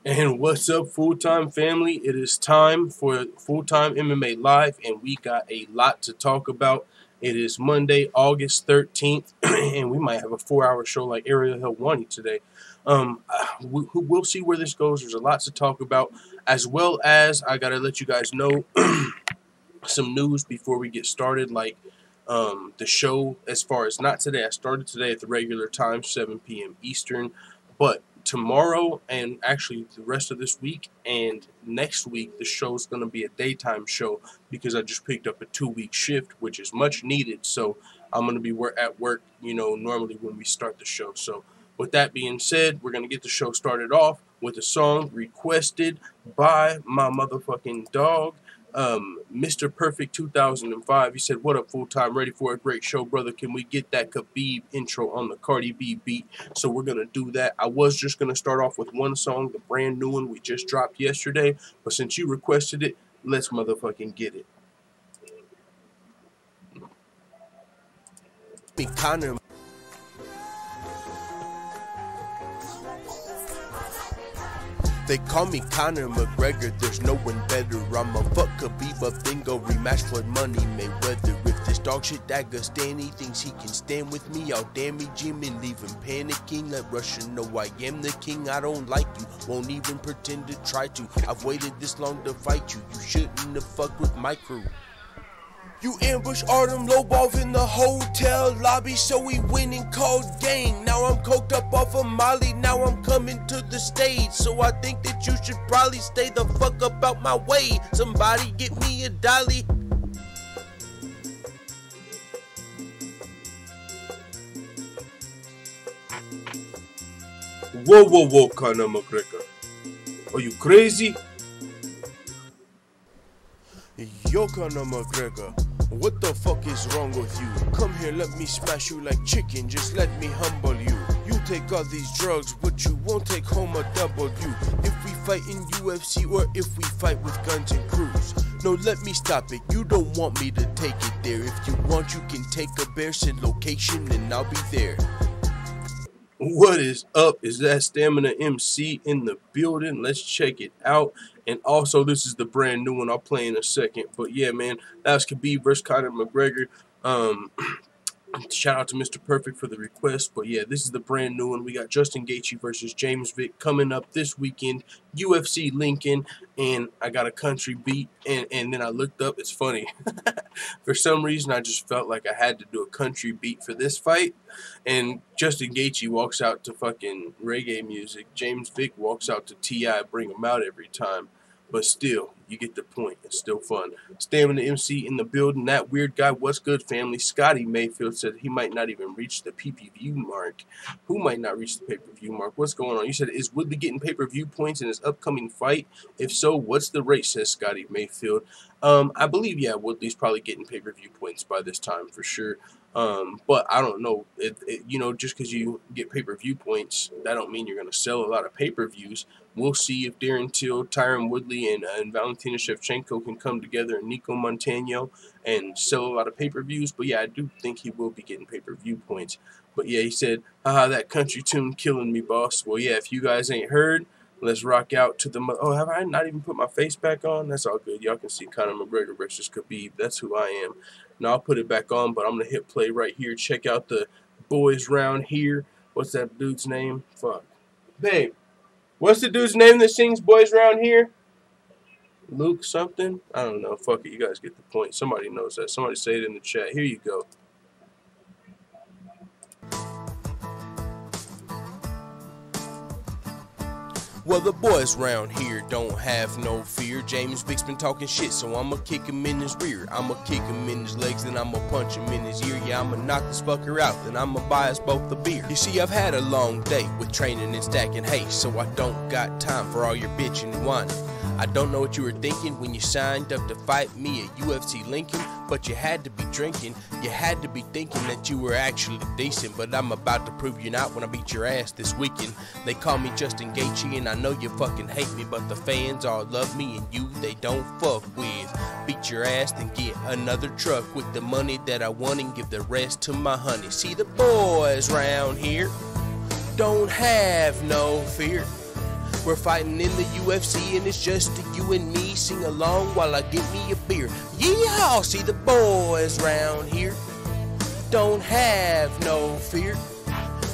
And what's up, full-time family? It is time for Full-Time MMA Live, and we got a lot to talk about. It is Monday, August 13th, and we might have a 4-hour show like Ariel Helwani today. We'll see where this goes. There's a lot to talk about, as well as I got to let you guys know some news before we get started, like the show as far as not today. I started today at the regular time, 7 p.m. Eastern, but tomorrow and actually the rest of this week and next week, the show is going to be a daytime show because I just picked up a 2-week shift, which is much needed. So I'm going to be at work, you know, normally when we start the show. So with that being said, we're going to get the show started off with a song requested by my motherfucking dog, Mr. Perfect 2005. He said, "What up, full-time? Ready for a great show, brother? Can we get that Khabib intro on the Cardi B beat?" So we're going to do that. I was just going to start off with one song, the brand new one we just dropped yesterday. But since you requested it, let's motherfucking get it. Conor. They call me Conor McGregor, there's no one better. I'm a fuck Khabib up, then go rematch for money Mayweather. If this dog shit Dagestani thinks he can stand with me, I'll damage him and leave him panicking. Let Russia know I am the king. I don't like you, won't even pretend to try to. I've waited this long to fight you, you shouldn't have fucked with my crew. You ambush Artem Lobov in the hotel lobby, so we went and called gang. Now I'm coked up off of Molly, now I'm coming to the stage. So I think that you should probably stay the fuck up out my way. Somebody get me a dolly. Whoa, Conor McGregor. Are you crazy? Yo, Conor McGregor, what the fuck is wrong with you? Come here, let me smash you like chicken, just let me humble you. You take all these drugs, but you won't take home a W. If we fight in UFC or if we fight with guns and crews. No, let me stop it, you don't want me to take it there. If you want, you can take a bear, send location, and I'll be there. What is up? Is that Stamina MC in the building? Let's check it out. And also, this is the brand new one. I'll play in a second. But yeah, man, that was Khabib versus Conor McGregor. Shout out to Mr. Perfect for the request. But yeah, this is the brand new one. We got Justin Gaethje versus James Vick coming up this weekend. UFC Lincoln. And I got a country beat. And then I looked up. It's funny. For some reason, I just felt like I had to do a country beat for this fight. And Justin Gaethje walks out to fucking reggae music. James Vick walks out to T.I. Bring him out every time. But still, you get the point. It's still fun. Stamina MC in the building. That weird guy, what's good, family? Scotty Mayfield said he might not even reach the pay-per-view mark. Who might not reach the pay-per-view mark? What's going on? You said, is Woodley getting pay-per-view points in his upcoming fight? If so, what's the rate, says Scotty Mayfield. I believe, yeah, Woodley's probably getting pay-per-view points by this time for sure. But I don't know. You know, just because you get pay-per-view points, that don't mean you're going to sell a lot of pay-per-views. We'll see if Darren Till, Tyron Woodley, and Valentina Shevchenko can come together, and Nico Montano, and sell a lot of pay-per-views. But yeah, I do think he will be getting pay-per-view points. But yeah, he said, haha, that country tune killing me, boss. Well, yeah, if you guys ain't heard, let's rock out to the... Oh, have I not even put my face back on? That's all good. Y'all can see Conor McGregor versus Khabib. That's who I am. Now, I'll put it back on, but I'm going to hit play right here. Check out the boys round here. What's that dude's name? Fuck. Babe, what's the dude's name that sings boys round here? Luke something? I don't know. Fuck it. You guys get the point. Somebody knows that. Somebody say it in the chat. Here you go. Well, the boys round here don't have no fear. James Vick's been talking shit, so I'ma kick him in his rear. I'ma kick him in his legs, then I'ma punch him in his ear. Yeah, I'ma knock this fucker out, then I'ma buy us both a beer. You see, I've had a long day with training and stacking hay, so I don't got time for all your bitching and whining. I don't know what you were thinking when you signed up to fight me at UFC Lincoln, but you had to be drinking. You had to be thinking that you were actually decent, but I'm about to prove you're not when I beat your ass this weekend. They call me Justin Gaethje, and I know you fucking hate me, but the fans all love me, and you they don't fuck with. Beat your ass, then get another truck with the money that I won and give the rest to my honey. See, the boys round here don't have no fear. We're fighting in the UFC and it's just you and me. Sing along while I get me a beer. Yeehaw! See, the boys round here don't have no fear.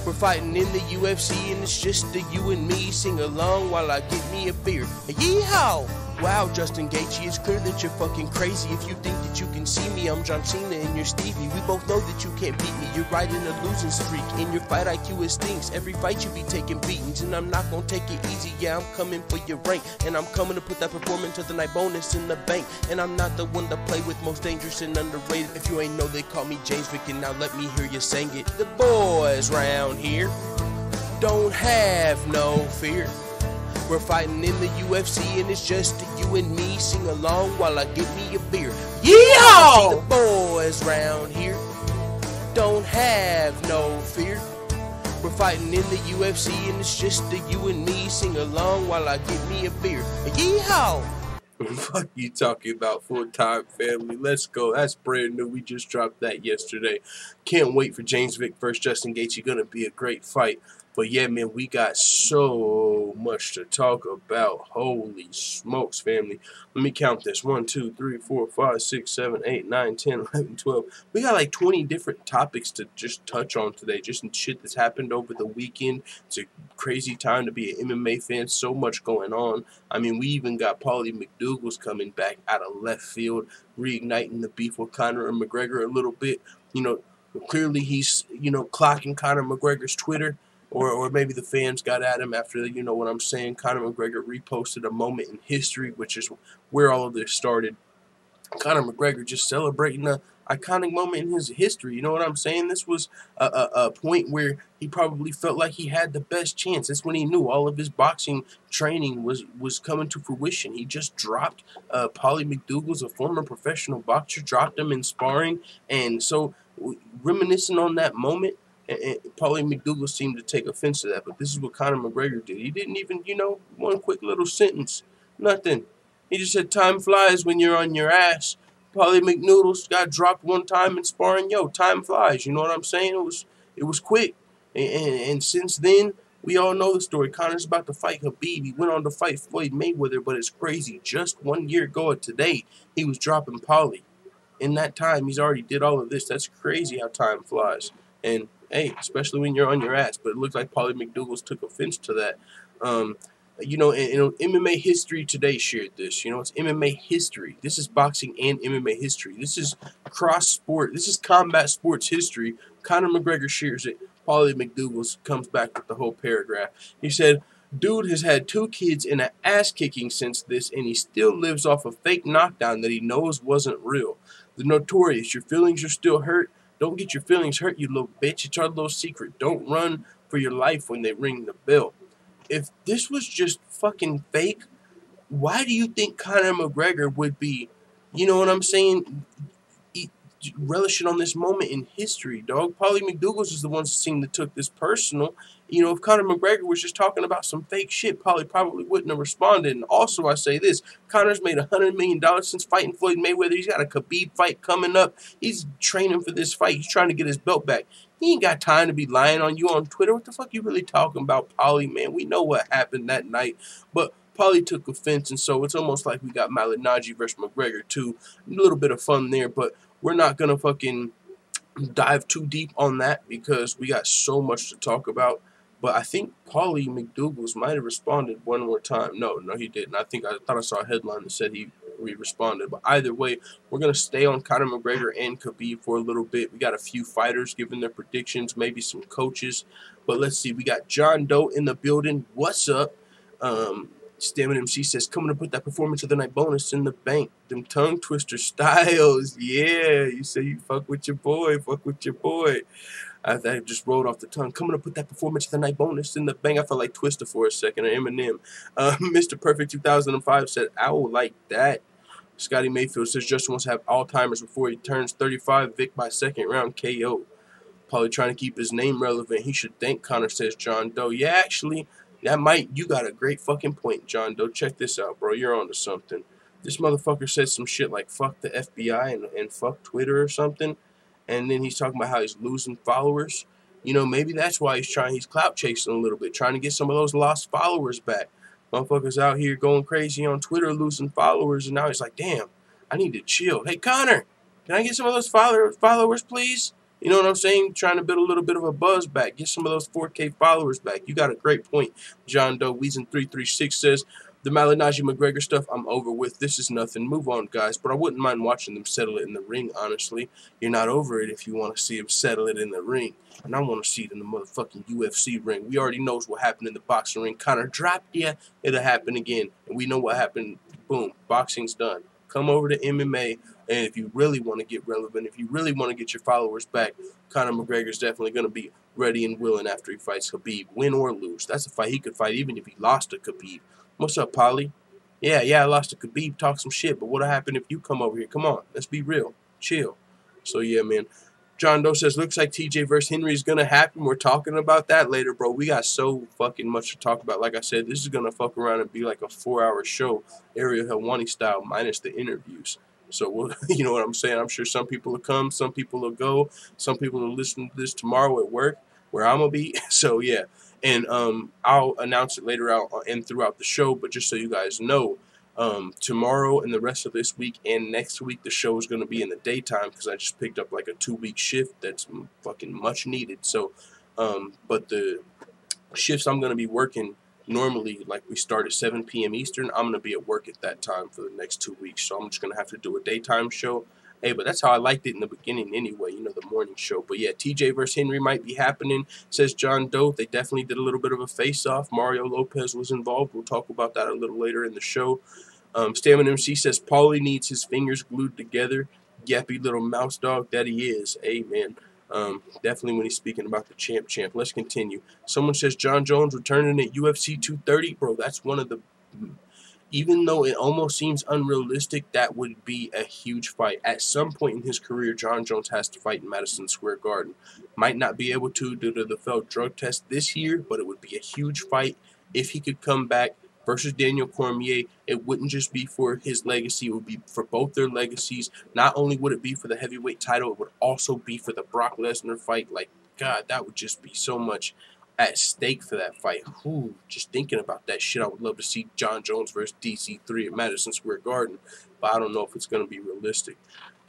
We're fighting in the UFC and it's just you and me. Sing along while I get me a beer. Yeehaw! Wow, Justin Gaethje, it's clear that you're fucking crazy. If you think that you can see me, I'm John Cena and you're Stevie. We both know that you can't beat me. You're riding a losing streak. In your fight IQ, it stinks. Every fight you be taking beatings, and I'm not gonna take it easy. Yeah, I'm coming for your rank, and I'm coming to put that performance of the night bonus in the bank. And I'm not the one to play with, most dangerous and underrated. If you ain't know, they call me James Vick, and now let me hear you sing it. The boys round here don't have no fear. We're fighting in the UFC and it's just you and me. Sing along while I get me a beer. Yeehaw! See, the boys round here don't have no fear. We're fighting in the UFC and it's just you and me. Sing along while I get me a beer. Yeehaw! What you talking about, full-time family? Let's go. That's brand new. We just dropped that yesterday. Can't wait for James Vick versus Justin Gaethje. Gonna be a great fight. But yeah, man, we got so much to talk about. Holy smokes, family. Let me count this. 1, 2, 3, 4, 5, 6, 7, 8, 9, 10, 11, 12. We got like 20 different topics to just touch on today. Just some shit that's happened over the weekend. It's a crazy time to be an MMA fan. So much going on. I mean, we even got Paulo McDougal's coming back out of left field, reigniting the beef with Conor and McGregor a little bit. You know, clearly he's, you know, clocking Conor McGregor's Twitter. Or maybe the fans got at him after, you know what I'm saying, Conor McGregor reposted a moment in history, which is where all of this started. Conor McGregor just celebrating an iconic moment in his history. You know what I'm saying? This was a point where he probably felt like he had the best chance. That's when he knew all of his boxing training was coming to fruition. He just dropped Paulo McDougal's, a former professional boxer, dropped him in sparring. And so reminiscing on that moment, and Paulo McDougal seemed to take offense to that, but this is what Conor McGregor did. He didn't even, you know, one quick little sentence. Nothing. He just said, time flies when you're on your ass. Paulo McNoodles got dropped one time in sparring. Yo, time flies. You know what I'm saying? It was quick. And since then, we all know the story. Conor's about to fight Khabib. He went on to fight Floyd Mayweather, but it's crazy. Just 1 year ago today, he was dropping Pauly. In that time, he's already did all of this. That's crazy how time flies. And, hey, especially when you're on your ass. But it looks like Pauly McDougal's took offense to that. You know, and MMA History Today shared this. You know, it's MMA history. This is boxing and MMA history. This is cross-sport. This is combat sports history. Conor McGregor shares it. Pauly McDougal comes back with the whole paragraph. He said, dude has had 2 kids and an ass-kicking since this, and he still lives off a fake knockdown that he knows wasn't real. The notorious, your feelings are still hurt. Don't get your feelings hurt, you little bitch. It's our little secret. Don't run for your life when they ring the bell. If this was just fucking fake, why do you think Conor McGregor would be, you know what I'm saying, relishing on this moment in history, dog? Pauly McDougal's is the ones that seem to took this personal. You know, if Conor McGregor was just talking about some fake shit, Pauly probably wouldn't have responded. And also, I say this, Conor's made $100 million since fighting Floyd Mayweather. He's got a Khabib fight coming up. He's training for this fight. He's trying to get his belt back. He ain't got time to be lying on you on Twitter. What the fuck you really talking about, Pauly, man? We know what happened that night. But Pauly took offense, and so it's almost like we got Malignaggi versus McGregor, too. A little bit of fun there, but we're not going to fucking dive too deep on that because we got so much to talk about. But I think Pauly McDougal's might have responded one more time. No, he didn't. I thought I saw a headline that said he responded. But either way, we're going to stay on Conor McGregor and Khabib for a little bit. We got a few fighters giving their predictions, maybe some coaches. But let's see. We got John Doe in the building. What's up? Stamina MC says, coming to put that performance of the night bonus in the bank. Them tongue twister styles. Yeah, you say you fuck with your boy. Fuck with your boy. I just rolled off the tongue. Coming to put that performance of the night bonus in the bank. I felt like Twister for a second, or Eminem. Mr. Perfect 2005 said, ow, like that. Scotty Mayfield says, Justin wants to have Alzheimer's before he turns 35. Vic by second round KO. Probably trying to keep his name relevant. He should thank Conor, says John Doe. Yeah, actually, you got a great fucking point, John Doe. Check this out, bro. You're on to something. This motherfucker said some shit like fuck the FBI and fuck Twitter or something. And then he's talking about how he's losing followers. You know, maybe that's why he's clout chasing a little bit, trying to get some of those lost followers back. Motherfuckers out here going crazy on Twitter, losing followers, and now he's like, damn, I need to chill. Hey, Conor, can I get some of those followers, please? You know what I'm saying? Trying to build a little bit of a buzz back. Get some of those 4K followers back. You got a great point. John Doe Weezen336 says, the Malignaggi McGregor stuff, I'm over with. This is nothing. Move on, guys. But I wouldn't mind watching them settle it in the ring, honestly. You're not over it if you want to see them settle it in the ring. And I want to see it in the motherfucking UFC ring. We already knows what happened in the boxing ring. Conor dropped, yeah, it'll happen again. And we know what happened. Boom. Boxing's done. Come over to MMA. And if you really want to get relevant, if you really want to get your followers back, Conor McGregor's definitely going to be ready and willing after he fights Khabib, win or lose. That's a fight he could fight even if he lost to Khabib. What's up, Pauly? Yeah, I lost to Khabib, talk some shit, but what'll happen if you come over here? Come on, let's be real. Chill. So, yeah, man. John Doe says, looks like TJ versus Henry is going to happen. We're talking about that later, bro. We got so fucking much to talk about. Like I said, this is going to fuck around and be like a 4-hour show, Ariel Helwani style, minus the interviews. So, we'll, you know what I'm saying? I'm sure some people will come, some people will go, some people will listen to this tomorrow at work, where I'm going to be. So, yeah. And I'll announce it later out and throughout the show, but just so you guys know, tomorrow and the rest of this week and next week, the show is going to be in the daytime because I just picked up like a 2-week shift that's fucking much needed. So, but the shifts I'm going to be working normally, like we start at 7 p.m. Eastern, I'm going to be at work at that time for the next 2 weeks. So I'm just going to have to do a daytime show. Hey, but that's how I liked it in the beginning anyway, you know, the morning show. But yeah, TJ versus Henry might be happening, says John Doe. They definitely did a little bit of a face-off. Mario Lopez was involved. We'll talk about that a little later in the show. Stamina MC says Pauly needs his fingers glued together. Yappy little mouse dog that he is. Amen. Definitely when he's speaking about the champ. Let's continue. Someone says John Jones returning at UFC 230. Bro, that's one of the... Even though it almost seems unrealistic, that would be a huge fight. At some point in his career, John Jones has to fight in Madison Square Garden. Might not be able to due to the failed drug test this year, but it would be a huge fight if he could come back versus Daniel Cormier. It wouldn't just be for his legacy. It would be for both their legacies. Not only would it be for the heavyweight title, it would also be for the Brock Lesnar fight. Like, God, that would just be so much at stake for that fight. Ooh, just thinking about that shit, I would love to see John Jones versus DC3 at Madison Square Garden, but I don't know if it's going to be realistic.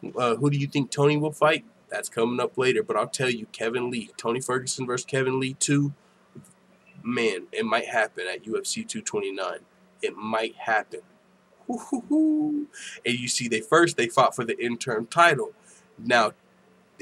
Who do you think Tony will fight? That's coming up later, but I'll tell you, Kevin Lee, Tony Ferguson versus Kevin Lee 2, man, it might happen at UFC 229. It might happen. And you see, they fought for the interim title. Now,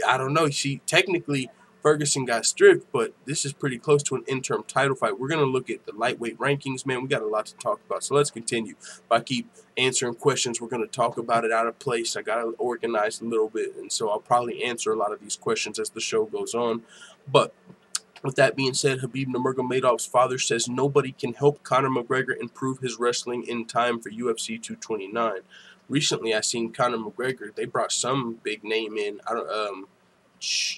I don't know. Technically, Ferguson got stripped, but this is pretty close to an interim title fight. We're going to look at the lightweight rankings, man. We got a lot to talk about, so let's continue. If I keep answering questions, we're going to talk about it out of place. I got to organize a little bit, and so I'll probably answer a lot of these questions as the show goes on. But with that being said, Khabib Nurmagomedov's father says nobody can help Conor McGregor improve his wrestling in time for UFC 229. Recently, I seen Conor McGregor. They brought some big name in.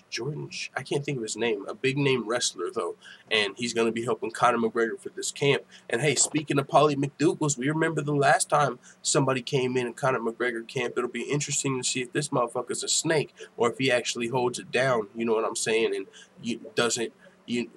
Jordan, I can't think of his name. A big name wrestler though, and he's going to be helping Conor McGregor for this camp. And hey, speaking of Paulie McDougal's, we remember the last time somebody came in Conor McGregor camp. It'll be interesting to see if this motherfucker's a snake or if he actually holds it down. You know what I'm saying? And you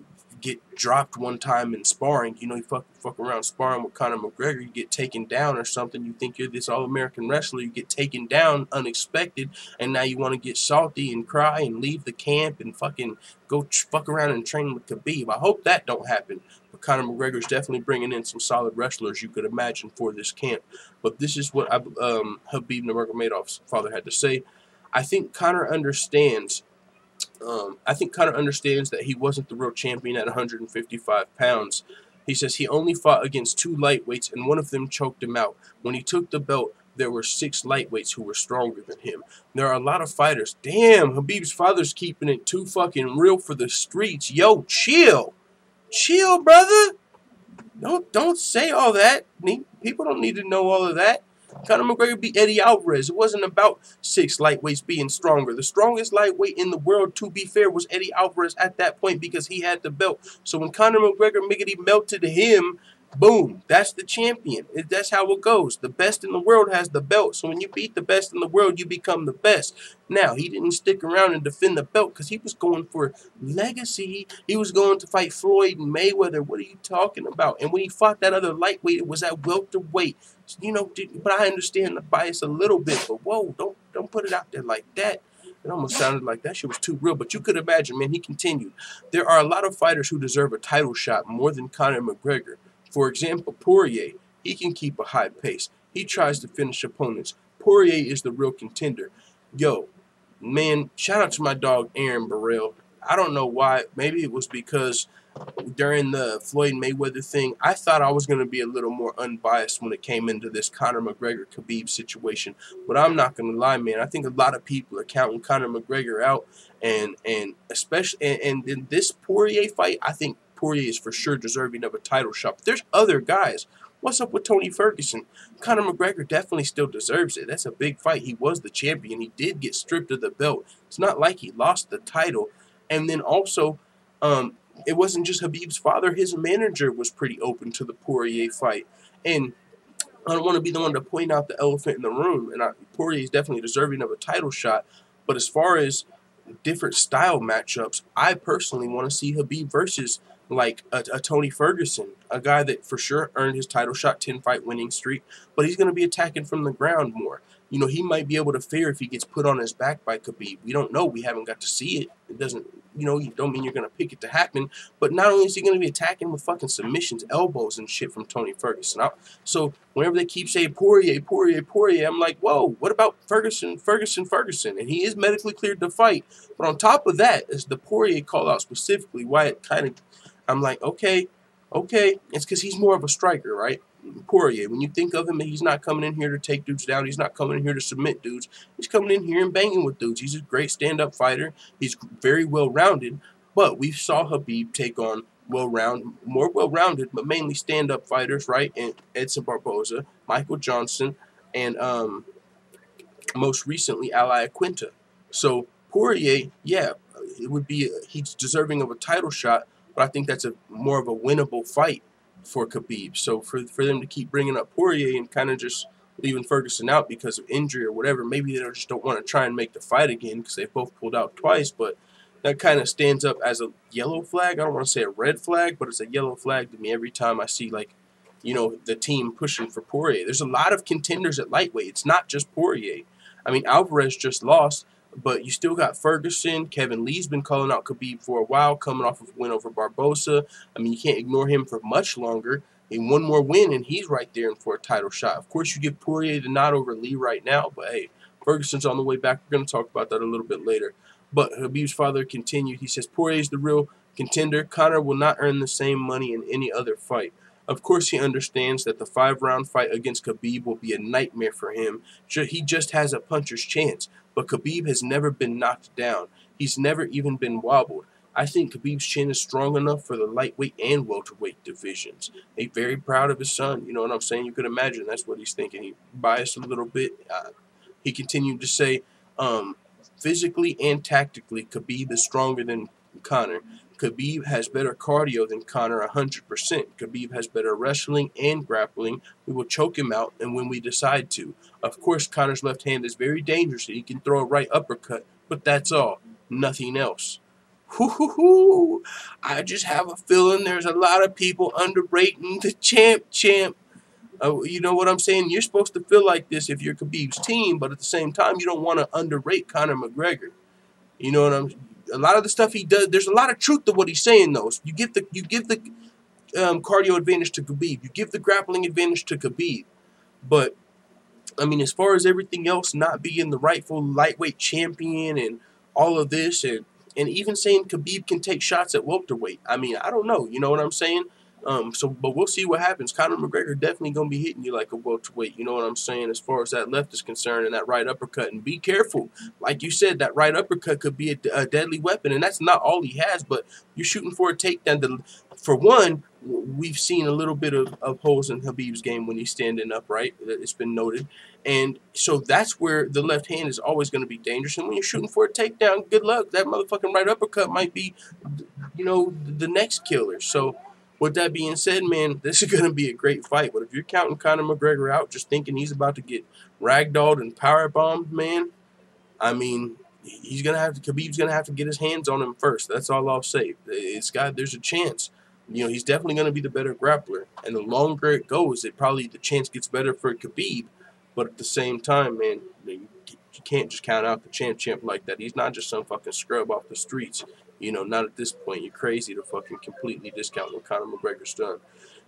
get dropped one time in sparring, you fuck around sparring with Conor McGregor, you get taken down or something, you think you're this all-American wrestler, you get taken down unexpected, and now you want to get salty and cry and leave the camp and fucking go fuck around and train with Khabib. I hope that don't happen, but Conor McGregor's definitely bringing in some solid wrestlers you could imagine for this camp. But this is what Khabib Nurmagomedov's father had to say. I think Conor understands that he wasn't the real champion at 155 pounds. He says he only fought against 2 lightweights, and one of them choked him out. When he took the belt, there were 6 lightweights who were stronger than him. There are a lot of fighters. Damn, Khabib's father's keeping it too fucking real for the streets. Yo, chill. Chill, brother. Don't say all that. People don't need to know all of that. Conor McGregor beat Eddie Alvarez. It wasn't about 6 lightweights being stronger. The strongest lightweight in the world, to be fair, was Eddie Alvarez at that point because he had the belt. So when Conor McGregor melted him, boom, that's the champion. That's how it goes. The best in the world has the belt. So when you beat the best in the world, you become the best. Now, he didn't stick around and defend the belt because he was going for legacy. He was going to fight Floyd and Mayweather. What are you talking about? And when he fought that other lightweight, it was at welterweight. You know, but I understand the bias a little bit. But whoa, don't put it out there like that. It almost sounded like that shit was too real. But you could imagine, man, he continued. There are a lot of fighters who deserve a title shot more than Conor McGregor. For example, Poirier, he can keep a high pace. He tries to finish opponents. Poirier is the real contender. Yo, man, shout out to my dog Aaron Burrell. I don't know why. Maybe it was because during the Floyd Mayweather thing, I thought I was going to be a little more unbiased when it came into this Conor McGregor-Khabib situation. But I'm not going to lie, man. I think a lot of people are counting Conor McGregor out. And especially and in this Poirier fight, I think Poirier is for sure deserving of a title shot. But there's other guys. What's up with Tony Ferguson? Conor McGregor definitely still deserves it. That's a big fight. He was the champion. He did get stripped of the belt. It's not like he lost the title. And then also, it wasn't just Khabib's father. His manager was pretty open to the Poirier fight. And I don't want to be the one to point out the elephant in the room. And Poirier is definitely deserving of a title shot. But as far as different style matchups, I personally want to see Khabib versus like a Tony Ferguson, a guy that for sure earned his title shot, 10-fight winning streak, but he's going to be attacking from the ground more. You know, he might be able to fare if he gets put on his back by Khabib. We don't know. We haven't got to see it. It doesn't, you don't mean you're going to pick it to happen, but not only is he going to be attacking with fucking submissions, elbows and shit from Tony Ferguson. So whenever they keep saying Poirier, Poirier, Poirier, I'm like, whoa, what about Ferguson, Ferguson, Ferguson? And he is medically cleared to fight. But on top of that is the Poirier call out specifically, why it kind of, I'm like, okay, it's because he's more of a striker, right? Poirier, when you think of him, he's not coming in here to take dudes down. He's not coming in here to submit dudes. He's coming in here and banging with dudes. He's a great stand-up fighter. He's very well-rounded. But we saw Khabib take on more well-rounded, but mainly stand-up fighters, right? And Edson Barboza, Michael Johnson, and most recently, Ally Quinta. So Poirier, yeah, it would be he's deserving of a title shot, but I think that's more of a winnable fight for Khabib. So for them to keep bringing up Poirier and kind of just leaving Ferguson out because of injury or whatever, maybe they just don't want to try and make the fight again because they both pulled out twice. But that kind of stands up as a yellow flag. I don't want to say a red flag, but it's a yellow flag to me every time I see, like, you know, the team pushing for Poirier. There's a lot of contenders at lightweight. It's not just Poirier. I mean, Alvarez just lost, but you still got Ferguson. Kevin Lee's been calling out Khabib for a while, coming off of a win over Barbosa. I mean, you can't ignore him for much longer. And one more win, and he's right there for a title shot. Of course, you give Poirier the nod over Lee right now, but hey, Ferguson's on the way back. We're going to talk about that a little bit later. But Khabib's father continued. He says, Poirier's the real contender. Conor will not earn the same money in any other fight. Of course, he understands that the 5-round fight against Khabib will be a nightmare for him. Sure, he just has a puncher's chance. But Khabib has never been knocked down. He's never even been wobbled. I think Khabib's chin is strong enough for the lightweight and welterweight divisions. He's very proud of his son. You know what I'm saying? You can imagine that's what he's thinking. He biased a little bit. He continued to say, physically and tactically, Khabib is stronger than Conor. Khabib has better cardio than Conor 100%. Khabib has better wrestling and grappling. We will choke him out, and when we decide to. Of course, Conor's left hand is very dangerous. He can throw a right uppercut, but that's all. Nothing else. Hoo-hoo-hoo. I just have a feeling there's a lot of people underrating the champ. You know what I'm saying? You're supposed to feel like this if you're Khabib's team, but at the same time, you don't want to underrate Conor McGregor. You know what I'm saying? A lot of the stuff he does, there's a lot of truth to what he's saying, though. You give the cardio advantage to Khabib. You give the grappling advantage to Khabib. But, I mean, as far as everything else, not being the rightful lightweight champion and all of this, and even saying Khabib can take shots at welterweight. I mean, I don't know. You know what I'm saying? But we'll see what happens. Conor McGregor definitely going to be hitting you like a welterweight. You know what I'm saying? As far as that left is concerned and that right uppercut. And be careful. Like you said, that right uppercut could be a deadly weapon. And that's not all he has, but you're shooting for a takedown. For one, we've seen a little bit of holes in Khabib's game when he's standing upright. It's been noted. And so that's where the left hand is always going to be dangerous. And when you're shooting for a takedown, good luck. That motherfucking right uppercut might be, you know, the next killer. So, with that being said, man, this is going to be a great fight. But if you're counting Conor McGregor out, just thinking he's about to get ragdolled and powerbombed, man, I mean, Khabib's going to have to get his hands on him first. That's all I'll say. There's a chance. You know, he's definitely going to be the better grappler. And the longer it goes, the chance gets better for Khabib. But at the same time, man, you can't just count out the champ like that. He's not just some fucking scrub off the streets. You know, not at this point. You're crazy to fucking completely discount what Conor McGregor's done.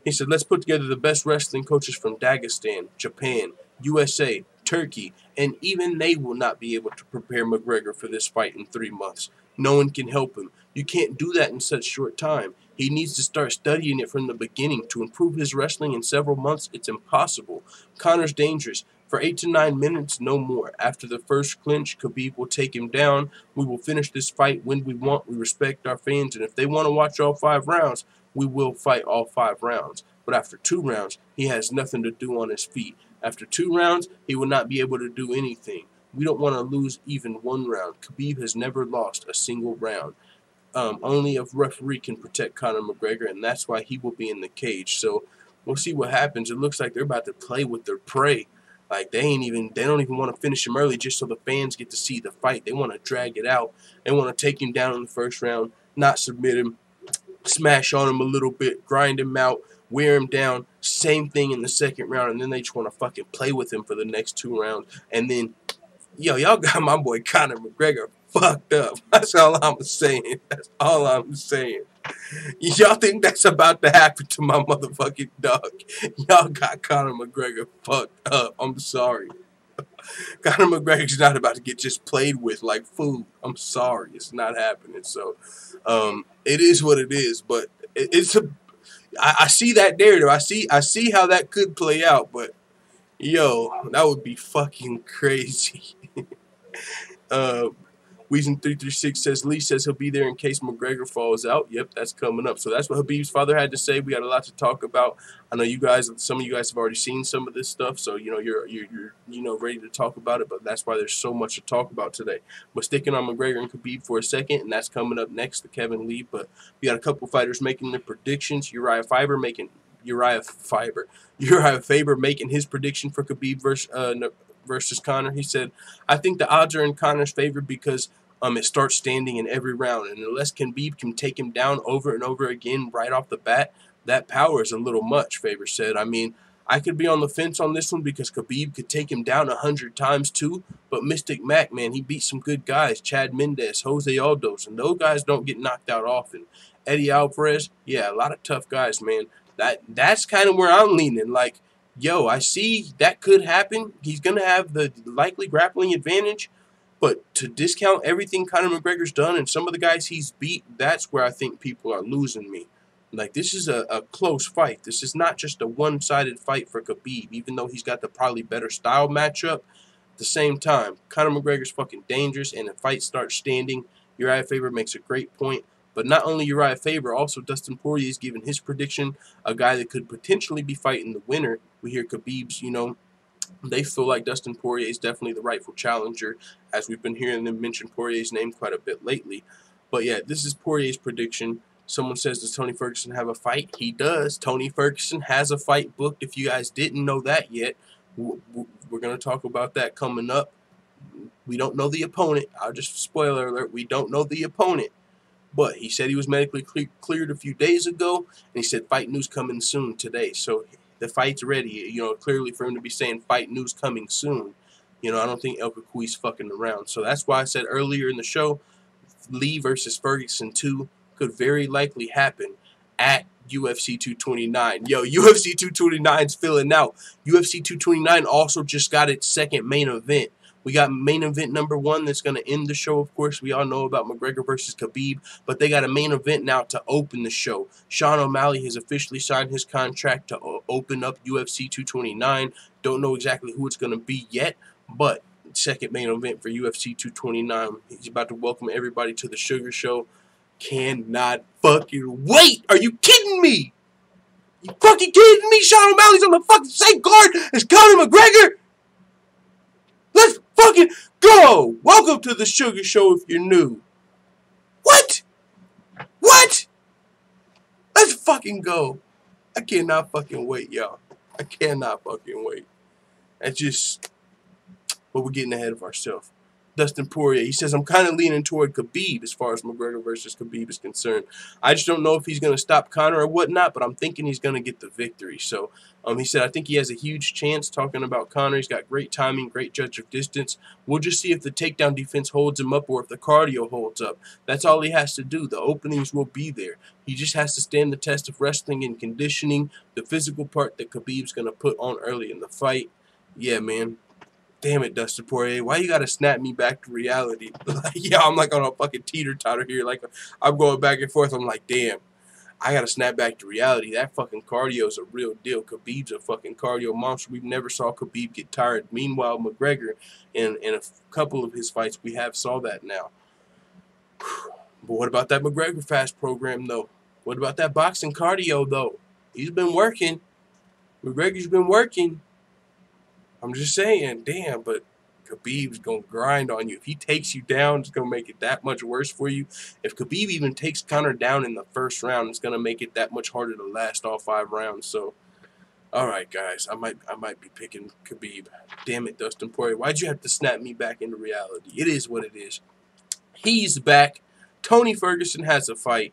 He said, let's put together the best wrestling coaches from Dagestan, Japan, USA, Turkey, and even they will not be able to prepare McGregor for this fight in 3 months. No one can help him. You can't do that in such short time. He needs to start studying it from the beginning. To improve his wrestling in several months, it's impossible. Conor's dangerous. For 8 to 9 minutes, no more. After the first clinch, Khabib will take him down. We will finish this fight when we want. We respect our fans, and if they want to watch all 5 rounds, we will fight all 5 rounds. But after 2 rounds, he has nothing to do on his feet. After 2 rounds, he will not be able to do anything. We don't want to lose even 1 round. Khabib has never lost a single round. Only a referee can protect Conor McGregor, and that's why he will be in the cage. So we'll see what happens. It looks like they're about to play with their prey. Like, they don't even want to finish him early just so the fans get to see the fight. They want to drag it out. They want to take him down in the first round, not submit him, smash on him a little bit, grind him out, wear him down. Same thing in the second round, and then they just want to fucking play with him for the next 2 rounds. And then, y'all got my boy Conor McGregor fucked up. That's all I'm saying. That's all I'm saying. Y'all think that's about to happen to my motherfucking dog? Y'all got Conor McGregor fucked up. I'm sorry. Conor McGregor's not about to get just played with like food. I'm sorry. It's not happening. So, it is what it is. But I see that narrative. I see how that could play out. But, yo, that would be fucking crazy. Weezen336 says, Lee says he'll be there in case McGregor falls out. Yep, that's coming up. So that's what Khabib's father had to say. We got a lot to talk about. I know some of you guys have already seen some of this stuff, so you're ready to talk about it, but that's why there's so much to talk about today. But sticking on McGregor and Khabib for a second, and that's coming up next to Kevin Lee. But we got a couple fighters making their predictions. Uriah Faber making his prediction for Khabib versus Conor. He said, I think the odds are in Conor's favor because it starts standing in every round. And unless Khabib can take him down over and over again right off the bat, that power is a little much, Faber said. I mean, I could be on the fence on this one because Khabib could take him down 100 times too. But Mystic Mac, man, he beat some good guys. Chad Mendes, Jose Aldos, and those guys don't get knocked out often. Eddie Alvarez, yeah, a lot of tough guys, man. That's kind of where I'm leaning. Like, yo, I see that could happen. He's going to have the likely grappling advantage. But to discount everything Conor McGregor's done and some of the guys he's beat, that's where I think people are losing me. Like, this is a close fight. This is not just a one-sided fight for Khabib, even though he's got the probably better style matchup. At the same time, Conor McGregor's fucking dangerous, and the fight starts standing. Uriah Faber makes a great point. But not only Uriah Faber, also Dustin Poirier is giving his prediction, a guy that could potentially be fighting the winner. We hear Khabib's, you know, they feel like Dustin Poirier is definitely the rightful challenger, as we've been hearing them mention Poirier's name quite a bit lately. But yeah, this is Poirier's prediction. Someone says, does Tony Ferguson have a fight? He does. Tony Ferguson has a fight booked. If you guys didn't know that yet, we're going to talk about that coming up. We don't know the opponent. I'll just spoiler alert. We don't know the opponent. But he said he was medically cleared a few days ago, and he said fight news coming soon today. So the fight's ready. You know, clearly for him to be saying fight news coming soon, you know, I don't think El Cucui's fucking around. So that's why I said earlier in the show, Lee versus Ferguson 2 could very likely happen at UFC 229. Yo, UFC 229's filling out. UFC 229 also just got its second main event. We got main event number 1 that's going to end the show. Of course, we all know about McGregor versus Khabib, but they got a main event now to open the show. Sean O'Malley has officially signed his contract to open up UFC 229. Don't know exactly who it's going to be yet, but second main event for UFC 229. He's about to welcome everybody to the Sugar Show. Cannot fucking wait. Are you kidding me? You fucking kidding me? Sean O'Malley's on the fucking same card as Conor McGregor? Let's fucking go! Welcome to the Sugar Show if you're new. What? What? Let's fucking go. I cannot fucking wait, y'all. I cannot fucking wait. That's just... But we're getting ahead of ourselves. Dustin Poirier, he says, I'm kind of leaning toward Khabib as far as McGregor versus Khabib is concerned. I just don't know if he's going to stop Conor or whatnot, but I'm thinking he's going to get the victory. So he said, I think he has a huge chance. Talking about Conor, he's got great timing, great judge of distance. We'll just see if the takedown defense holds him up or if the cardio holds up. That's all he has to do. The openings will be there. He just has to stand the test of wrestling and conditioning, the physical part that Khabib's going to put on early in the fight. Yeah, man. Damn it, Dustin Poirier. Why you gotta snap me back to reality? Yeah, I'm like on a fucking teeter-totter here. Like, I'm going back and forth. I'm like, damn, I gotta snap back to reality. That fucking cardio is a real deal. Khabib's a fucking cardio monster. We've never saw Khabib get tired. Meanwhile, McGregor, in a couple of his fights, we have saw that now. But what about that McGregor fast program, though? What about that boxing cardio, though? He's been working. McGregor's been working. I'm just saying, damn, but Khabib's going to grind on you. If he takes you down, it's going to make it that much worse for you. If Khabib even takes Conor down in the first round, it's going to make it that much harder to last all 5 rounds. So, all right, guys, I might be picking Khabib. Damn it, Dustin Poirier. Why'd you have to snap me back into reality? It is what it is. He's back. Tony Ferguson has a fight.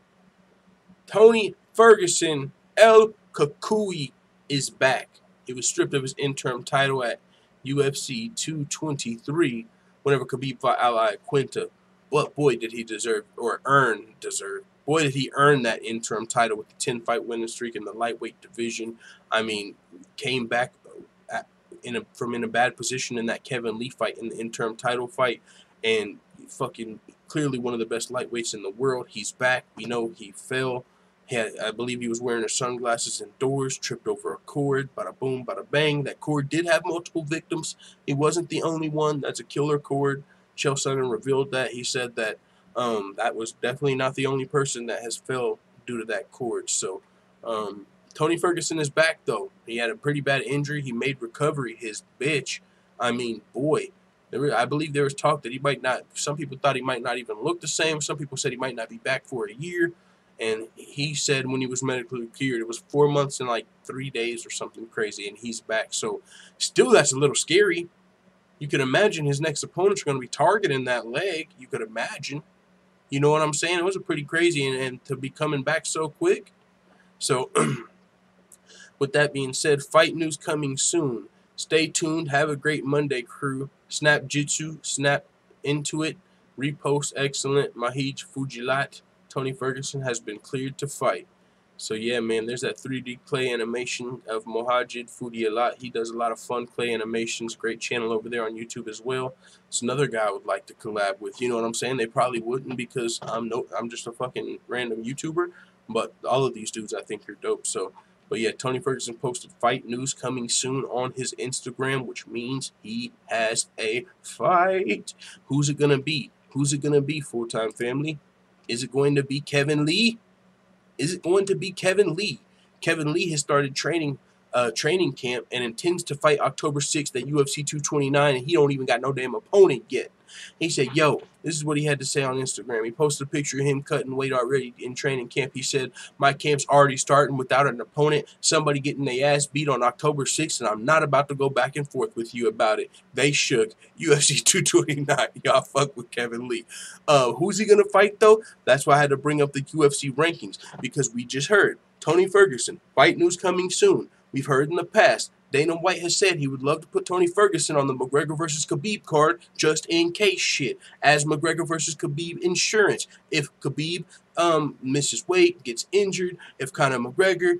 Tony Ferguson, El Cucuy, is back. He was stripped of his interim title at UFC 223 whenever Khabib fought Ally Quinta. But boy, did he deserve. Boy, did he earn that interim title with the 10-fight winning streak in the lightweight division. I mean, came back from in a bad position in that Kevin Lee fight in the interim title fight, and fucking clearly one of the best lightweights in the world. He's back. We know he fell. I believe he was wearing his sunglasses indoors, tripped over a cord, bada boom, bada bang. That cord did have multiple victims. He wasn't the only one. That's a killer cord. Chael Sonnen revealed that. He said that that was definitely not the only person that has fell due to that cord. So Tony Ferguson is back, though. He had a pretty bad injury. He made recovery his bitch. I mean, boy. I believe there was talk that he might not, some people thought he might not even look the same. Some people said he might not be back for a year. And he said when he was medically cleared, it was 4 months and like 3 days or something crazy, and he's back. So still, that's a little scary. You could imagine his next opponents are going to be targeting that leg. You could imagine. You know what I'm saying? It was a pretty crazy, and to be coming back so quick. So, with that being said, fight news coming soon. Stay tuned. Have a great Monday, crew. Snap Jitsu, snap into it. Repost excellent. Mahij Fujilat. Tony Ferguson has been cleared to fight. So yeah, man, there's that 3D clay animation of Mohajid Fudialat. He does a lot of fun clay animations. Great channel over there on YouTube as well. It's another guy I would like to collab with. You know what I'm saying? They probably wouldn't because I'm just a fucking random YouTuber. But all of these dudes I think are dope. So, but yeah, Tony Ferguson posted fight news coming soon on his Instagram, which means he has a fight. Who's it gonna be? Who's it gonna be, full-time family? Is it going to be Kevin Lee? Is it going to be Kevin Lee? Kevin Lee has started training camp and intends to fight October 6th at UFC 229, and he don't even got no damn opponent yet. He said, yo, this is what he had to say on Instagram. He posted a picture of him cutting weight already in training camp. He said, my camp's already starting without an opponent. Somebody getting their ass beat on October 6th, and I'm not about to go back and forth with you about it. They shook. UFC 229. Y'all fuck with Kevin Lee. Who's he going to fight, though? That's why I had to bring up the UFC rankings, because we just heard Tony Ferguson, fight news coming soon. We've heard in the past, Dana White has said he would love to put Tony Ferguson on the McGregor versus Khabib card just in case shit. As McGregor versus Khabib insurance. If Khabib misses weight, gets injured, if Conor McGregor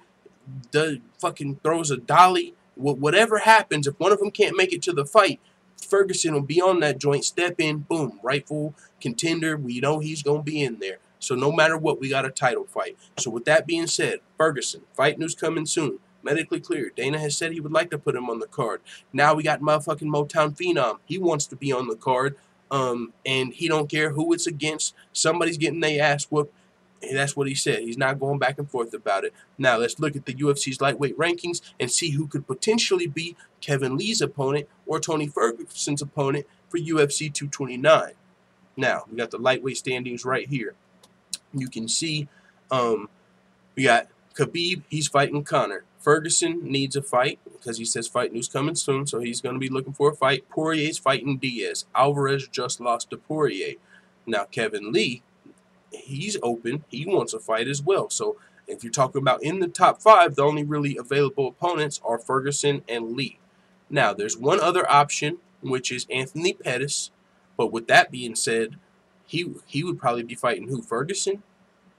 fucking throws a dolly, whatever happens, if one of them can't make it to the fight, Ferguson will be on that joint, step in, boom, rightful contender. We know he's going to be in there. So no matter what, we got a title fight. So with that being said, Ferguson, fight news coming soon. Medically cleared. Dana has said he would like to put him on the card. Now we got motherfucking Motown Phenom. He wants to be on the card. And he don't care who it's against. Somebody's getting their ass whooped. And that's what he said. He's not going back and forth about it. Now let's look at the UFC's lightweight rankings and see who could potentially be Kevin Lee's opponent or Tony Ferguson's opponent for UFC 229. Now, we got the lightweight standings right here. You can see we got Khabib, he's fighting Conor. Ferguson needs a fight because he says fight news coming soon, so he's going to be looking for a fight. Poirier's fighting Diaz. Alvarez just lost to Poirier. Now, Kevin Lee, he's open. He wants a fight as well. So, if you're talking about in the top 5, the only really available opponents are Ferguson and Lee. Now, there's one other option, which is Anthony Pettis. But with that being said, he would probably be fighting who? Ferguson?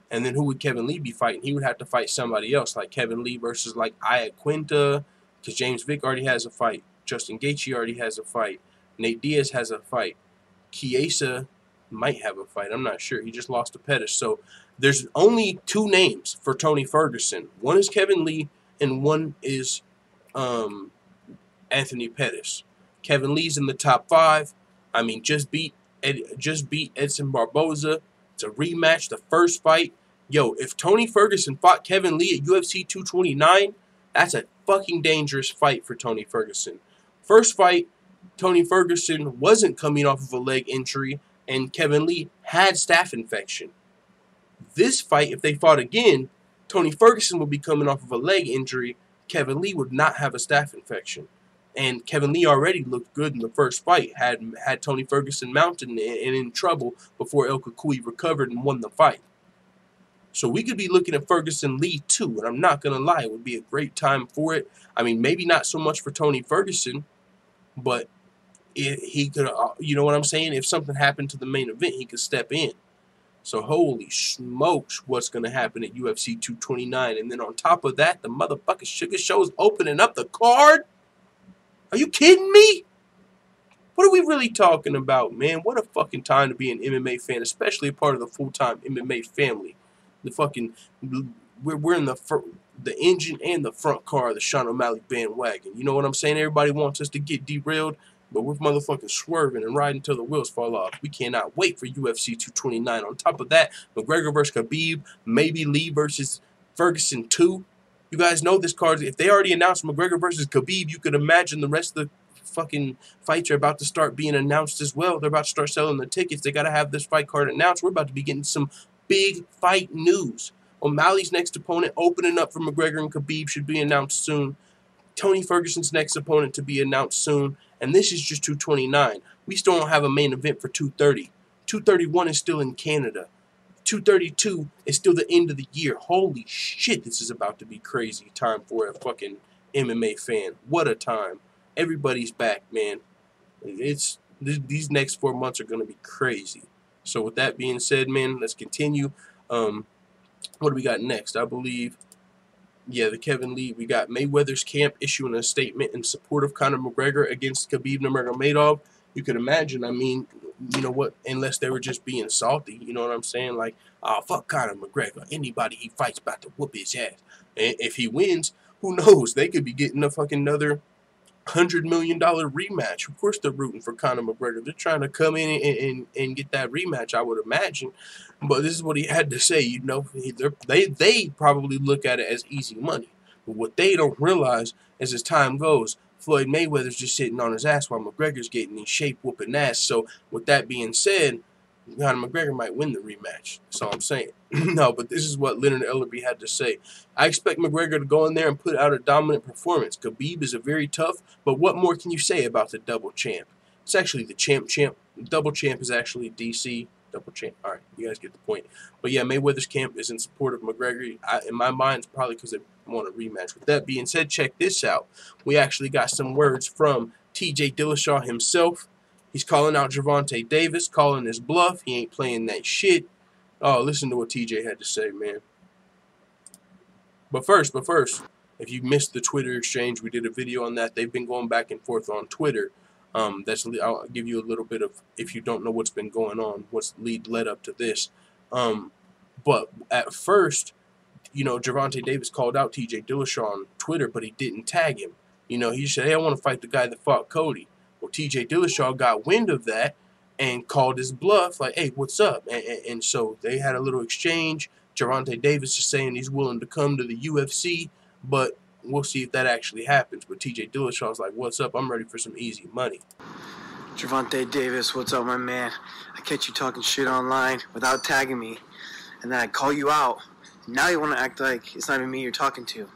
And then who would Kevin Lee be fighting? He would have to fight somebody else, like Kevin Lee versus like Iaquinta, because James Vick already has a fight. Justin Gaethje already has a fight. Nate Diaz has a fight. Chiesa might have a fight. I'm not sure. He just lost to Pettis. So there's only 2 names for Tony Ferguson. One is Kevin Lee, and one is Anthony Pettis. Kevin Lee's in the top 5. I mean, just beat Edson Barboza. It's a rematch, the first fight. Yo, if Tony Ferguson fought Kevin Lee at UFC 229, that's a fucking dangerous fight for Tony Ferguson. First fight, Tony Ferguson wasn't coming off of a leg injury, and Kevin Lee had staph infection. This fight, if they fought again, Tony Ferguson would be coming off of a leg injury. Kevin Lee would not have a staph infection. And Kevin Lee already looked good in the first fight, had Tony Ferguson mounted and in trouble before El Cucuy recovered and won the fight. So we could be looking at Ferguson Lee too, and I'm not going to lie, it would be a great time for it. I mean, maybe not so much for Tony Ferguson, but he could, you know what I'm saying? If something happened to the main event, he could step in. So holy smokes, what's going to happen at UFC 229? And then on top of that, the motherfucking Sugar Show's opening up the card? Are you kidding me? What are we really talking about, man? What a fucking time to be an MMA fan, especially a part of the full-time MMA family. The fucking, we're in the engine and the front car of the Sean O'Malley bandwagon. You know what I'm saying? Everybody wants us to get derailed, but we're motherfucking swerving and riding until the wheels fall off. We cannot wait for UFC 229. On top of that, McGregor versus Khabib, maybe Lee versus Ferguson 2. You guys know this card. If they already announced McGregor versus Khabib, you could imagine the rest of the fucking fights are about to start being announced as well. They're about to start selling the tickets. They got to have this fight card announced. We're about to be getting some big fight news. O'Malley's next opponent opening up for McGregor and Khabib should be announced soon. Tony Ferguson's next opponent to be announced soon, and this is just 229. We still don't have a main event for 230. 231 is still in Canada. 232 is still the end of the year. Holy shit, this is about to be crazy time for a fucking MMA fan. What a time. Everybody's back, man. These next 4 months are going to be crazy. So with that being said, man, let's continue. What do we got next? I believe, yeah, the Kevin Lee. We got Mayweather's camp issuing a statement in support of Conor McGregor against Khabib Nurmagomedov. You can imagine, I mean, you know what, unless they were just being salty, you know what I'm saying? Like, oh, fuck Conor McGregor. Anybody he fights about to whoop his ass. And if he wins, who knows? They could be getting a fucking another $100 million rematch. Of course they're rooting for Conor McGregor. They're trying to come in and get that rematch, I would imagine. But this is what he had to say, you know. They probably look at it as easy money. But what they don't realize is as time goes, Floyd Mayweather's just sitting on his ass while McGregor's getting in shape whooping ass. So with that being said, Conor McGregor might win the rematch. That's all I'm saying. No, but this is what Leonard Ellerby had to say. I expect McGregor to go in there and put out a dominant performance. Khabib is a very tough, but what more can you say about the double champ? It's actually the champ. The double champ is actually DC. Double champ. All right, you guys get the point. But yeah, Mayweather's camp is in support of McGregor. In my mind, it's probably because they want a rematch. With that being said, check this out. We actually got some words from TJ Dillashaw himself. He's calling out Gervonta Davis, calling his bluff. He ain't playing that shit. Oh, listen to what TJ had to say, man. But first, if you missed the Twitter exchange, we did a video on that. They've been going back and forth on Twitter. I'll give you a little bit of, if you don't know what's been going on, what's led up to this. But at first, you know, Gervonta Davis called out TJ Dillashaw on Twitter, but he didn't tag him. You know, he said, hey, I want to fight the guy that fought Cody. Well, TJ Dillashaw got wind of that and called his bluff, like, hey, what's up? And so they had a little exchange. Gervonta Davis is saying he's willing to come to the UFC, but we'll see if that actually happens. But TJ Dillashaw's like, what's up? I'm ready for some easy money. Gervonta Davis, what's up, my man? I catch you talking shit online without tagging me, and then I call you out. Now you want to act like it's not even me you're talking to.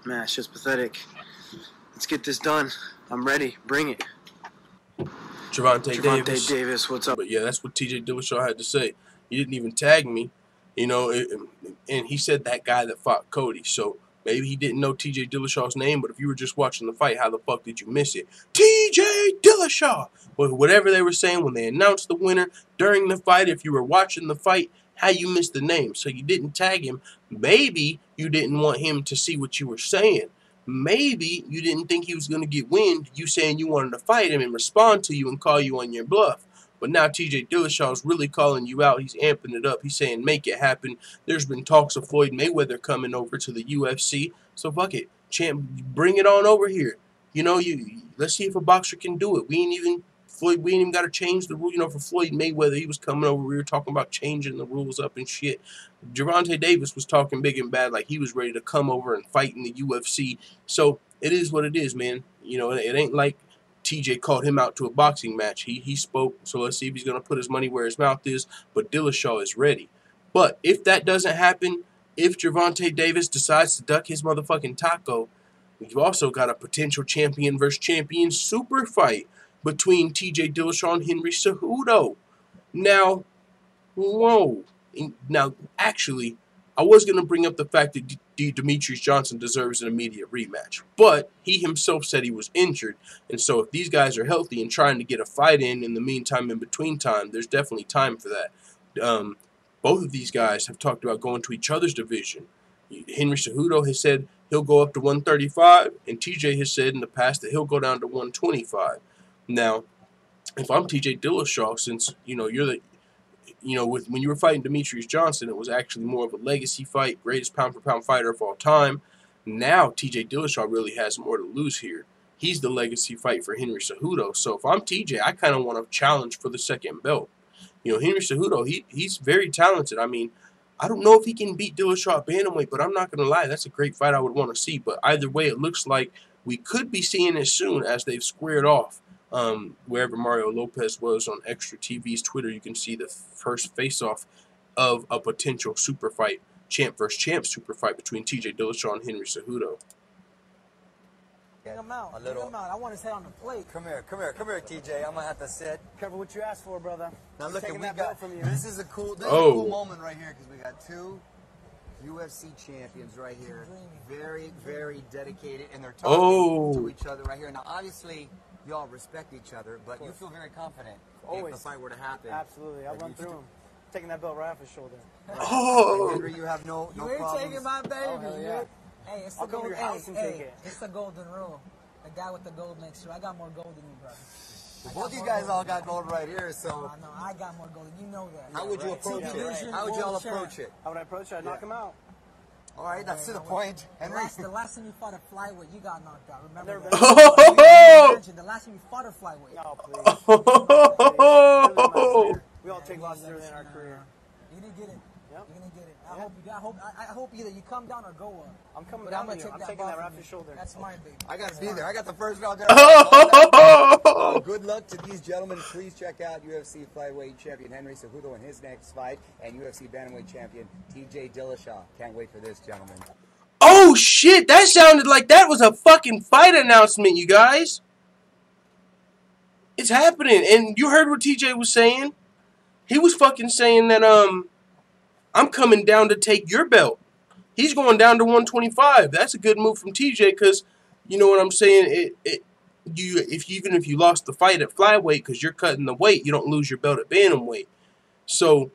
Man, it's just pathetic. Let's get this done. I'm ready. Bring it. Gervonta Davis, what's up? But yeah, that's what TJ Dillashaw had to say. He didn't even tag me, you know, and he said that guy that fought Cody. So maybe he didn't know TJ Dillashaw's name, but if you were just watching the fight, how the fuck did you miss it? TJ Dillashaw! Well, whatever they were saying when they announced the winner during the fight, if you were watching the fight, how you missed the name. So you didn't tag him. Maybe you didn't want him to see what you were saying. Maybe you didn't think he was going to get wind, you saying you wanted to fight him and respond to you and call you on your bluff. But now TJ Dillashaw is really calling you out. He's amping it up. He's saying, make it happen. There's been talks of Floyd Mayweather coming over to the UFC. So fuck it. Champ, bring it on over here. You know, let's see if a boxer can do it. We ain't even got to change the rule. You know, for Floyd Mayweather, he was coming over. We were talking about changing the rules up and shit. Gervonta Davis was talking big and bad like he was ready to come over and fight in the UFC. So it is what it is, man. You know, it ain't like TJ called him out to a boxing match. He spoke, so let's see if he's going to put his money where his mouth is. But Dillashaw is ready. But if that doesn't happen, if Gervonta Davis decides to duck his motherfucking taco, you've also got a potential champion versus champion super fight between TJ Dillashaw and Henry Cejudo. Now, whoa. Now, actually, I was going to bring up the fact that Demetrius Johnson deserves an immediate rematch. But he himself said he was injured. And so if these guys are healthy and trying to get a fight in the meantime, in between time, there's definitely time for that. Both of these guys have talked about going to each other's division. Henry Cejudo has said he'll go up to 135, and TJ has said in the past that he'll go down to 125. Now, if I'm TJ Dillashaw, since, you know, when you were fighting Demetrius Johnson, it was actually more of a legacy fight, greatest pound-for-pound fighter of all time. Now, TJ Dillashaw really has more to lose here. He's the legacy fight for Henry Cejudo. So if I'm TJ, I kind of want to challenge for the second belt. You know, Henry Cejudo, he's very talented. I mean, I don't know if he can beat Dillashaw at bantamweight, but I'm not going to lie. That's a great fight I would want to see. But either way, it looks like we could be seeing it soon as they've squared off. Wherever Mario Lopez was on Extra TV's Twitter, you can see the first face-off of a potential super fight, champ versus champ super fight between TJ Dillashaw and Henry Cejudo. Bring him out. A little. Bring him out. I want his head on the plate. Come here, TJ. I'm gonna have to sit. Careful what you asked for, brother. Now look, Taking we that got belt from you. this is a cool moment right here because we got two UFC champions right here, very dedicated, and they're talking to each other right here. Now, obviously, y'all respect each other, but you feel very confident if the fight were to happen. Absolutely, I'll run through him. Taking that belt right off his shoulder. Oh, Henry, you have no you ain't problems. taking my baby. Oh, yeah. Hey, it's I'll come to your house and take it. It's the golden rule. The guy with the gold makes sure. I got more gold than you, brother. Both you guys all got gold right here, so. I know, I got more gold than you know that. How would you approach it? How would y'all approach it? How would I approach it? I'd knock him out. All right, that's to the point. Henry. The last time you fought a flyweight, you got knocked out. Remember that? The last time you fought a flyweight. No, please. We all take losses early in our career. You're gonna get it. Yep. You're gonna get it. I hope either you come down or go up. I'm coming down on you. I'm taking that right off your shoulder. That's mine, baby. I gotta be there. I got the first round. Good luck to these gentlemen. Please check out UFC flyweight champion Henry Cejudo in his next fight, and UFC bantamweight champion TJ Dillashaw. Can't wait for this, gentlemen. Oh shit! That sounded like that was a fucking fight announcement, you guys. It's happening, and you heard what TJ was saying. He was fucking saying that I'm coming down to take your belt. He's going down to 125. That's a good move from TJ because, you know what I'm saying. Even if you lost the fight at flyweight because you're cutting the weight, you don't lose your belt at bantamweight. So,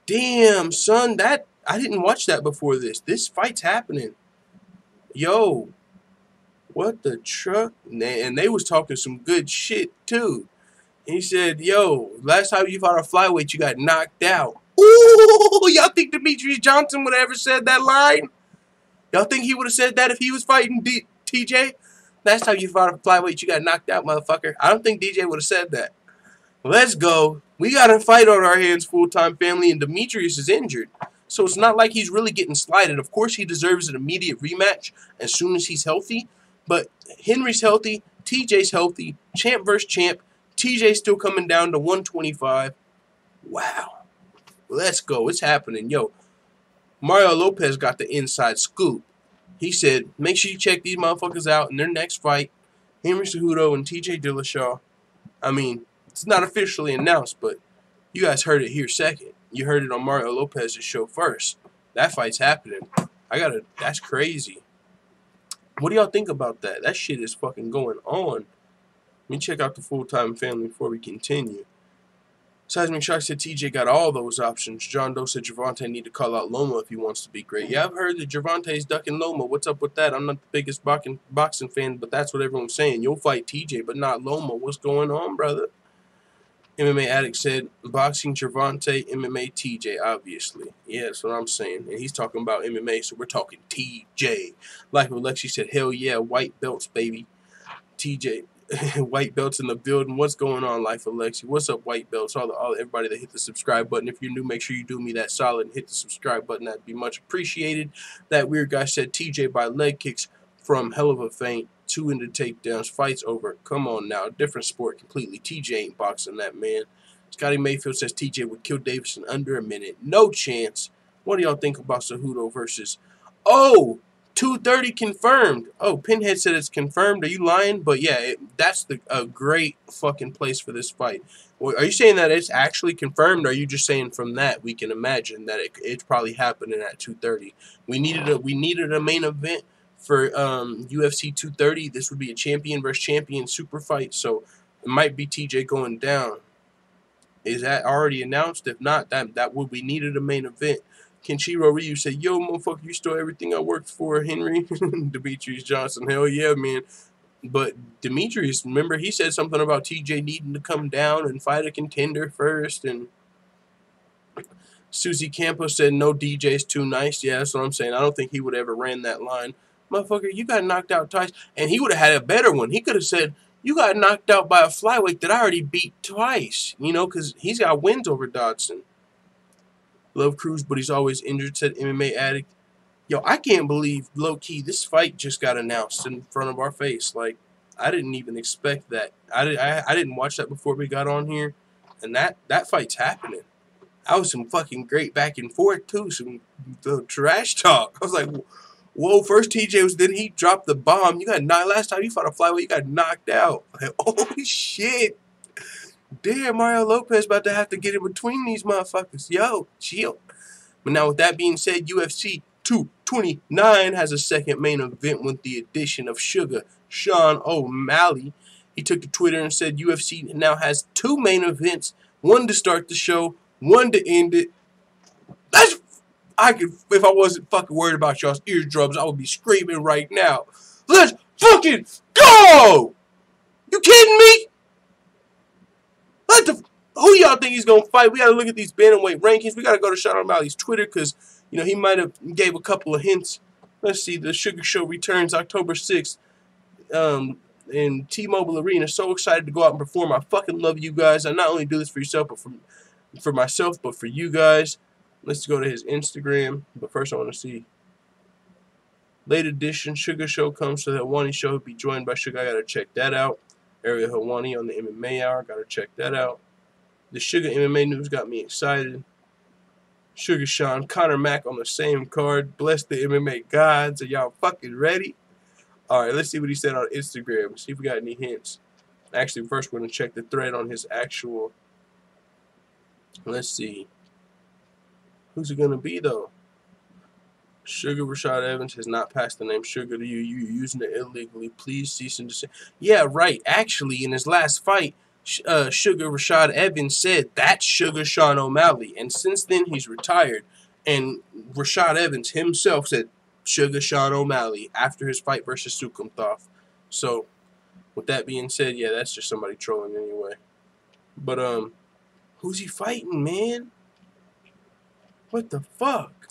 damn son, that I didn't watch that before this. This fight's happening. Yo, what the truck? And they was talking some good shit too. He said, yo, last time you fought a flyweight, you got knocked out. Ooh, y'all think Demetrius Johnson would have ever said that line? Y'all think he would have said that if he was fighting TJ? Last time you fought a flyweight, you got knocked out, motherfucker. I don't think DJ would have said that. Let's go. We got a fight on our hands, full-time family, and Demetrius is injured. So it's not like he's really getting slighted. Of course, he deserves an immediate rematch as soon as he's healthy. But Henry's healthy. TJ's healthy. Champ versus champ. TJ's still coming down to 125. Wow. Let's go. It's happening. Yo, Mario Lopez got the inside scoop. He said, make sure you check these motherfuckers out in their next fight. Henry Cejudo and TJ Dillashaw. I mean, it's not officially announced, but you guys heard it here second. You heard it on Mario Lopez's show first. That fight's happening. That's crazy. What do y'all think about that? That shit is fucking going on. Let me check out the full-time family before we continue. Seismic Shark said TJ got all those options. John Doe said Gervonta need to call out Loma if he wants to be great. Yeah, I've heard that Gervonta's ducking Loma. What's up with that? I'm not the biggest boxing fan, but that's what everyone's saying. You'll fight TJ, but not Loma. What's going on, brother? MMA Addict said boxing Gervonta, MMA TJ, obviously. Yeah, that's what I'm saying. And he's talking about MMA, so we're talking TJ. Like Alexi said, hell yeah, white belts, baby. TJ. White belts in the building. What's going on, Life Alexi? What's up, white belts? All everybody that hit the subscribe button. If you're new, make sure you do me that solid and hit the subscribe button. That'd be much appreciated. That weird guy said TJ by leg kicks from hell of a feint, 2 into takedowns. Fight's over. Come on now, different sport completely. TJ ain't boxing that man. Scotty Mayfield says TJ would kill Davis in under a minute. No chance. What do y'all think about Cejudo versus? Oh, 230 confirmed. Oh, Pinhead said it's confirmed. Are you lying? But yeah, that's a great fucking place for this fight. Well, are you saying that it's actually confirmed, or are you just saying from that we can imagine that it's probably happening at 230? We needed a main event for UFC 230. This would be a champion versus champion super fight, so it might be TJ going down. Is that already announced? If not, that would we needed a main event. Kenshiro Ryu said, yo, motherfucker, you stole everything I worked for, Henry. Demetrius Johnson, hell yeah, man. But Demetrius, remember, he said something about TJ needing to come down and fight a contender first. And Susie Campos said, no, DJ's too nice. Yeah, that's what I'm saying. I don't think he would ever ran that line. Motherfucker, you got knocked out twice. And he would have had a better one. He could have said, you got knocked out by a flyweight that I already beat twice. You know, because he's got wins over Dodson. Love Cruz, but he's always injured, said MMA Addict. Yo, I can't believe, low-key, this fight just got announced in front of our face. Like, I didn't even expect that. I didn't watch that before we got on here. And that fight's happening. That was some fucking great back and forth, too. Some trash talk. I was like, Whoa, first TJ was, then he dropped the bomb. You got knocked, last time you fought a flyweight, you got knocked out. Like, oh, shit. Damn, Mario Lopez about to have to get in between these motherfuckers. Yo, chill. But now with that being said, UFC 229 has a second main event with the addition of Sugar Sean O'Malley. He took to Twitter and said UFC now has 2 main events, one to start the show, one to end it. If I wasn't fucking worried about y'all's eardrums, I would be screaming right now. Let's fucking go! You kidding me? Who y'all think he's gonna fight? We gotta look at these bantamweight rankings. We gotta go to Sean O'Malley's Twitter because he might have gave a couple of hints. Let's see. The Sugar Show returns October 6th in T-Mobile Arena. So excited to go out and perform. I fucking love you guys. I not only do this for yourself, but for myself, but for you guys. Let's go to his Instagram. But first, I want to see. Late edition Sugar Show comes to the Helwani Show. He'll be joined by Sugar. I gotta check that out. Ariel Helwani on the MMA Hour. Gotta check that out. The Sugar MMA news got me excited. Sugar Sean, Conor Mack on the same card. Bless the MMA gods. Are y'all fucking ready? Alright, let's see what he said on Instagram. See if we got any hints. Actually, first we're going to check the thread on his actual. Let's see. Who's it going to be, though? Sugar Rashad Evans has not passed the name Sugar to you. You're using it illegally. Please cease and desist. Yeah, right. Actually, in his last fight, Sugar Rashad Evans said that's Sugar Sean O'Malley, and since then he's retired. And Rashad Evans himself said Sugar Sean O'Malley after his fight versus Sukumthov. So, with that being said, yeah, that's just somebody trolling anyway. But who's he fighting, man? What the fuck?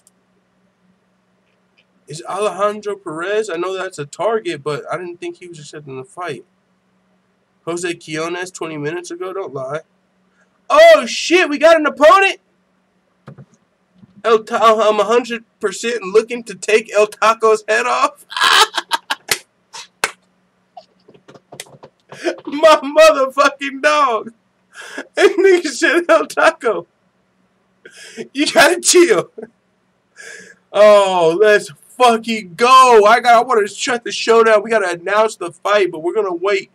Is Alejandro Perez? I know that's a target, but I didn't think he was accepting the fight. Jose Quiones 20 minutes ago, don't lie. Oh shit, we got an opponent? I'm 100% looking to take El Taco's head off. My motherfucking dog. And nigga said El Taco. You gotta chill. Oh, let's fucking go. I want to shut the show down. We gotta announce the fight, but we're gonna wait.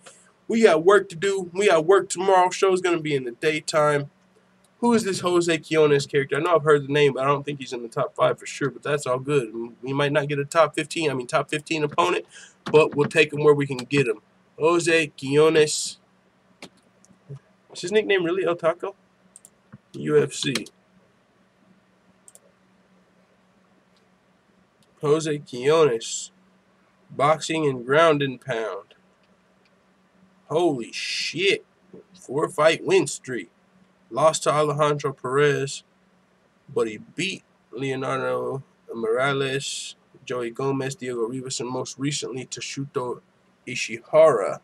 We got work to do. We got work tomorrow. Show's going to be in the daytime. Who is this Jose Quiones character? I know I've heard the name, but I don't think he's in the top 5 for sure. But that's all good. We might not get a top 15 opponent, but we'll take him where we can get him. Jose Quiones. Is his nickname really El Taco? UFC. Jose Quiones. Boxing and ground and pound. Holy shit. 4-fight win streak. Lost to Alejandro Perez, but he beat Leonardo Morales, Joey Gomez, Diego Rivas, and most recently Teruto Ishihara.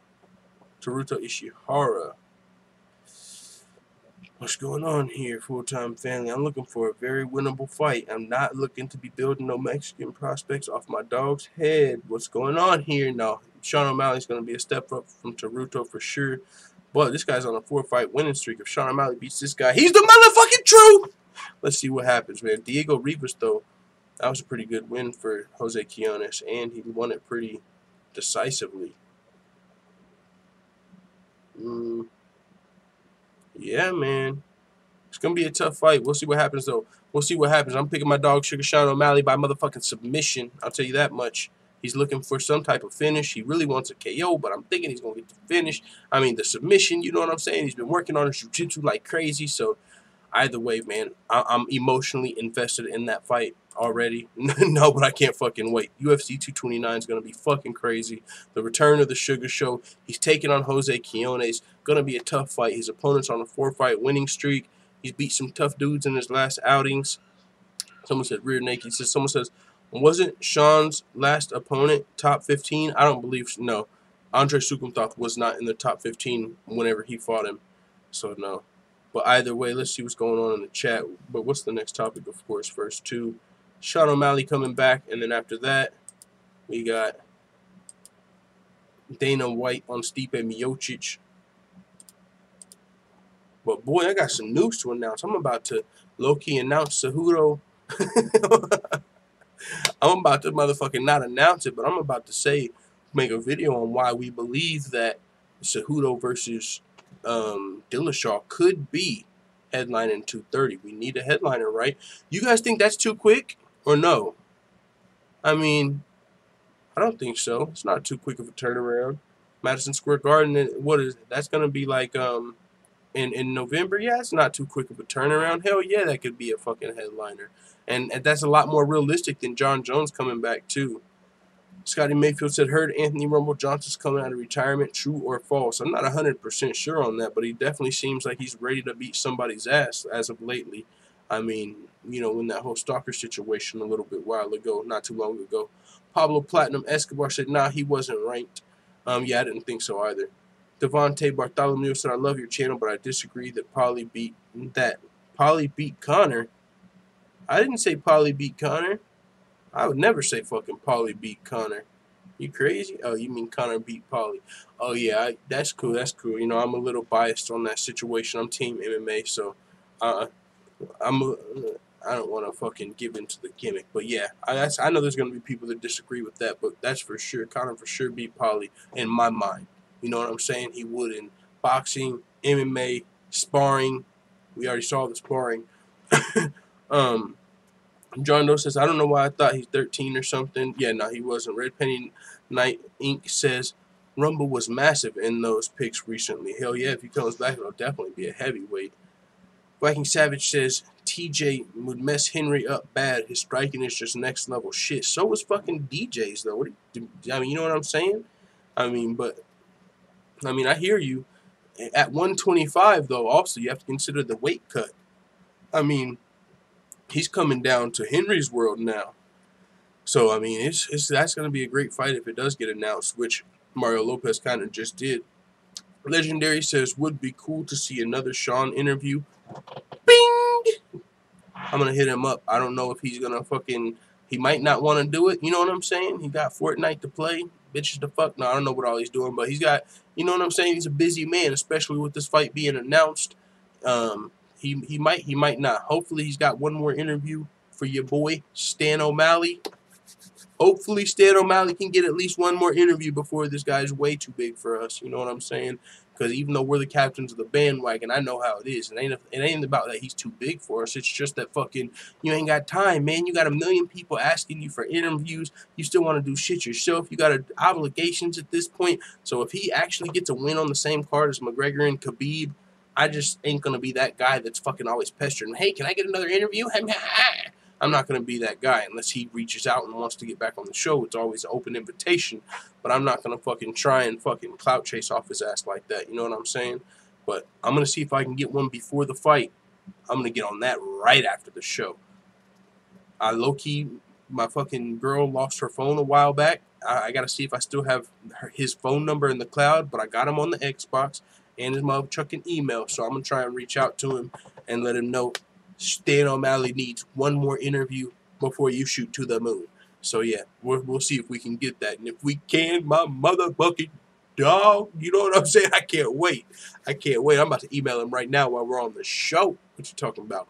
What's going on here, full-time family? I'm looking for a very winnable fight. I'm not looking to be building no Mexican prospects off my dog's head. What's going on here? No, Sean O'Malley's going to be a step up from Teruto for sure. But this guy's on a 4-fight winning streak. If Sean O'Malley beats this guy, he's the motherfucking truth! Let's see what happens, man. Diego Rivas, though, that was a pretty good win for Jose Quiones, and he won it pretty decisively. Yeah, man. It's going to be a tough fight. We'll see what happens, though. We'll see what happens. I'm picking my dog, Sugar Sean O'Malley, by motherfucking submission. I'll tell you that much. He's looking for some type of finish. He really wants a KO, but I'm thinking he's going to get the finish. I mean, the submission, you know what I'm saying? He's been working on his jiu-jitsu like crazy. So, either way, man, I'm emotionally invested in that fight already. No, but I can't fucking wait. UFC 229 is going to be fucking crazy. The return of the Sugar Show. He's taking on Jose Quiones. Going to be a tough fight. His opponent's on a 4-fight winning streak. He's beat some tough dudes in his last outings. Someone said rear naked. Someone says, wasn't Sean's last opponent top 15? I don't believe so. No. Andre Sukumthov was not in the top 15 whenever he fought him. So, no. But either way, let's see what's going on in the chat. But what's the next topic, of course? First two. Sean O'Malley coming back. And then after that, we got Dana White on Stipe Miocic. But, boy, I got some news to announce. I'm about to low-key announce Cejudo. I'm about to motherfucking not announce it, but I'm about to make a video on why we believe that Cejudo versus Dillashaw could be headlining 230. We need a headliner, right? You guys think that's too quick or no? I mean, I don't think so. It's not too quick of a turnaround. Madison Square Garden, what is it? That's gonna be like in November. Yeah, it's not too quick of a turnaround. Hell yeah, that could be a fucking headliner. And that's a lot more realistic than John Jones coming back too. Scotty Mayfield said, heard Anthony Rumble Johnson's coming out of retirement. True or false? I'm not 100% sure on that, but he definitely seems like he's ready to beat somebody's ass as of lately. I mean, you know, in that whole stalker situation a little bit while ago, not too long ago. Pablo Platinum Escobar said, nah, he wasn't ranked. Yeah, I didn't think so either. Devontae Bartholomew said, I love your channel, but I disagree that Paulie beat Conor. I didn't say Paulie beat Conor. I would never say fucking Paulie beat Conor. You crazy? Oh, you mean Conor beat Paulie. Oh, yeah, that's cool. That's cool. You know, I'm a little biased on that situation. I'm Team MMA, so I don't want to fucking give into the gimmick. But, yeah, I know there's going to be people that disagree with that, but that's for sure. Conor for sure beat Paulie in my mind. You know what I'm saying? He would in boxing, MMA, sparring. We already saw the sparring. John Doe says, I don't know why I thought he's 13 or something. Yeah, no, he wasn't. Red Penny Knight Inc. says, Rumble was massive in those picks recently. Hell yeah, if he comes back, it'll definitely be a heavyweight. Viking Savage says, TJ would mess Henry up bad. His striking is just next level shit. So was fucking DJ's, though. I mean, you know what I'm saying? I mean, I hear you. At 125, though, also, you have to consider the weight cut. I mean, he's coming down to Henry's world now. So, I mean, that's going to be a great fight if it does get announced, which Mario Lopez kind of just did. Legendary says, would be cool to see another Sean interview. Bing! I'm going to hit him up. I don't know if he's going to fucking... He might not want to do it. You know what I'm saying? He got Fortnite to play. Bitches to fuck. No, I don't know what all he's doing, but he's got... You know what I'm saying? He's a busy man, especially with this fight being announced. He might not. Hopefully he's got one more interview for your boy, Stan O'Malley. Hopefully Stan O'Malley can get at least one more interview before this guy's way too big for us. You know what I'm saying? Because even though we're the captains of the bandwagon, I know how it is. It ain't about that he's too big for us. It's just that fucking, you ain't got time, man. You got a million people asking you for interviews. You still want to do shit yourself. You got obligations at this point. So if he actually gets a win on the same card as McGregor and Khabib, I just ain't going to be that guy that's fucking always pestering. Hey, can I get another interview? I'm not going to be that guy unless he reaches out and wants to get back on the show. It's always an open invitation. But I'm not going to fucking try and fucking clout chase off his ass like that. You know what I'm saying? But I'm going to see if I can get one before the fight. I'm going to get on that right after the show. Low-key, my fucking girl lost her phone a while back. I got to see if I still have his phone number in the cloud. But I got him on the Xbox and his motherfucking email. So I'm going to try and reach out to him and let him know Stan O'Malley needs one more interview before you shoot to the moon. So, yeah, we'll see if we can get that. And if we can, my motherfucking dog, you know what I'm saying? I can't wait. I can't wait. I'm about to email him right now while we're on the show. What you talking about?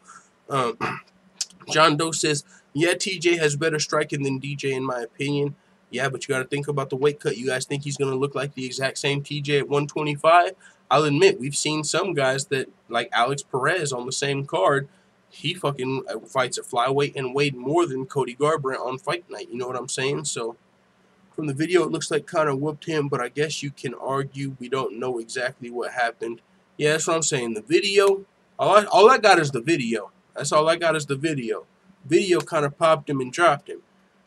John Doe says, yeah, TJ has better striking than DJ in my opinion. Yeah, but you got to think about the weight cut. You guys think he's going to look like the exact same TJ at 125? I'll admit, we've seen some guys that, like Alex Perez on the same card, he fucking fights at flyweight and weighed more than Cody Garbrandt on fight night. You know what I'm saying? So, from the video, it looks like Conor whooped him, but I guess you can argue we don't know exactly what happened. Yeah, that's what I'm saying. The video, all I got is the video. That's all I got is the video. Video kind of popped him and dropped him.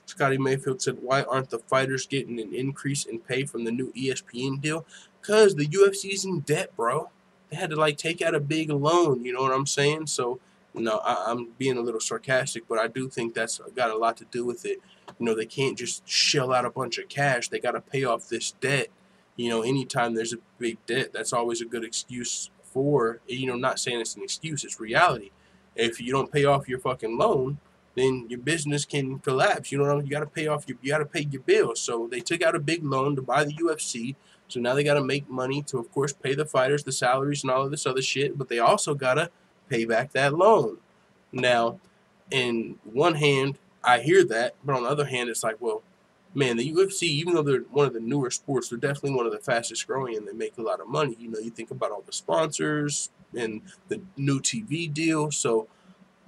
Scotty Mayfield said, why aren't the fighters getting an increase in pay from the new ESPN deal? Because the UFC's in debt, bro. They had to, like, take out a big loan, you know what I'm saying? So, no, I'm being a little sarcastic, but I do think that's got a lot to do with it. You know, they can't just shell out a bunch of cash. They got to pay off this debt. You know, anytime there's a big debt, that's always a good excuse for, you know, not saying it's an excuse, it's reality. If you don't pay off your fucking loan, then your business can collapse. You know, you got to pay off you got to pay your bills. So they took out a big loan to buy the UFC. So now they got to make money to, of course, pay the fighters, the salaries, and all of this other shit. But they also got to pay back that loan. Now, in one hand, I hear that, but on the other hand, it's like, well, man, the UFC, even though they're one of the newer sports, they're definitely one of the fastest growing, and they make a lot of money. You know, you think about all the sponsors and the new TV deal. So,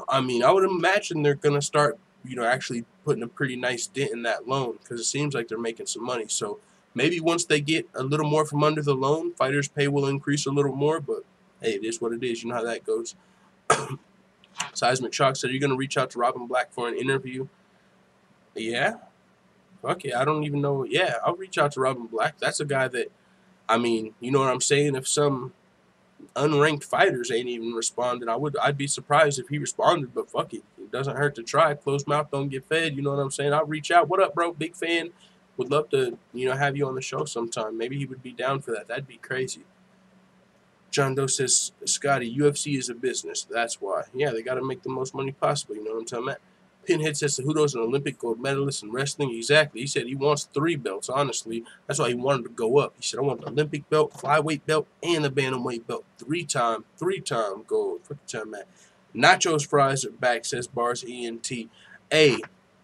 I mean, I would imagine they're going to start, you know, actually putting a pretty nice dent in that loan, because it seems like they're making some money. So maybe once they get a little more from under the loan, fighters' pay will increase a little more. But hey, it is what it is. You know how that goes. Seismic Shock said, "You're going to reach out to Robin Black for an interview?" Yeah. Fuck it. I don't even know. Yeah, I'll reach out to Robin Black. That's a guy that, I mean, you know what I'm saying? If some unranked fighters ain't even responding, I'd be surprised if he responded, but fuck it. It doesn't hurt to try. Closed mouth don't get fed. You know what I'm saying? I'll reach out. What up, bro? Big fan. Would love to, you know, have you on the show sometime. Maybe he would be down for that. That'd be crazy. John Doe says, Scotty, UFC is a business. That's why. Yeah, they got to make the most money possible. You know what I'm talking about? Pinhead says Cejudo's an Olympic gold medalist in wrestling. Exactly. He said he wants 3 belts, honestly. That's why he wanted to go up. He said, I want the Olympic belt, flyweight belt, and the bantamweight belt. 3-time gold. What the time, man? Nachos Fries are back, says Bars ENT. Hey,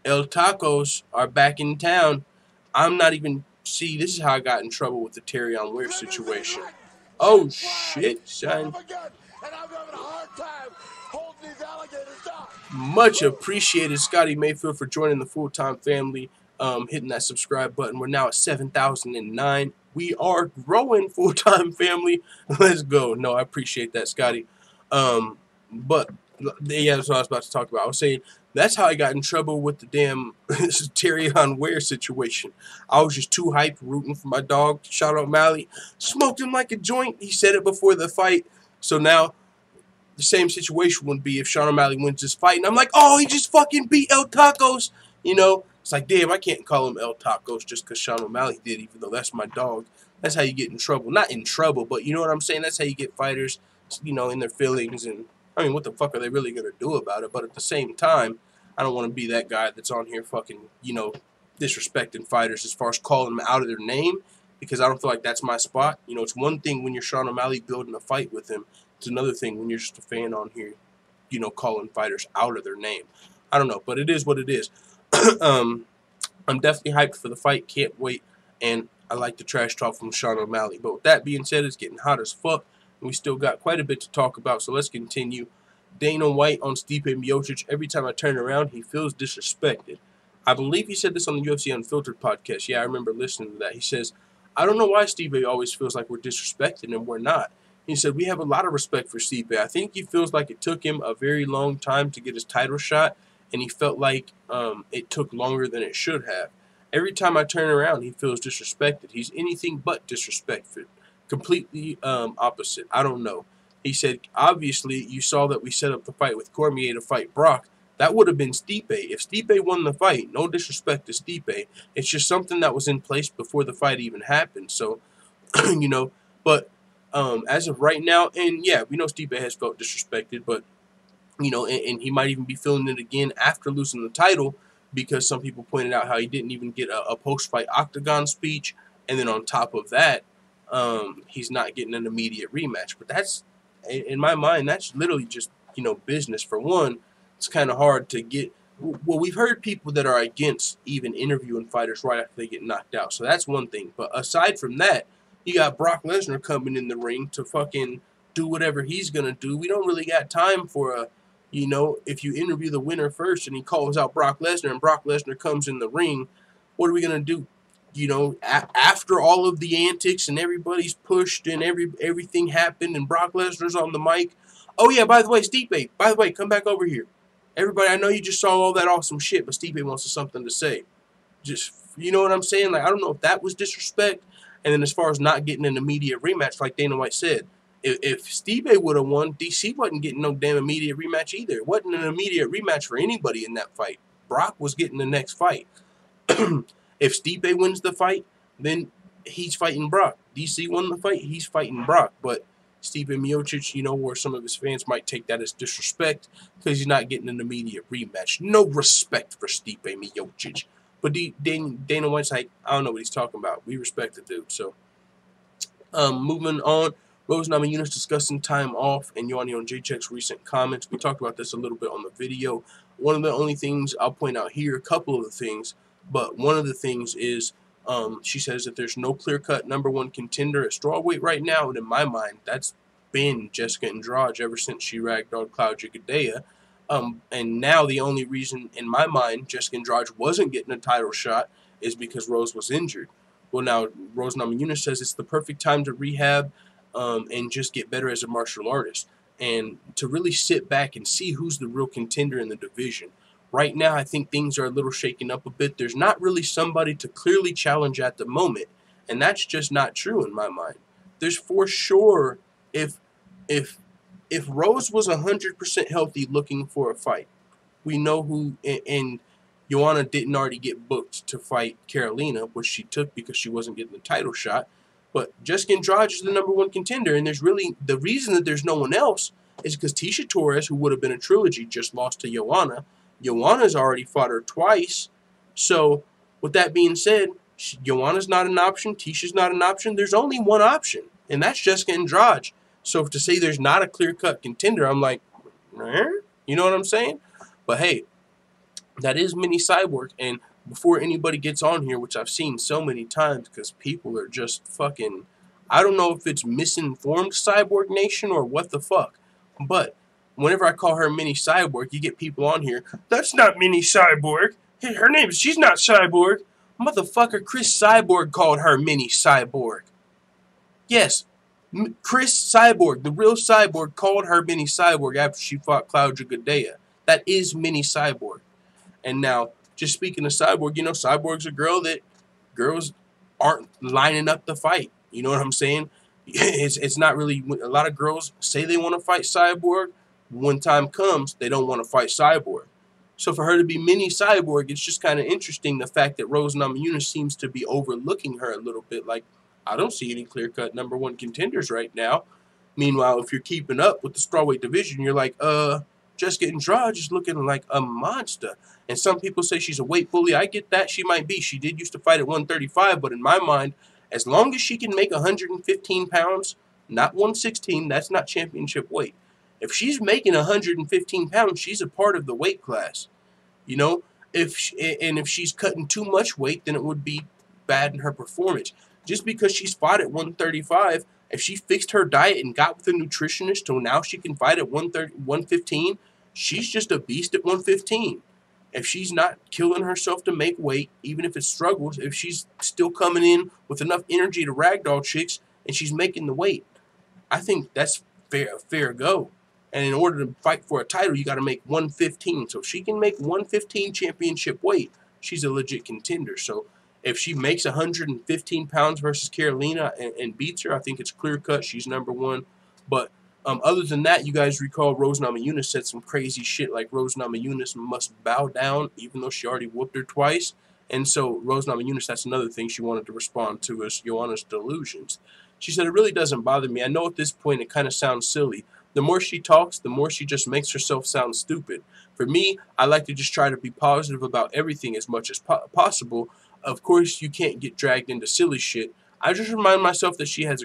El Tacos are back in town. I'm not even... See, this is how I got in trouble with the Terrion Ware situation. Oh, shit, son. Much appreciated, Scotty Mayfield, for joining the full-time family, hitting that subscribe button. We're now at 7,009. We are growing, full-time family. Let's go. No, I appreciate that, Scotty. But, yeah, that's what I was about to talk about. I was saying, that's how I got in trouble with the damn Terrion Ware situation. I was just too hyped, rooting for my dog. Shout out Mally. Smoked him like a joint. He said it before the fight. So now the same situation would be if Sean O'Malley wins this fight. And I'm like, oh, he just fucking beat El Tacos. You know, it's like, damn, I can't call him El Tacos just because Sean O'Malley did, even though that's my dog. That's how you get in trouble. Not in trouble, but you know what I'm saying? That's how you get fighters, you know, in their feelings. And, I mean, what the fuck are they really going to do about it? But at the same time, I don't want to be that guy that's on here fucking, you know, disrespecting fighters as far as calling them out of their name, because I don't feel like that's my spot. You know, it's one thing when you're Sean O'Malley building a fight with him. It's another thing when you're just a fan on here, you know, calling fighters out of their name. I don't know, but it is what it is. I'm definitely hyped for the fight. Can't wait. And I like the trash talk from Sean O'Malley. But with that being said, it's getting hot as fuck. And we still got quite a bit to talk about, so let's continue. Dana White on Stipe Miocic. Every time I turn around, he feels disrespected. I believe he said this on the UFC Unfiltered podcast. Yeah, I remember listening to that. He says, I don't know why Stipe always feels like we're disrespecting him. We're not. He said, we have a lot of respect for Stipe. I think he feels like it took him a very long time to get his title shot, and he felt like it took longer than it should have. Every time I turn around, he feels disrespected. He's anything but disrespectful. Completely opposite. I don't know. He said, obviously, you saw that we set up the fight with Cormier to fight Brock. That would have been Stipe. If Stipe won the fight, no disrespect to Stipe, it's just something that was in place before the fight even happened. So, you know, but as of right now, and yeah, we know Stipe has felt disrespected, but, you know, and he might even be feeling it again after losing the title, because some people pointed out how he didn't even get a post-fight octagon speech, and then on top of that, he's not getting an immediate rematch. But that's, in my mind, that's literally just, you know, business. For one, it's kind of hard to get. Well, we've heard people that are against even interviewing fighters right after they get knocked out. So that's one thing. But aside from that, you got Brock Lesnar coming in the ring to fucking do whatever he's going to do. We don't really got time for a, you know, if you interview the winner first and he calls out Brock Lesnar and Brock Lesnar comes in the ring, what are we going to do? You know, after all of the antics and everybody's pushed and everything happened and Brock Lesnar's on the mic. Oh, yeah, by the way, Stipe, by the way, come back over here. Everybody, I know you just saw all that awesome shit, but Stipe wants something to say. Just, you know what I'm saying? Like, I don't know if that was disrespect. And then as far as not getting an immediate rematch, like Dana White said, if Stipe would have won, DC wasn't getting no damn immediate rematch either. It wasn't an immediate rematch for anybody in that fight. Brock was getting the next fight. If Stipe wins the fight, then he's fighting Brock. DC won the fight, he's fighting Brock. But Stipe Miocic, you know, where some of his fans might take that as disrespect because he's not getting an immediate rematch. No respect for Stipe Miocic. But Dana White's like, I don't know what he's talking about. We respect the dude. So, moving on. Rose Namajunas discussing time off and Joanna Jedrzejczyk's recent comments. We talked about this a little bit on the video. One of the only things I'll point out here, a couple of the things, but one of the things is she says that there's no clear-cut #1 contender at strawweight right now, and in my mind, that's been Jessica Andrade ever since she ragdolled Claudia Gadelha. And now the only reason, in my mind, Jessica Andrade wasn't getting a title shot is because Rose was injured. Well, now Rose Namajunas says it's the perfect time to rehab and just get better as a martial artist and to really sit back and see who's the real contender in the division. Right now, I think things are a little shaken up a bit. There's not really somebody to clearly challenge at the moment, and that's just not true in my mind. There's for sure, if Rose was 100% healthy looking for a fight, we know who, and Joanna didn't already get booked to fight Carolina, which she took because she wasn't getting the title shot. But Jessica Andrade is the #1 contender, and there's really, the reason that there's no one else is because Tecia Torres, who would have been a trilogy, just lost to Joanna. Joanna's already fought her twice. So, with that being said, Joanna's not an option, Ticia's not an option. There's only one option, and that's Jessica Andrade. So, to say there's not a clear-cut contender, I'm like, you know what I'm saying? But hey, that is Mini Cyborg, and before anybody gets on here, which I've seen so many times because people are just fucking, I don't know if it's misinformed Cyborg Nation or what the fuck, but whenever I call her Mini Cyborg, you get people on here, that's not Mini Cyborg. Hey, her name, she's not Cyborg. Motherfucker, Chris Cyborg called her Mini Cyborg. Yes, Chris Cyborg, the real Cyborg, called her Mini Cyborg after she fought Claudia Gadelha. That is Mini Cyborg. And now, just speaking of Cyborg, you know, Cyborg's a girl that girls aren't lining up to fight. You know what I'm saying? It's not really, a lot of girls say they want to fight Cyborg. When time comes, they don't want to fight Cyborg. So for her to be Mini Cyborg, it's just kind of interesting, the fact that Rose Namajunas seems to be overlooking her a little bit. Like, I don't see any clear-cut #1 contenders right now. Meanwhile, if you're keeping up with the strawweight division, you're like, Jessica Andrade is looking like a monster. And some people say she's a weight bully. I get that. She might be. She did used to fight at 135, but in my mind, as long as she can make 115 pounds, not 116, that's not championship weight. If she's making 115 pounds, she's a part of the weight class. You know, if she's cutting too much weight, then it would be bad in her performance. Just because she's fought at 135, if she fixed her diet and got with a nutritionist till now she can fight at 115, she's just a beast at 115. If she's not killing herself to make weight, even if it struggles, if she's still coming in with enough energy to ragdoll chicks and she's making the weight, I think that's fair go. And in order to fight for a title, you got to make 115. So if she can make 115 championship weight, she's a legit contender. So if she makes 115 pounds versus Carolina and beats her, I think it's clear-cut. She's #1. But other than that, you guys recall Rose Namajunas said some crazy shit like Rose Namajunas must bow down even though she already whooped her twice. And so Rose Namajunas, that's another thing she wanted to respond to, is Joanna's delusions. She said, it really doesn't bother me. I know at this point it kind of sounds silly. The more she talks, the more she just makes herself sound stupid. For me, I like to just try to be positive about everything as much as possible. Of course, you can't get dragged into silly shit. I just remind myself that she was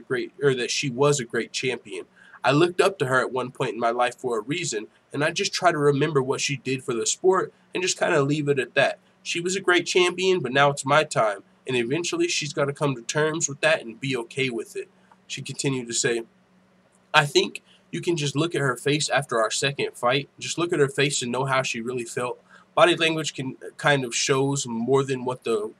a great champion. I looked up to her at one point in my life for a reason, and I just try to remember what she did for the sport and just kind of leave it at that. She was a great champion, but now it's my time, and eventually she's got to come to terms with that and be okay with it. She continued to say, I think you can just look at her face after our second fight. Just look at her face and know how she really felt. Body language can kind of shows more than what the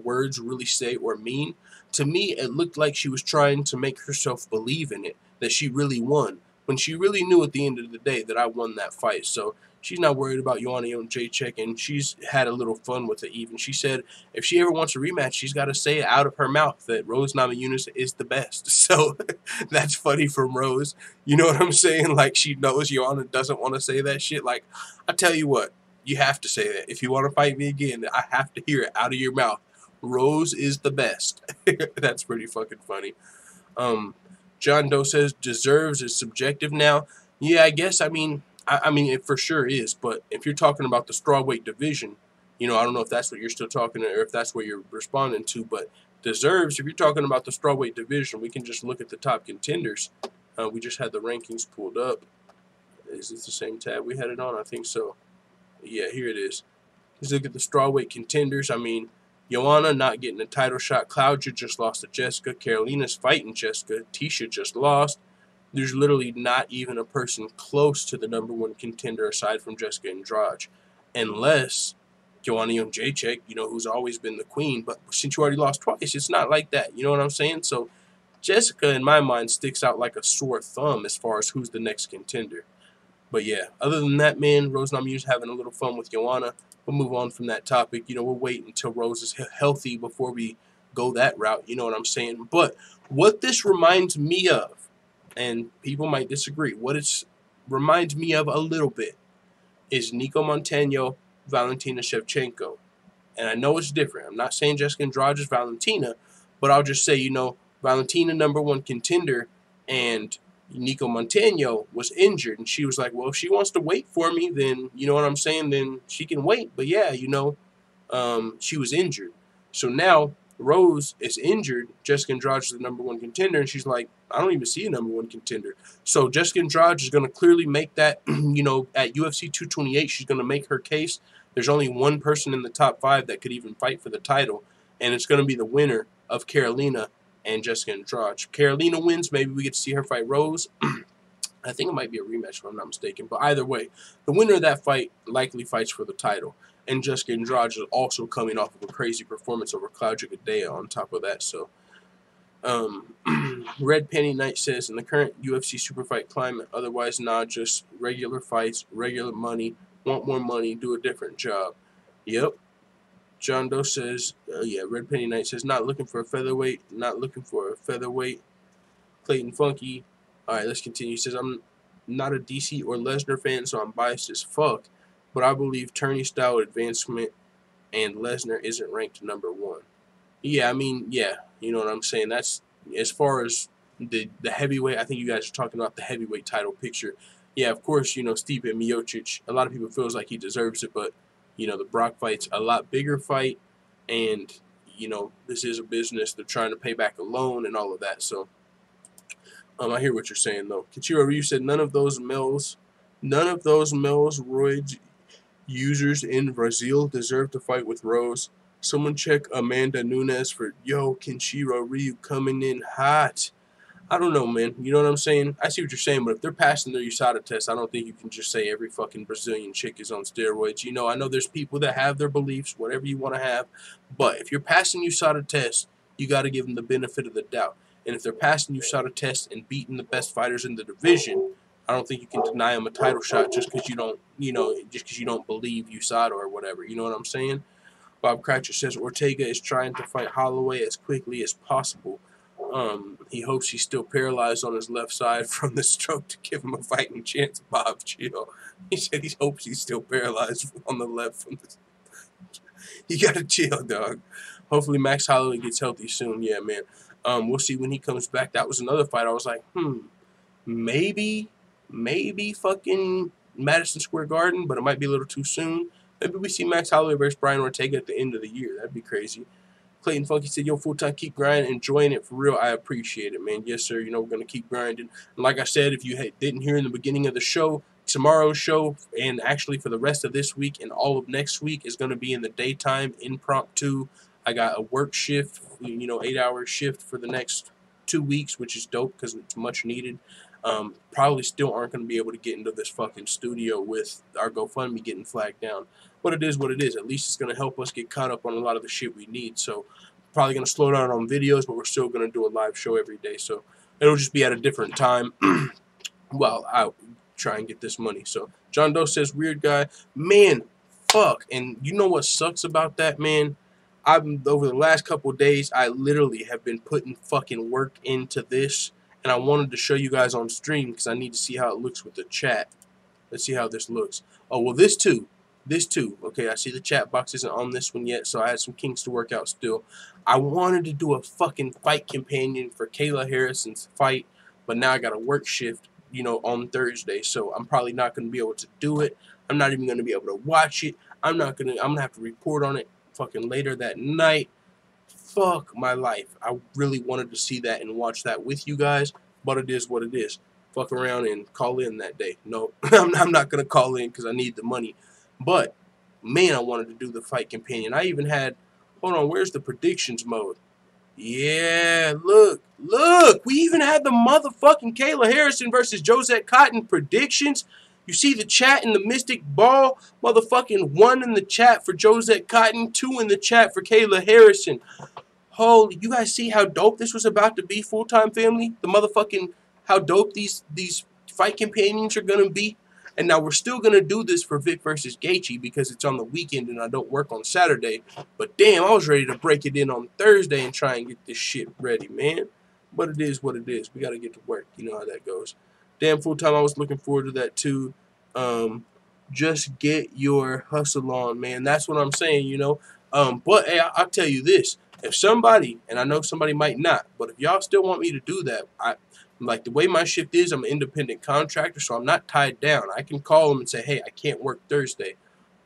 words really say or mean. To me, it looked like she was trying to make herself believe in it, that she really won, when she really knew at the end of the day that I won that fight. So she's not worried about Joanna Jedrzejczyk, and she's had a little fun with it even. She said if she ever wants a rematch, she's got to say it out of her mouth that Rose Namajunas is the best. So that's funny from Rose. You know what I'm saying? Like, she knows Joanna doesn't want to say that shit. Like, I tell you what, you have to say that. If you want to fight me again, I have to hear it out of your mouth. Rose is the best. That's pretty fucking funny. John Doe says deserves is subjective now. Yeah, I guess. I mean, it for sure is. But if you're talking about the strawweight division, I don't know if that's what you're still talking to or if that's what you're responding to. But deserves, if you're talking about the strawweight division, we can just look at the top contenders. We just had the rankings pulled up. Is this the same tab we had it on? I think so. Yeah, here it is. Let's look at the strawweight contenders. I mean, Joanna not getting a title shot. Claudia just lost to Jessica. Carolina's fighting Jessica. Tisha just lost. There's literally not even a person close to the #1 contender aside from Jessica Andrade. Unless Joanna Jedrzejczyk, you know, who's always been the queen. But since you already lost twice, it's not like that. You know what I'm saying? So Jessica, in my mind, sticks out like a sore thumb as far as who's the next contender. But yeah, other than that, man, Rose Namajunas having a little fun with Joanna. We'll move on from that topic. You know, we'll wait until Rose is healthy before we go that route. You know what I'm saying? But what this reminds me of, and people might disagree, what it reminds me of a little bit is Nico Montano, Valentina Shevchenko. And I know it's different. I'm not saying Jessica Andrade is Valentina, but I'll just say, you know, Valentina #1 contender, and Nico Montano was injured, and she was like, well, if she wants to wait for me, then, you know what I'm saying, then she can wait. But yeah, you know, she was injured. So now Rose is injured. Jessica Andrade is the #1 contender, and she's like, I don't even see a #1 contender. So Jessica Andrade is going to clearly make that, you know, at UFC 228, she's going to make her case. There's only one person in the top 5 that could even fight for the title, and it's going to be the winner of Carolina and Jessica Andrade. If Carolina wins, maybe we get to see her fight Rose. I think it might be a rematch if I'm not mistaken. But either way, the winner of that fight likely fights for the title. And Jessica Andrade is also coming off of a crazy performance over Claudia Gadelha on top of that. So, Red Penny Knight says, in the current UFC super fight climate, otherwise not just regular fights, regular money, want more money, do a different job. Yep. John Doe says, yeah, Red Penny Knight says, not looking for a featherweight, not looking for a featherweight. Clayton Funky. All right, let's continue. He says, I'm not a DC or Lesnar fan, so I'm biased as fuck, but I believe tourney style advancement and Lesnar isn't ranked #1. Yeah, I mean, yeah, you know what I'm saying. That's as far as the heavyweight. I think you guys are talking about the heavyweight title picture. Yeah, of course, you know, Stipe Miocic, a lot of people feels like he deserves it, but you know, the Brock fight's a lot bigger fight, and, you know, this is a business. They're trying to pay back a loan and all of that. So, I hear what you're saying, though. Kichiro Ryu said, none of those males roids users in Brazil deserve to fight with Rose. Someone check Amanda Nunes for, yo, Kichiro Ryu coming in hot. I don't know, man. You know what I'm saying? I see what you're saying, but if they're passing their USADA test, I don't think you can just say every fucking Brazilian chick is on steroids. You know, I know there's people that have their beliefs, whatever you want to have, but if you're passing USADA test, you got to give them the benefit of the doubt. And if they're passing USADA test and beating the best fighters in the division, I don't think you can deny them a title shot just because you don't, you know, just because you don't believe USADA or whatever. You know what I'm saying? Bob Cratcher says Ortega is trying to fight Holloway as quickly as possible. He hopes he's still paralyzed on his left side from the stroke to give him a fighting chance. Bob, chill. He said he hopes he's still paralyzed on the left from the. You gotta chill, dog. Hopefully Max Holloway gets healthy soon. Yeah, man. We'll see when he comes back. That was another fight. I was like, maybe fucking Madison Square Garden, but it might be a little too soon. Maybe we see Max Holloway versus Brian Ortega at the end of the year. That'd be crazy. Clayton Funky said, yo, full time, keep grinding, enjoying it for real. I appreciate it, man. Yes, sir. You know, we're going to keep grinding. And like I said, if you didn't hear in the beginning of the show, tomorrow's show, and actually for the rest of this week and all of next week, is going to be in the daytime, impromptu. I got a work shift, you know, 8-hour shift for the next 2 weeks, which is dope because it's much needed. Probably still aren't going to be able to get into this fucking studio with our GoFundMe getting flagged down. But it is what it is. At least it's going to help us get caught up on a lot of the shit we need. So probably going to slow down on videos, but we're still going to do a live show every day. So it'll just be at a different time while I try and get this money. So John Doe says, weird guy. Man, fuck. And you know what sucks about that, man? Over the last couple of days, I literally have been putting fucking work into this. And I wanted to show you guys on stream because I need to see how it looks with the chat. Let's see how this looks. Oh, well, this too. This too. Okay, I see the chat box isn't on this one yet, so I had some kinks to work out still. I wanted to do a fucking fight companion for Kayla Harrison's fight, but now I got a work shift, you know, on Thursday, so I'm probably not going to be able to do it. I'm not even going to be able to watch it. I'm gonna have to report on it fucking later that night. Fuck my life. I really wanted to see that and watch that with you guys, but it is what it is. Fuck around and call in that day. No, I'm not going to call in because I need the money. But, man, I wanted to do the fight companion. I even had, hold on, where's the predictions mode? Yeah, look. We even had the motherfucking Kayla Harrison versus Josette Cotton predictions. You see the chat in the Mystic Ball? Motherfucking 1 in the chat for Josette Cotton, 2 in the chat for Kayla Harrison. Holy, you guys see how dope this was about to be, full-time family? The motherfucking, how dope these fight companions are going to be. And now we're still going to do this for Vic versus Gaethje because it's on the weekend and I don't work on Saturday. But damn, I was ready to break it in on Thursday and try and get this shit ready, man. But it is what it is. We got to get to work. You know how that goes. Damn, full-time, I was looking forward to that too. Just get your hustle on, man. That's what I'm saying, you know. But hey, I'll tell you this. If somebody, and I know somebody might not, but if y'all still want me to do that, like the way my shift is, I'm an independent contractor, so I'm not tied down. I can call them and say, hey, I can't work Thursday.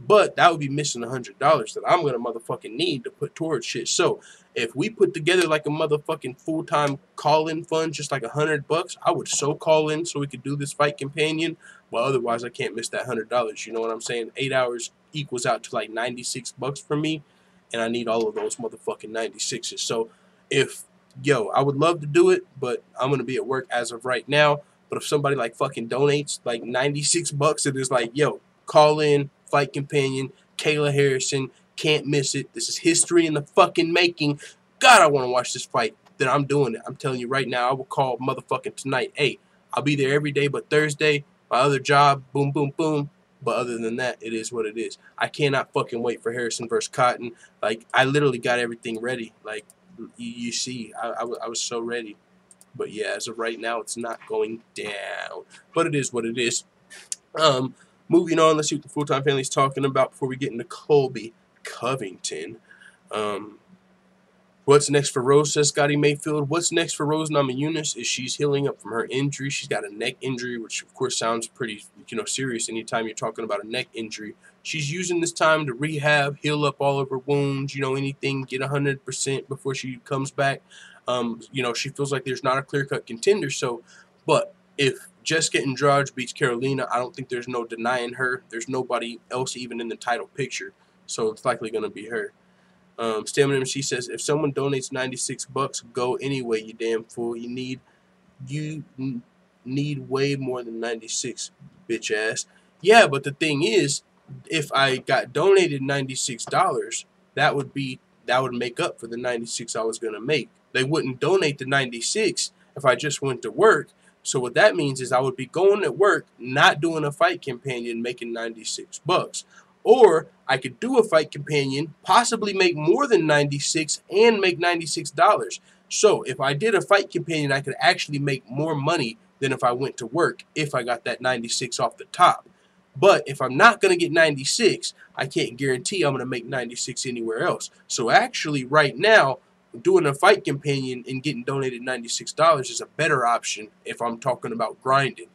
But that would be missing $100 that I'm going to motherfucking need to put towards shit. So if we put together like a motherfucking full-time call-in fund, just like $100, I would so call in so we could do this fight companion. Well, otherwise I can't miss that $100. You know what I'm saying? 8 hours equals out to like $96 for me. And I need all of those motherfucking 96s. So if, yo, I would love to do it, but I'm going to be at work as of right now. But if somebody like fucking donates like $96 and is like, yo, call in, fight companion, Kayla Harrison, can't miss it. This is history in the fucking making. God, I want to watch this fight. Then I'm doing it. I'm telling you right now, I will call motherfucking tonight. Hey, I'll be there every day but Thursday. My other job, boom, boom, boom. But other than that, it is what it is. I cannot fucking wait for Harrison versus Cotton. Like, I literally got everything ready. Like, you see, I was so ready. But yeah, as of right now, it's not going down. But it is what it is. Moving on, let's see what the full-time family's talking about before we get into Colby Covington. What's next for Rose, says Scotty Mayfield. What's next for Rose Namajunas is she's healing up from her injury. She's got a neck injury, which of course sounds pretty, serious anytime you're talking about a neck injury. She's using this time to rehab, heal up all of her wounds, anything, get 100% before she comes back. She feels like there's not a clear-cut contender. So, but if Jessica Andrade beats Carolina, I don't think there's no denying her. There's nobody else even in the title picture. So it's likely going to be her. Stamina MC says, if someone donates $96, go anyway, you damn fool. You need way more than 96, bitch ass. Yeah, but the thing is, if I got donated $96, that would make up for the 96 I was gonna make. They wouldn't donate the 96 if I just went to work. So what that means is I would be going to work, not doing a fight companion, making $96. Or I could do a fight companion, possibly make more than 96 and make $96. So if I did a fight companion, I could actually make more money than if I went to work if I got that 96 off the top. But if I'm not going to get 96, I can't guarantee I'm going to make 96 anywhere else. So actually right now, doing a fight companion and getting donated $96 is a better option if I'm talking about grinding.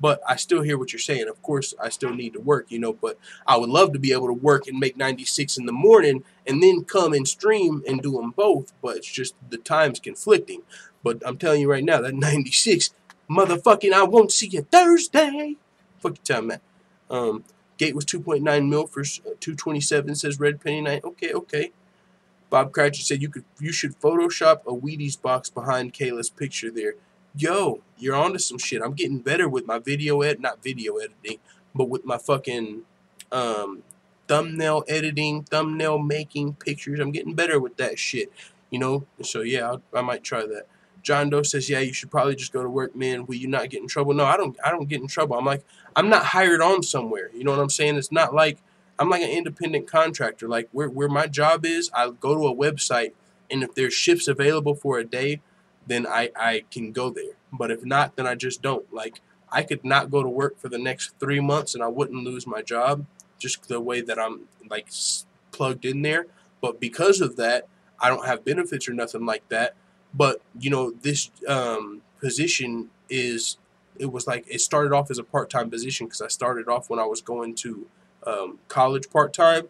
But I still hear what you're saying. Of course, I still need to work, but I would love to be able to work and make 96 in the morning and then come and stream and do them both. But it's just the time's conflicting. But I'm telling you right now, that 96, motherfucking, I won't see you Thursday. Fuck your time, man. Gate was 2.9 mil for 227, says Red Penny Knight. Okay. Bob Cratchit said you should Photoshop a Wheaties box behind Kayla's picture there. Yo, you're onto some shit. I'm getting better with my not video editing, but with my fucking thumbnail editing, thumbnail making pictures. I'm getting better with that shit, So yeah, I might try that. John Doe says, yeah, you should probably just go to work, man. Will you not get in trouble? No, I don't get in trouble. I'm not hired on somewhere. You know what I'm saying? It's not like I'm like an independent contractor. Like where my job is, I go to a website, and if there's shifts available for a day, then I can go there. But if not, then I just don't. Like, I could not go to work for the next 3 months and I wouldn't lose my job, just the way that I'm, like, plugged in there. But because of that, I don't have benefits or nothing like that. But, this position it started off as a part-time position because I started off when I was going to college part-time.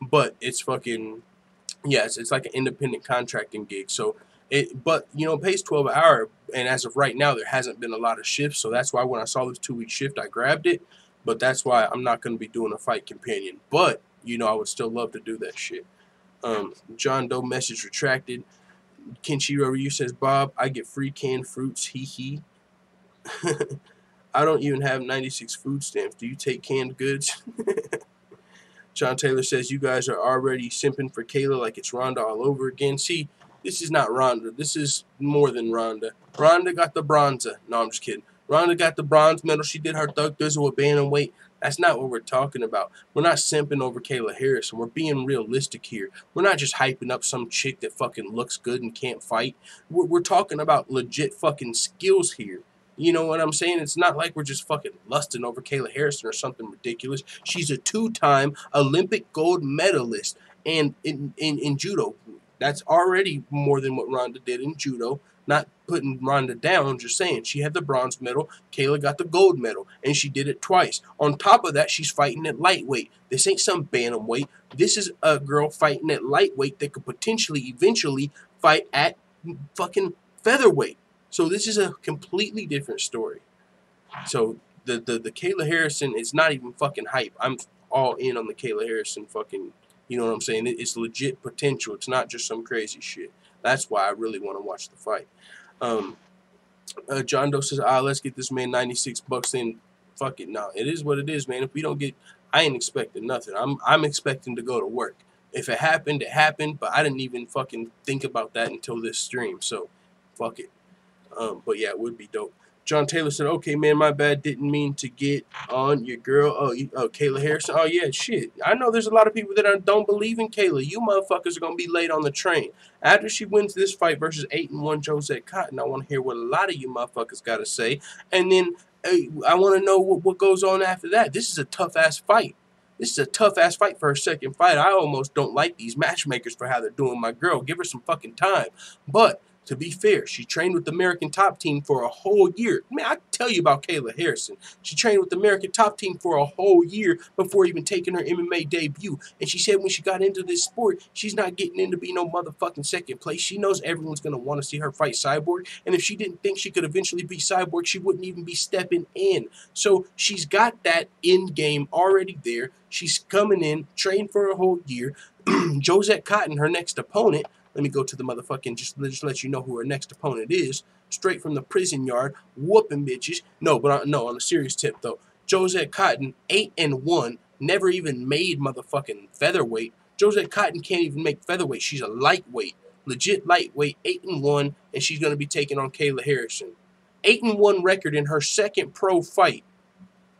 But it's fucking Yes, it's like an independent contracting gig. So but you know, it pays 12 an hour, and as of right now, there hasn't been a lot of shifts. So that's why when I saw this 2-week shift, I grabbed it. But that's why I'm not going to be doing a fight companion. But you know, I would still love to do that shit. John Doe message retracted. Kenshiro Ryu says, Bob, I get free canned fruits. Hee hee. I don't even have 96 food stamps. Do you take canned goods? Sean Taylor says, you guys are already simping for Kayla like it's Ronda all over again. See, this is not Ronda. This is more than Ronda. Ronda got the bronza. No, I'm just kidding. Ronda got the bronze medal. She did her Thug Thizzle with bantamweight. That's not what we're talking about. We're not simping over Kayla Harrison. We're being realistic here. We're not just hyping up some chick that fucking looks good and can't fight. We're talking about legit fucking skills here. You know what I'm saying? It's not like we're just fucking lusting over Kayla Harrison or something ridiculous. She's a 2-time Olympic gold medalist. And in judo, that's already more than what Ronda did in judo. Not putting Ronda down, just saying. She had the bronze medal. Kayla got the gold medal. And she did it twice. On top of that, she's fighting at lightweight. This ain't some bantamweight. This is a girl fighting at lightweight that could potentially, eventually, fight at fucking featherweight. So this is a completely different story. So the Kayla Harrison, it's not even fucking hype. I'm all in on the Kayla Harrison fucking, you know what I'm saying? It's legit potential. It's not just some crazy shit. That's why I really want to watch the fight. John Doe says, let's get this man 96 bucks in. Fuck it. No, it is what it is, man. If we don't get, I ain't expecting nothing. I'm expecting to go to work. If it happened, it happened. But I didn't even fucking think about that until this stream. So, fuck it. But yeah, it would be dope. John Taylor said, okay, man, my bad. Didn't mean to get on your girl. Oh, Kayla Harrison. Oh, yeah, shit. I know there's a lot of people that don't believe in Kayla. You motherfuckers are going to be late on the train. After she wins this fight versus 8-1 Josette Cotton, I want to hear what a lot of you motherfuckers got to say. And then I want to know what goes on after that. This is a tough-ass fight. This is a tough-ass fight for her second fight. I almost don't like these matchmakers for how they're doing my girl. Give her some fucking time. But to be fair, she trained with the American Top Team for a whole year. Man, I tell you about Kayla Harrison. She trained with the American Top Team for a whole year before even taking her MMA debut. And she said when she got into this sport, she's not getting in to be no motherfucking second place. She knows everyone's going to want to see her fight Cyborg. And if she didn't think she could eventually be Cyborg, she wouldn't even be stepping in. So she's got that end game already there. She's coming in, trained for a whole year. Josette Cotton, her next opponent. Let me go to the motherfucking, just let you know who her next opponent is. Straight from the prison yard, whooping bitches. No, but no, on a serious tip, though. Josette Cotton, 8-1, never even made motherfucking featherweight. Josette Cotton can't even make featherweight. She's a lightweight, legit lightweight, 8-1, and she's going to be taking on Kayla Harrison. 8-1 record in her second pro fight.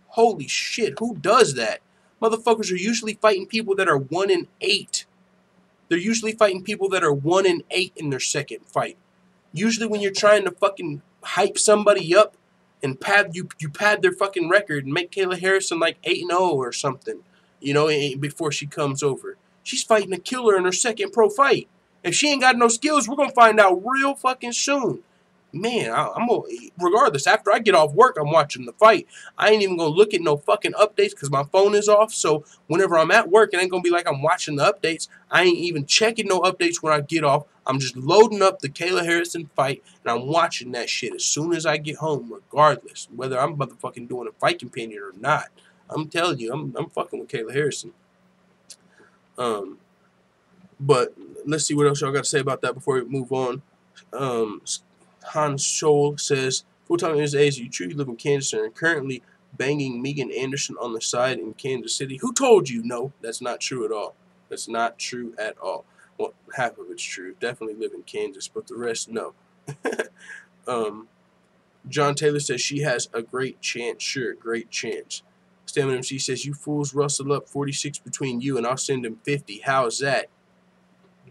Holy shit, who does that? Motherfuckers are usually fighting people that are 1-8. They're usually fighting people that are 1-8 in their second fight. Usually when you're trying to fucking hype somebody up and you pad their fucking record and make Kayla Harrison like 8-0 or something, you know, before she comes over. She's fighting a killer in her second pro fight. If she ain't got no skills, we're going to find out real fucking soon. Man, I'm gonna, regardless, after I get off work, I'm watching the fight. I ain't even going to look at no fucking updates because my phone is off. So whenever I'm at work, it ain't going to be like I'm watching the updates. I ain't even checking no updates when I get off. I'm just loading up the Kayla Harrison fight, and I'm watching that shit as soon as I get home, regardless, whether I'm motherfucking doing a fight companion or not. I'm telling you, I'm fucking with Kayla Harrison. But let's see what else y'all got to say about that before we move on. Hans Scholl says, full-time is A's, you truly live in Kansas and are currently banging Megan Anderson on the side in Kansas City. Who told you? No, that's not true at all. That's not true at all. Well, half of it's true. Definitely live in Kansas, but the rest, no. John Taylor says she has a great chance. Sure, great chance. Stamina MC says, you fools rustle up 46 between you and I'll send him 50. How's that?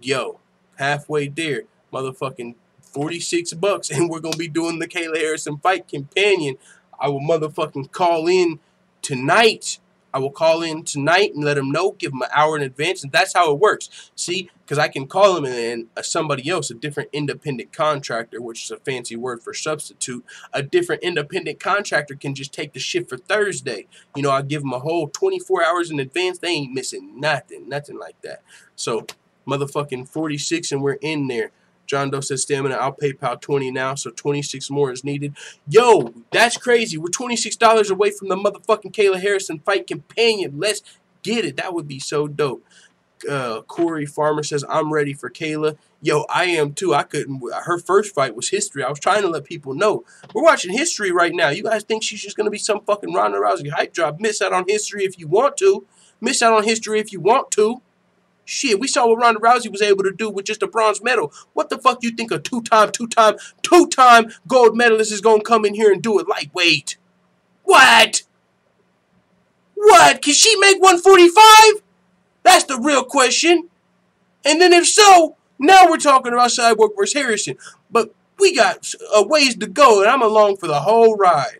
Yo, halfway there. Motherfucking 46 bucks, and we're going to be doing the Kayla Harrison fight companion. I will motherfucking call in tonight. I will call in tonight and let him know, give him an hour in advance, and that's how it works. See, because I can call him and somebody else, a different independent contractor, which is a fancy word for substitute, a different independent contractor can just take the shift for Thursday. You know, I give them a whole 24 hours in advance. They ain't missing nothing like that. So motherfucking 46, and we're in there. John Doe says stamina. I'll PayPal 20 now, so 26 more is needed. Yo, that's crazy. We're $26 away from the motherfucking Kayla Harrison fight companion. Let's get it. That would be so dope. Corey Farmer says, I'm ready for Kayla. Yo, I am too. I couldn't. Her first fight was history. I was trying to let people know. We're watching history right now. You guys think she's just going to be some fucking Ronda Rousey hype job? Miss out on history if you want to. Miss out on history if you want to. Shit, we saw what Ronda Rousey was able to do with just a bronze medal. What the fuck you think a two-time gold medalist is going to come in here and do it lightweight? What? What? Can she make 145? That's the real question. And then if so, now we're talking about Cyborg versus Harrison. But we got a ways to go, and I'm along for the whole ride.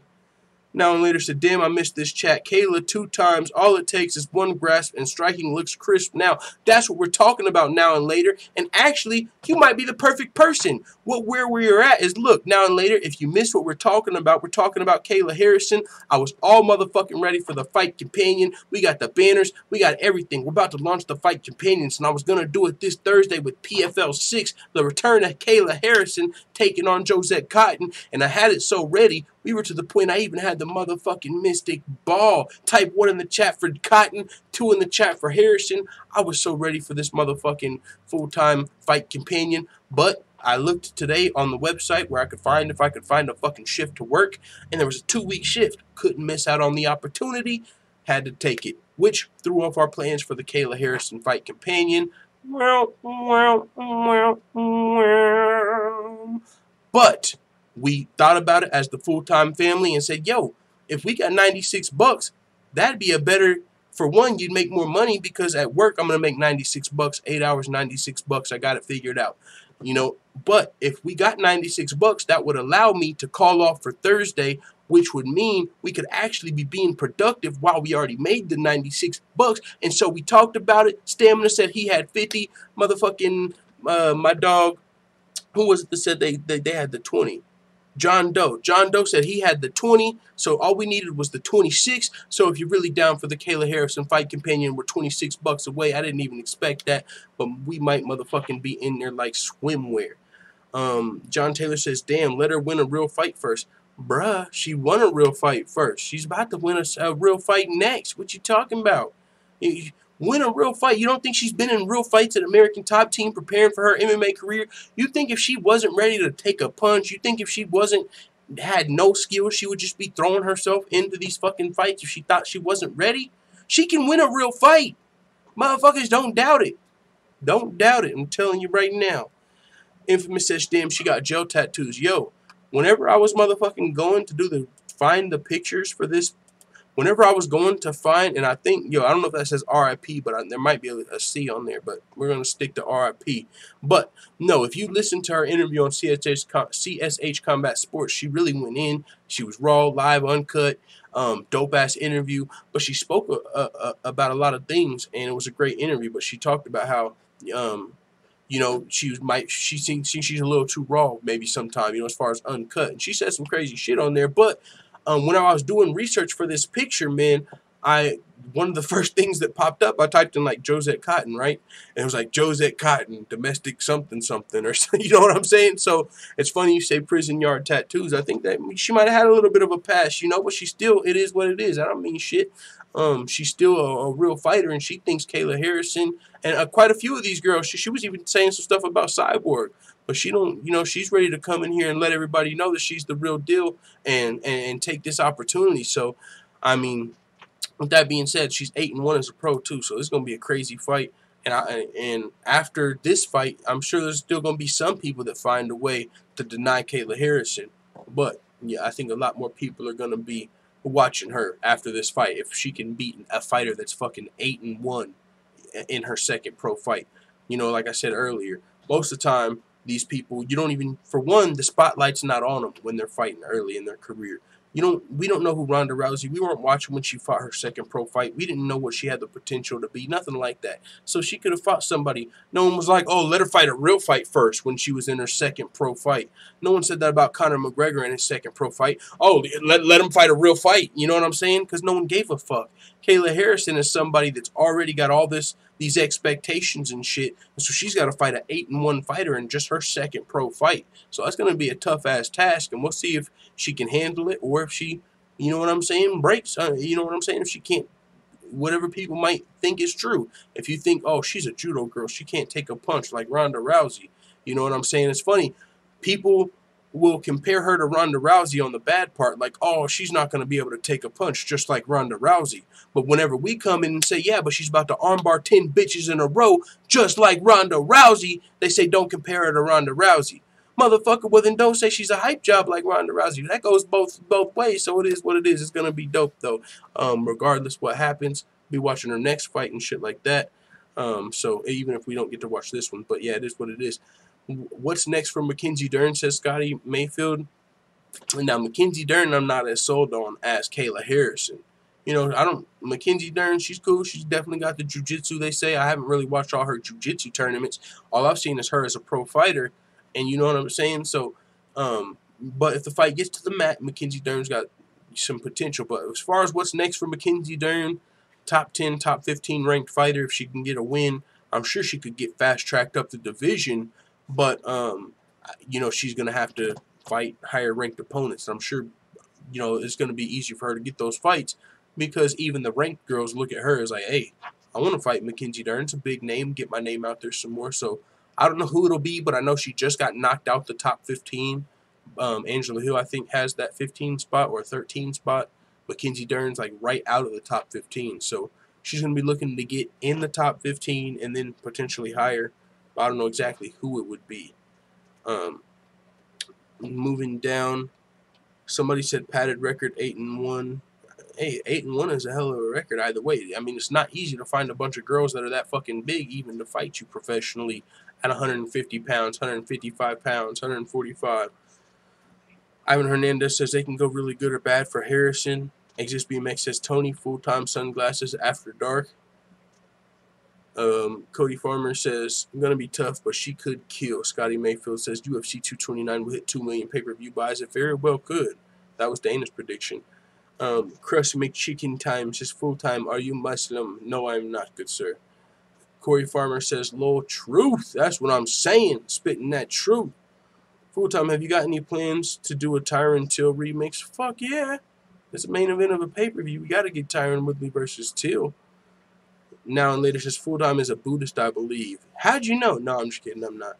Now and later said, damn, I missed this chat. Kayla 2 times. All it takes is one grasp, and striking looks crisp now. That's what we're talking about now and later. And actually, you might be the perfect person. Where we're at is, look, now and later, if you missed what we're talking about Kayla Harrison. I was all motherfucking ready for the fight companion. We got the banners. We got everything. We're about to launch the fight companions, and I was going to do it this Thursday with PFL 6, the return of Kayla Harrison taking on Josette Cotton, and I had it so ready. We were to the point I even had the motherfucking Mystic Ball. Type 1 in the chat for Cotton, 2 in the chat for Harrison. I was so ready for this motherfucking full-time fight companion. But I looked today on the website where I could find if I could find a fucking shift to work, and there was a 2-week shift. Couldn't miss out on the opportunity. Had to take it, which threw off our plans for the Kayla Harrison fight companion. But we thought about it as the full-time family and said, yo, if we got $96, that'd be a better, for one, you'd make more money because at work I'm going to make $96, 8 hours, $96. I got it figured out, you know. But if we got $96, that would allow me to call off for Thursday, which would mean we could actually be being productive while we already made the $96. And so we talked about it. Stamina said he had 50. Motherfucking my dog, who was it that said they had the 20? John Doe. John Doe said he had the 20, so all we needed was the 26. So if you're really down for the Kayla Harrison fight companion, we're $26 away. I didn't even expect that, but we might motherfucking be in there like swimwear. John Taylor says, damn, let her win a real fight first. Bruh, she won a real fight first. She's about to win a real fight next. What you talking about? Win a real fight. You don't think she's been in real fights at American Top Team preparing for her MMA career? You think if she wasn't ready to take a punch, you think if she had no skill, she would just be throwing herself into these fucking fights if she thought she wasn't ready? She can win a real fight. Motherfuckers, don't doubt it. Don't doubt it. I'm telling you right now. Infamous says, damn, she got gel tattoos. Yo, whenever I was motherfucking going to find the pictures for this, whenever I was going to find, and I think, yo, I don't know if that says RIP, but there might be a C on there, but we're going to stick to RIP. But, no, if you listen to her interview on CSH Combat Sports, she really went in. She was raw, live, uncut, dope-ass interview. But she spoke about a lot of things, and it was a great interview. But she talked about how, you know, she thinks she's a little too raw maybe sometime, you know, as far as uncut. And she said some crazy shit on there, but when I was doing research for this picture, man, one of the first things that popped up, I typed in like Josette Cotton, right? And it was like Josette Cotton, domestic something something, or you know what I'm saying? So it's funny you say prison yard tattoos. I think that she might have had a little bit of a past, you know, but it is what it is. I don't mean shit. She's still a real fighter, and she thinks Kayla Harrison and quite a few of these girls. She was even saying some stuff about Cyborg. But she don't, you know, she's ready to come in here and let everybody know that she's the real deal and take this opportunity. So, I mean, with that being said, she's 8-1 as a pro too. So it's gonna be a crazy fight. And after this fight, I'm sure there's still gonna be some people that find a way to deny Kayla Harrison. But yeah, I think a lot more people are gonna be watching her after this fight if she can beat a fighter that's fucking 8-1 in her second pro fight. You know, like I said earlier, most of the time, these people, you don't even, for one, the spotlight's not on them when they're fighting early in their career. We don't know who Ronda Rousey. We weren't watching when she fought her second pro fight. We didn't know what she had the potential to be. Nothing like that. So she could have fought somebody. No one was like, oh, let her fight a real fight first when she was in her second pro fight. No one said that about Conor McGregor in his second pro fight. Oh, let him fight a real fight. You know what I'm saying? Because no one gave a fuck. Kayla Harrison is somebody that's already got all these these expectations and shit. And so she's got to fight an 8-1 fighter in just her second pro fight. So that's going to be a tough-ass task, and we'll see if she can handle it or if she, you know what I'm saying, breaks. You know what I'm saying? If she can't, whatever people might think is true. If you think, oh, she's a judo girl, she can't take a punch like Ronda Rousey. You know what I'm saying? It's funny. People will compare her to Ronda Rousey on the bad part, like, oh, she's not going to be able to take a punch just like Ronda Rousey. But whenever we come in and say, yeah, but she's about to armbar 10 bitches in a row just like Ronda Rousey, they say don't compare her to Ronda Rousey. Motherfucker, well then don't say she's a hype job like Ronda Rousey. That goes both ways, so it is what it is. It's going to be dope, though. Regardless what happens, be watching her next fight and shit like that. So even if we don't get to watch this one, but yeah, it is what it is. What's next for Mackenzie Dern, says Scotty Mayfield. Now, Mackenzie Dern, I'm not as sold on as Kayla Harrison. You know, Mackenzie Dern, she's cool. She's definitely got the jiu-jitsu, they say. I haven't really watched all her jiu-jitsu tournaments. All I've seen is her as a pro fighter, and you know what I'm saying? So, but if the fight gets to the mat, Mackenzie Dern's got some potential. But as far as what's next for Mackenzie Dern, top 10, top 15 ranked fighter, if she can get a win, I'm sure she could get fast-tracked up the division. But, you know, she's going to have to fight higher-ranked opponents. I'm sure, you know, it's going to be easier for her to get those fights because even the ranked girls look at her as like, hey, I want to fight Mackenzie Dern. It's a big name. Get my name out there some more. So I don't know who it'll be, but I know she just got knocked out the top 15. Angela Hill, I think, has that 15 spot or 13 spot. Mackenzie Dern's like right out of the top 15. So she's going to be looking to get in the top 15 and then potentially higher. I don't know exactly who it would be. Moving down, somebody said padded record 8-1. Hey, 8-1 is a hell of a record either way. I mean, it's not easy to find a bunch of girls that are that fucking big even to fight you professionally at 150 pounds, 155 pounds, 145. Ivan Hernandez says they can go really good or bad for Harrison. Exist BMX says Tony, full-time sunglasses after dark. Cody Farmer says, going to be tough, but she could kill. Scotty Mayfield says, UFC 229 will hit 2 million pay-per-view buys. It very well could. That was Dana's prediction. Crusty McChicken Time says, full-time, are you Muslim? No, I'm not, good sir. Corey Farmer says, lol, truth. That's what I'm saying. Spitting that truth. Full-time, have you got any plans to do a Tyron Till remix? Fuck yeah. It's the main event of a pay-per-view. We got to get Tyron Woodley versus Till. Now and later says full-time is a Buddhist, I believe. How'd you know? No, I'm just kidding. I'm not.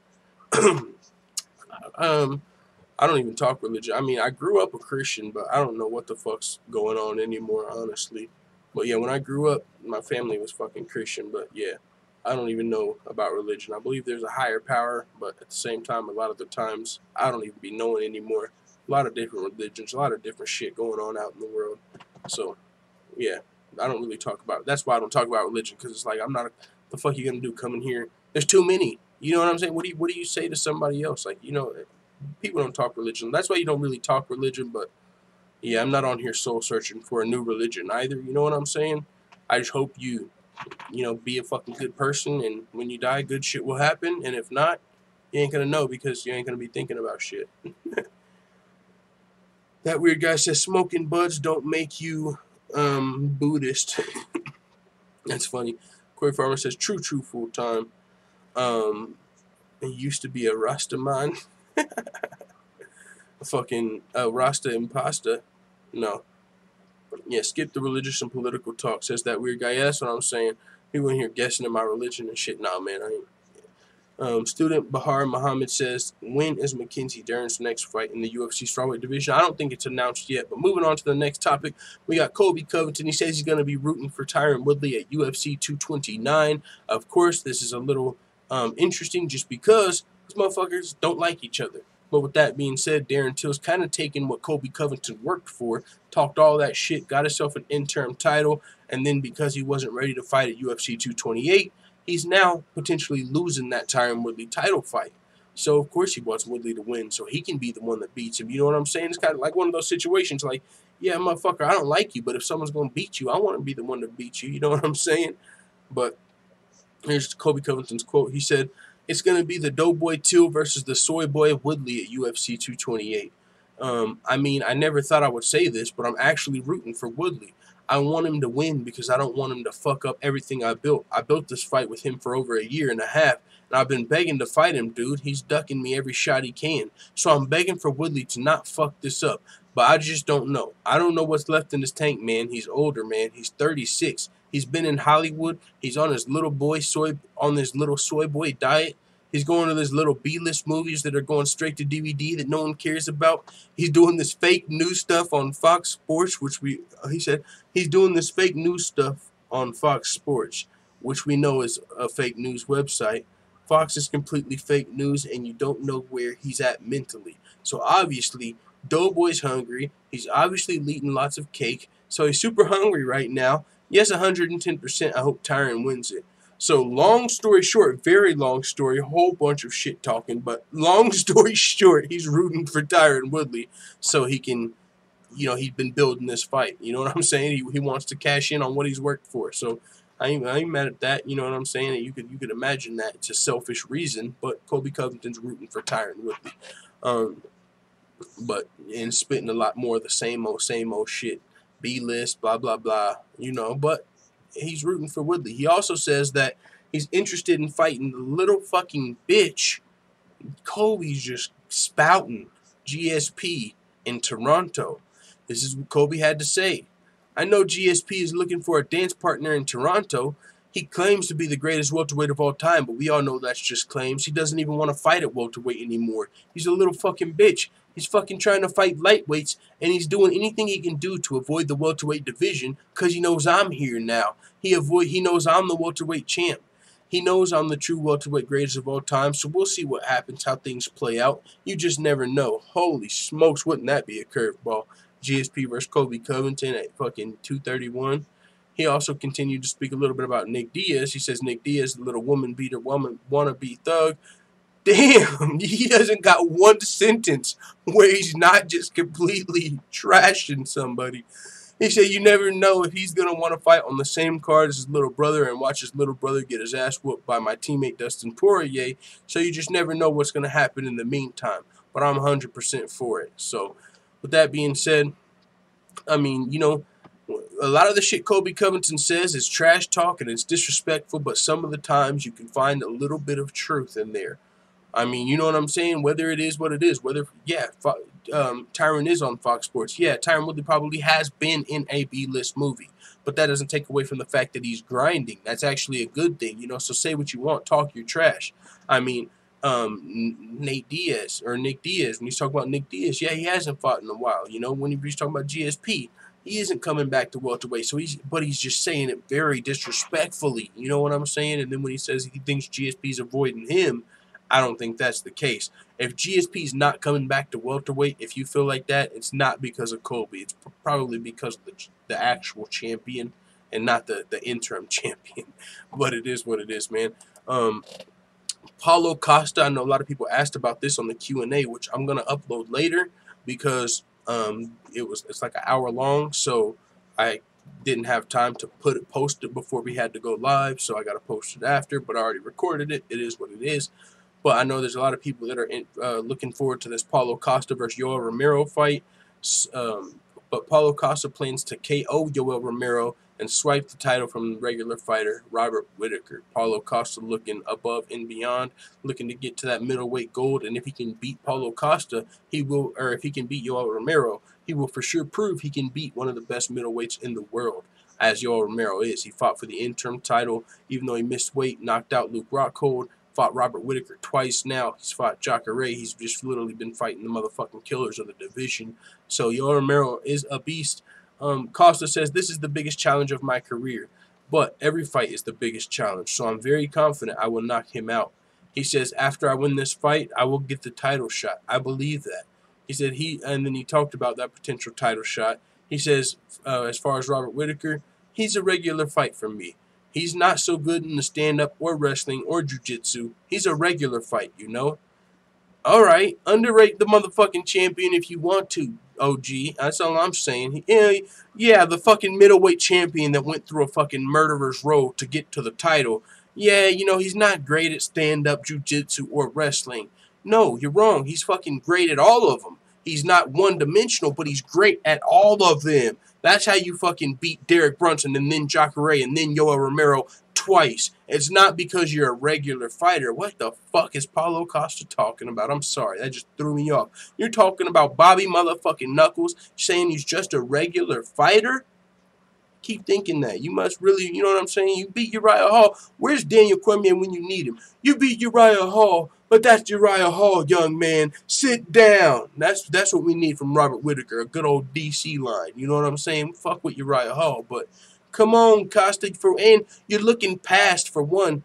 I don't even talk religion. I mean, I grew up a Christian, but I don't know what the fuck's going on anymore, honestly. But yeah, when I grew up, my family was fucking Christian. But yeah, I don't even know about religion. I believe there's a higher power, but at the same time, a lot of the times, I don't even be knowing anymore. A lot of different religions, a lot of different shit going on out in the world. So, yeah. I don't really talk about it. That's why I don't talk about religion, because it's like, I'm not, the fuck you gonna do coming here? There's too many. You know what I'm saying? What do you say to somebody else? Like, you know, people don't talk religion. That's why you don't really talk religion, but yeah, I'm not on here soul searching for a new religion either. You know what I'm saying? I just hope you know, be a fucking good person, and when you die, good shit will happen, and if not, you ain't gonna know because you ain't gonna be thinking about shit. That weird guy says smoking buds don't make you Buddhist. That's funny. Corey Farmer says true full time. It used to be a Rasta man. A fucking Rasta impasta. No. Yeah, skip the religious and political talk, says that weird guy. Yeah, that's what I'm saying. People in here guessing at my religion and shit. Nah, man, I ain't. Student Bahar Muhammad says, when is Mackenzie Dern's next fight in the UFC strawweight division? I don't think it's announced yet, but moving on to the next topic, we got Colby Covington. He says he's going to be rooting for Tyron Woodley at UFC 229. Of course, this is a little interesting just because these motherfuckers don't like each other. But with that being said, Darren Till's kind of taken what Colby Covington worked for, talked all that shit, got himself an interim title, and then because he wasn't ready to fight at UFC 228, he's now potentially losing that Tyron Woodley title fight. So, of course, he wants Woodley to win so he can be the one that beats him. You know what I'm saying? It's kind of like one of those situations like, yeah, motherfucker, I don't like you, but if someone's going to beat you, I want to be the one to beat you. You know what I'm saying? But here's Colby Covington's quote. He said, it's going to be the Doughboy Till versus the Soy Boy Woodley at UFC 228. I mean, I never thought I would say this, but I'm actually rooting for Woodley. I want him to win because I don't want him to fuck up everything I built. I built this fight with him for over a year and a half, and I've been begging to fight him, dude. He's ducking me every shot he can. So I'm begging for Woodley to not fuck this up. But I just don't know. I don't know what's left in his tank, man. He's older, man. He's 36. He's been in Hollywood. He's on his little soy boy diet. He's going to these little B-list movies that are going straight to DVD that no one cares about. He's doing this fake news stuff on Fox Sports, he said he's doing this fake news stuff on Fox Sports, which we know is a fake news website. Fox is completely fake news, and you don't know where he's at mentally. So obviously, Doughboy's hungry. He's obviously eating lots of cake. So he's super hungry right now. Yes, 110%. I hope Tyron wins it. So long story short, very long story, a whole bunch of shit talking, but long story short, he's rooting for Tyron Woodley so he can, he's been building this fight. You know what I'm saying? He wants to cash in on what he's worked for. So I ain't mad at that. You know what I'm saying? You could imagine that it's a selfish reason, but Colby Covington's rooting for Tyron Woodley. And spitting a lot more of the same old shit. B-list, blah, blah, blah, but he's rooting for Woodley. He also says that he's interested in fighting the little fucking bitch Colby's just spouting, GSP in Toronto. This is what Colby had to say. I know GSP is looking for a dance partner in Toronto. He claims to be the greatest welterweight of all time, but we all know that's just claims. He doesn't even want to fight at welterweight anymore. He's a little fucking bitch. He's fucking trying to fight lightweights, and he's doing anything he can do to avoid the welterweight division because he knows I'm here now. He knows I'm the welterweight champ. He knows I'm the true welterweight greatest of all time, so we'll see what happens, how things play out. You just never know. Holy smokes, wouldn't that be a curveball? GSP versus Colby Covington at fucking 231. He also continued to speak a little bit about Nick Diaz. He says Nick Diaz, the little woman beater, wannabe thug. Damn, he doesn't got one sentence where he's not just completely trashing somebody. He said you never know if he's going to want to fight on the same card as his little brother and watch his little brother get his ass whooped by my teammate Dustin Poirier. So you just never know what's going to happen in the meantime. But I'm 100% for it. So with that being said, I mean, a lot of the shit Colby Covington says is trash talk and it's disrespectful, but some of the times you can find a little bit of truth in there. I mean, you know what I'm saying? Whether it is what it is, Tyron is on Fox Sports. Yeah, Tyron Woodley probably has been in a B-list movie, but that doesn't take away from the fact that he's grinding. That's actually a good thing, so say what you want, talk your trash. I mean, Nick Diaz, when he's talking about Nick Diaz, yeah, he hasn't fought in a while. When he's talking about GSP, he isn't coming back to welterweight, but he's just saying it very disrespectfully. You know what I'm saying? And then when he says he thinks GSP's avoiding him, I don't think that's the case. If GSP's not coming back to welterweight, if you feel like that, it's not because of Colby. It's probably because of the actual champion and not the interim champion. But it is what it is, man. Paulo Costa, I know a lot of people asked about this on the Q&A, which I'm going to upload later because it's like an hour long, so I didn't have time to post it before we had to go live, so I got to post it after, but I already recorded it. It is what it is. But I know there's a lot of people that are looking forward to this Paulo Costa versus Yoel Romero fight. But Paulo Costa plans to KO Yoel Romero and swipe the title from the regular fighter, Robert Whittaker. Paulo Costa looking above and beyond, looking to get to that middleweight gold. And if he can beat Paulo Costa, if he can beat Yoel Romero, he will for sure prove he can beat one of the best middleweights in the world, as Yoel Romero is. He fought for the interim title, even though he missed weight, knocked out Luke Rockhold. Fought Robert Whittaker twice now. He's fought Jacare. He's just literally been fighting the motherfucking killers of the division. So Yoel Romero is a beast. Costa says, this is the biggest challenge of my career. But every fight is the biggest challenge. So I'm very confident I will knock him out. He says, after I win this fight, I will get the title shot. I believe that. He said and then he talked about that potential title shot. He says, as far as Robert Whittaker, he's a regular fight for me. He's not so good in the stand-up or wrestling or jiu-jitsu. He's a regular fight, All right, underrate the motherfucking champion if you want to, OG. That's all I'm saying. Yeah, the fucking middleweight champion that went through a fucking murderer's row to get to the title. Yeah, he's not great at stand-up, jiu-jitsu, or wrestling. No, you're wrong. He's fucking great at all of them. He's not one-dimensional, but he's great at all of them. That's how you fucking beat Derek Brunson and then Jacare and then Yoel Romero twice. It's not because you're a regular fighter. What the fuck is Paulo Costa talking about? I'm sorry. That just threw me off. You're talking about Bobby motherfucking Knuckles saying he's just a regular fighter? Keep thinking that. You must really, you know what I'm saying? You beat Uriah Hall. Where's Daniel Cormier when you need him? You beat Uriah Hall, but that's Uriah Hall, young man. Sit down. That's what we need from Robert Whittaker, a good old DC line. You know what I'm saying? Fuck with Uriah Hall, but come on, Costa. And you're looking past, for one,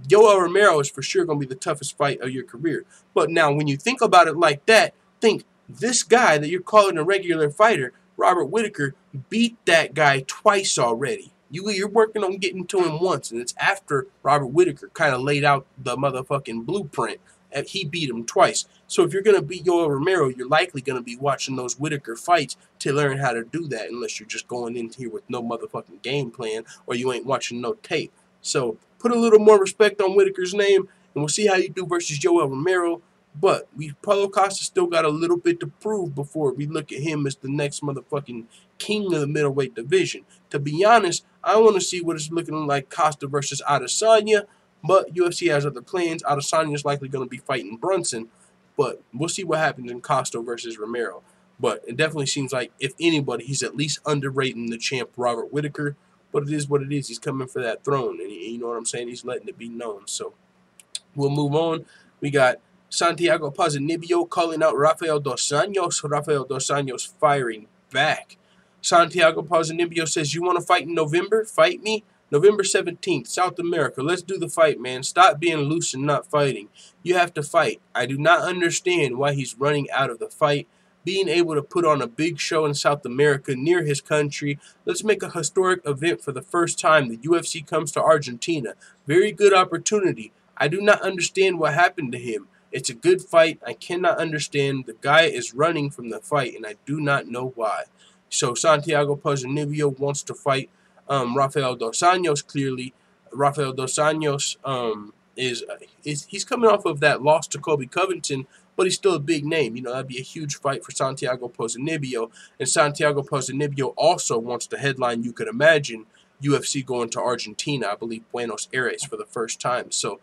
Yoel Romero is for sure going to be the toughest fight of your career. But now, when you think about it like that, think this guy that you're calling a regular fighter, Robert Whittaker, beat that guy twice already. You're working on getting to him once, and it's after Robert Whittaker kind of laid out the motherfucking blueprint. And he beat him twice. So if you're going to beat Yoel Romero, you're likely going to be watching those Whittaker fights to learn how to do that, unless you're just going in here with no motherfucking game plan or you ain't watching no tape. So put a little more respect on Whittaker's name, and we'll see how you do versus Yoel Romero. But Paulo Costa still got a little bit to prove before we look at him as the next motherfucking king of the middleweight division. To be honest, I want to see what it's looking like Costa versus Adesanya, but UFC has other plans. Adesanya is likely going to be fighting Brunson, but we'll see what happens in Costa versus Romero. But it definitely seems like, if anybody, he's at least underrating the champ Robert Whittaker. But it is what it is. He's coming for that throne, and you know what I'm saying? He's letting it be known. So we'll move on. We got Santiago Ponzinibbio calling out Rafael dos Anjos. Rafael dos Anjos firing back. Santiago Ponzinibbio says, you want to fight in November? Fight me. November 17th, South America. Let's do the fight, man. Stop being loose and not fighting. You have to fight. I do not understand why he's running out of the fight. Being able to put on a big show in South America near his country. Let's make a historic event for the first time. The UFC comes to Argentina. Very good opportunity. I do not understand what happened to him. It's a good fight. I cannot understand. The guy is running from the fight, and I do not know why. So Santiago Ponzinibbio wants to fight Rafael dos Anjos. Clearly, Rafael dos Anjos he's coming off of that loss to Colby Covington, but he's still a big name. You know, that'd be a huge fight for Santiago Ponzinibbio. And Santiago Ponzinibbio also wants to headline, you could imagine, UFC going to Argentina, I believe Buenos Aires, for the first time. So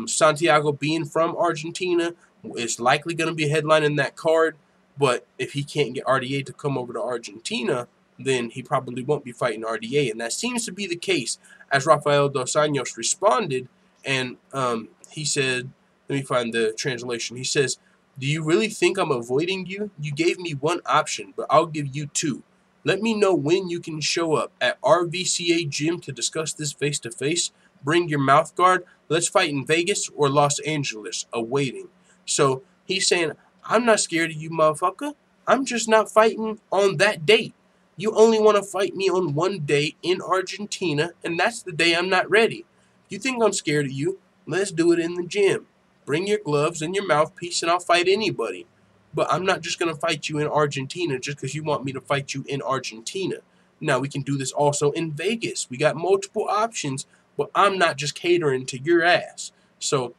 Santiago, being from Argentina, is likely going to be headlining that card. But if he can't get RDA to come over to Argentina, then he probably won't be fighting RDA. And that seems to be the case, as Rafael dos Anjos responded. And he said, let me find the translation. He says, do you really think I'm avoiding you? You gave me one option, but I'll give you two. Let me know when you can show up at RVCA Gym to discuss this face-to-face. Bring your mouth guard. Let's fight in Vegas or Los Angeles. Awaiting. So he's saying, I'm not scared of you, motherfucker. I'm just not fighting on that date. You only want to fight me on one day in Argentina, and that's the day I'm not ready. If you think I'm scared of you, let's do it in the gym. Bring your gloves and your mouthpiece, and I'll fight anybody. But I'm not just going to fight you in Argentina just because you want me to fight you in Argentina. Now, we can do this also in Vegas. We got multiple options, but I'm not just catering to your ass. So,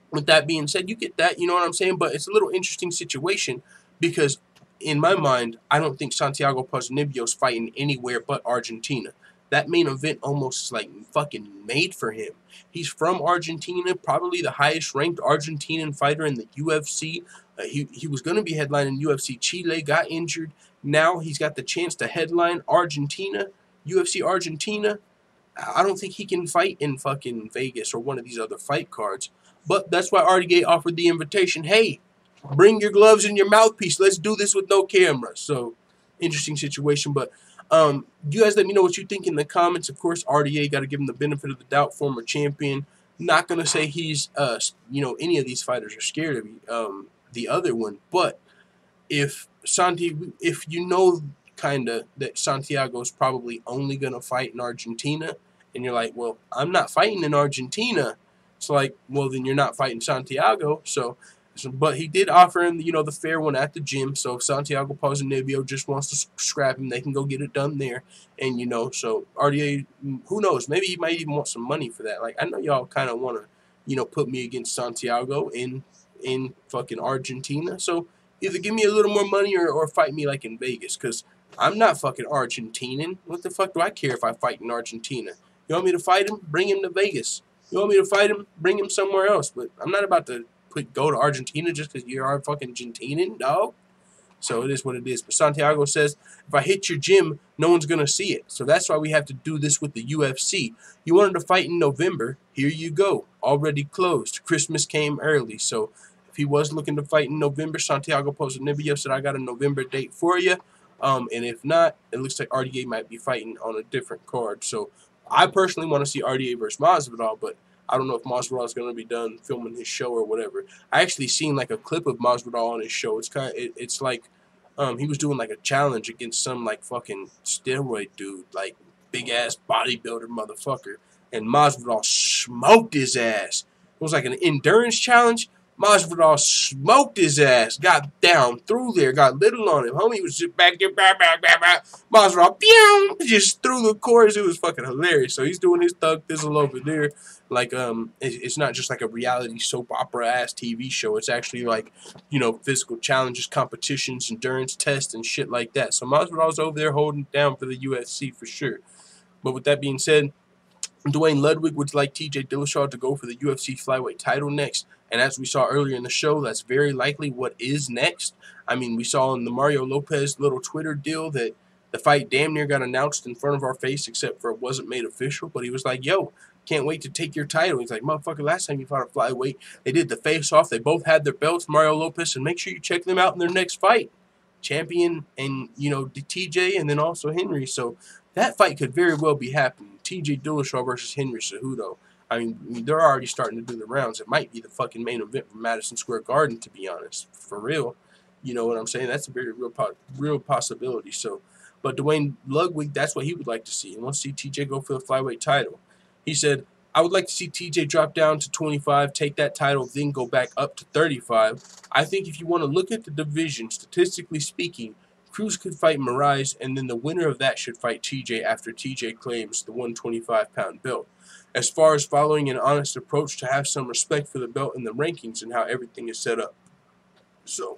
with that being said, you get that, you know what I'm saying? But it's a little interesting situation because, in my mind, I don't think Santiago Ponzinibbio's fighting anywhere but Argentina. That main event almost is like fucking made for him. He's from Argentina, probably the highest ranked Argentinian fighter in the UFC. He was going to be headlining UFC Chile, got injured. Now he's got the chance to headline Argentina, UFC Argentina. I don't think he can fight in fucking Vegas or one of these other fight cards. But that's why RDA offered the invitation. Hey, bring your gloves and your mouthpiece. Let's do this with no camera. So, interesting situation. But you guys let me know what you think in the comments. Of course, RDA, got to give him the benefit of the doubt, former champion. Not going to say he's, any of these fighters are scared of the other one. But if you know kind of that Santiago's probably only going to fight in Argentina, and you're like, well, I'm not fighting in Argentina. It's like, well, then you're not fighting Santiago. So, but he did offer him, the fair one at the gym. So if Santiago Ponzinibbio just wants to scrap him, they can go get it done there. And, so RDA, who knows? Maybe he might even want some money for that. Like, I know y'all kind of want to, put me against Santiago in fucking Argentina. So Either give me a little more money or fight me like in Vegas, because I'm not fucking Argentinian. What the fuck do I care if I fight in Argentina? You want me to fight him? Bring him to Vegas. You want me to fight him? Bring him somewhere else. But I'm not about to go to Argentina just because you are fucking Argentinian, dog. So it is what it is. But Santiago says, if I hit your gym, no one's going to see it. So that's why we have to do this with the UFC. You wanted to fight in November. Here you go. Already closed. Christmas came early. So if he was looking to fight in November, Santiago posted a video, said, I got a November date for you. And if not, it looks like RDA might be fighting on a different card. So I personally want to see RDA versus Masvidal, but I don't know if Masvidal is going to be done filming his show or whatever. I actually seen like a clip of Masvidal on his show. It's kind of, it's like he was doing like a challenge against some like fucking steroid dude, like big ass bodybuilder motherfucker, and Masvidal smoked his ass. It was like an endurance challenge. Masvidal smoked his ass, got down through there, got little on him. Homie was just back there, Masvidal, pew, just through the course. It was fucking hilarious. So he's doing his thug thizzle over there. Like, it's not just like a reality soap opera ass TV show. It's actually like, you know, physical challenges, competitions, endurance tests, and shit like that. So Masvidal's over there holding it down for the UFC for sure. But with that being said, Duane Ludwig would like TJ Dillashaw to go for the UFC flyweight title next. And as we saw earlier in the show, that's very likely what is next. I mean, we saw in the Mario Lopez little Twitter deal that the fight damn near got announced in front of our face, except for it wasn't made official. But he was like, yo, can't wait to take your title. He's like, motherfucker, last time you fought a flyweight, they did the face-off. They both had their belts, Mario Lopez, and make sure you check them out in their next fight. Champion and, you know, TJ and then also Henry. So that fight could very well be happening. TJ Dillashaw versus Henry Cejudo. I mean, they're already starting to do the rounds. It might be the fucking main event from Madison Square Garden, to be honest. For real. You know what I'm saying? That's a very real possibility. So, but Duane Ludwig, that's what he would like to see. He wants to see TJ go for the flyweight title. He said, I would like to see TJ drop down to 25, take that title, then go back up to 35. I think if you want to look at the division, statistically speaking, Cruz could fight Moraes, and then the winner of that should fight TJ after TJ claims the 125-pound belt. As far as following an honest approach to have some respect for the belt and the rankings and how everything is set up. So,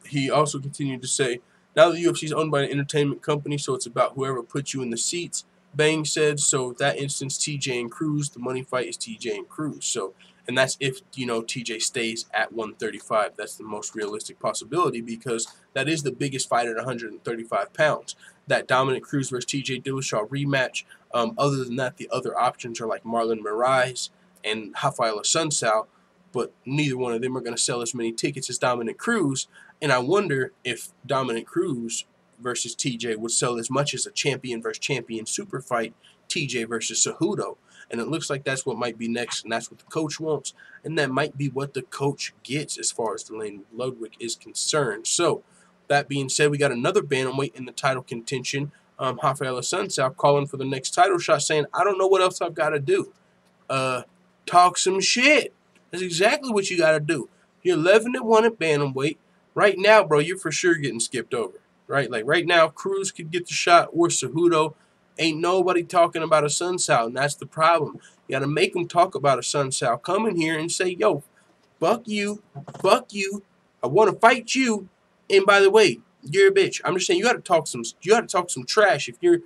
he also continued to say, now the UFC is owned by an entertainment company, so it's about whoever puts you in the seats. Bang said, so that instance, TJ and Cruz, the money fight is TJ and Cruz. So, and that's if, you know, TJ stays at 135. That's the most realistic possibility because that is the biggest fight at 135 pounds. That Dominic Cruz versus TJ Dillashaw rematch. Other than that, the other options are like Marlon Moraes and Rafael Assunção, but neither one of them are going to sell as many tickets as Dominic Cruz. And I wonder if Dominic Cruz versus TJ would sell as much as a champion versus champion super fight, TJ versus Cejudo. And it looks like that's what might be next, and that's what the coach wants. And that might be what the coach gets as far as Duane Ludwig is concerned. So, that being said, we got another bantamweight in the title contention. Rafael Assunção calling for the next title shot, saying, I don't know what else I've got to do. Talk some shit. That's exactly what you got to do. You're 11-1 at bantamweight. Right now, bro, you're for sure getting skipped over. Right? Like right now, Cruz could get the shot or Cejudo. Ain't nobody talking about Assunção, and that's the problem. You got to make them talk about Assunção. Come in here and say, yo, fuck you, I want to fight you. And by the way, you're a bitch. I'm just saying you got to talk some trash. If you're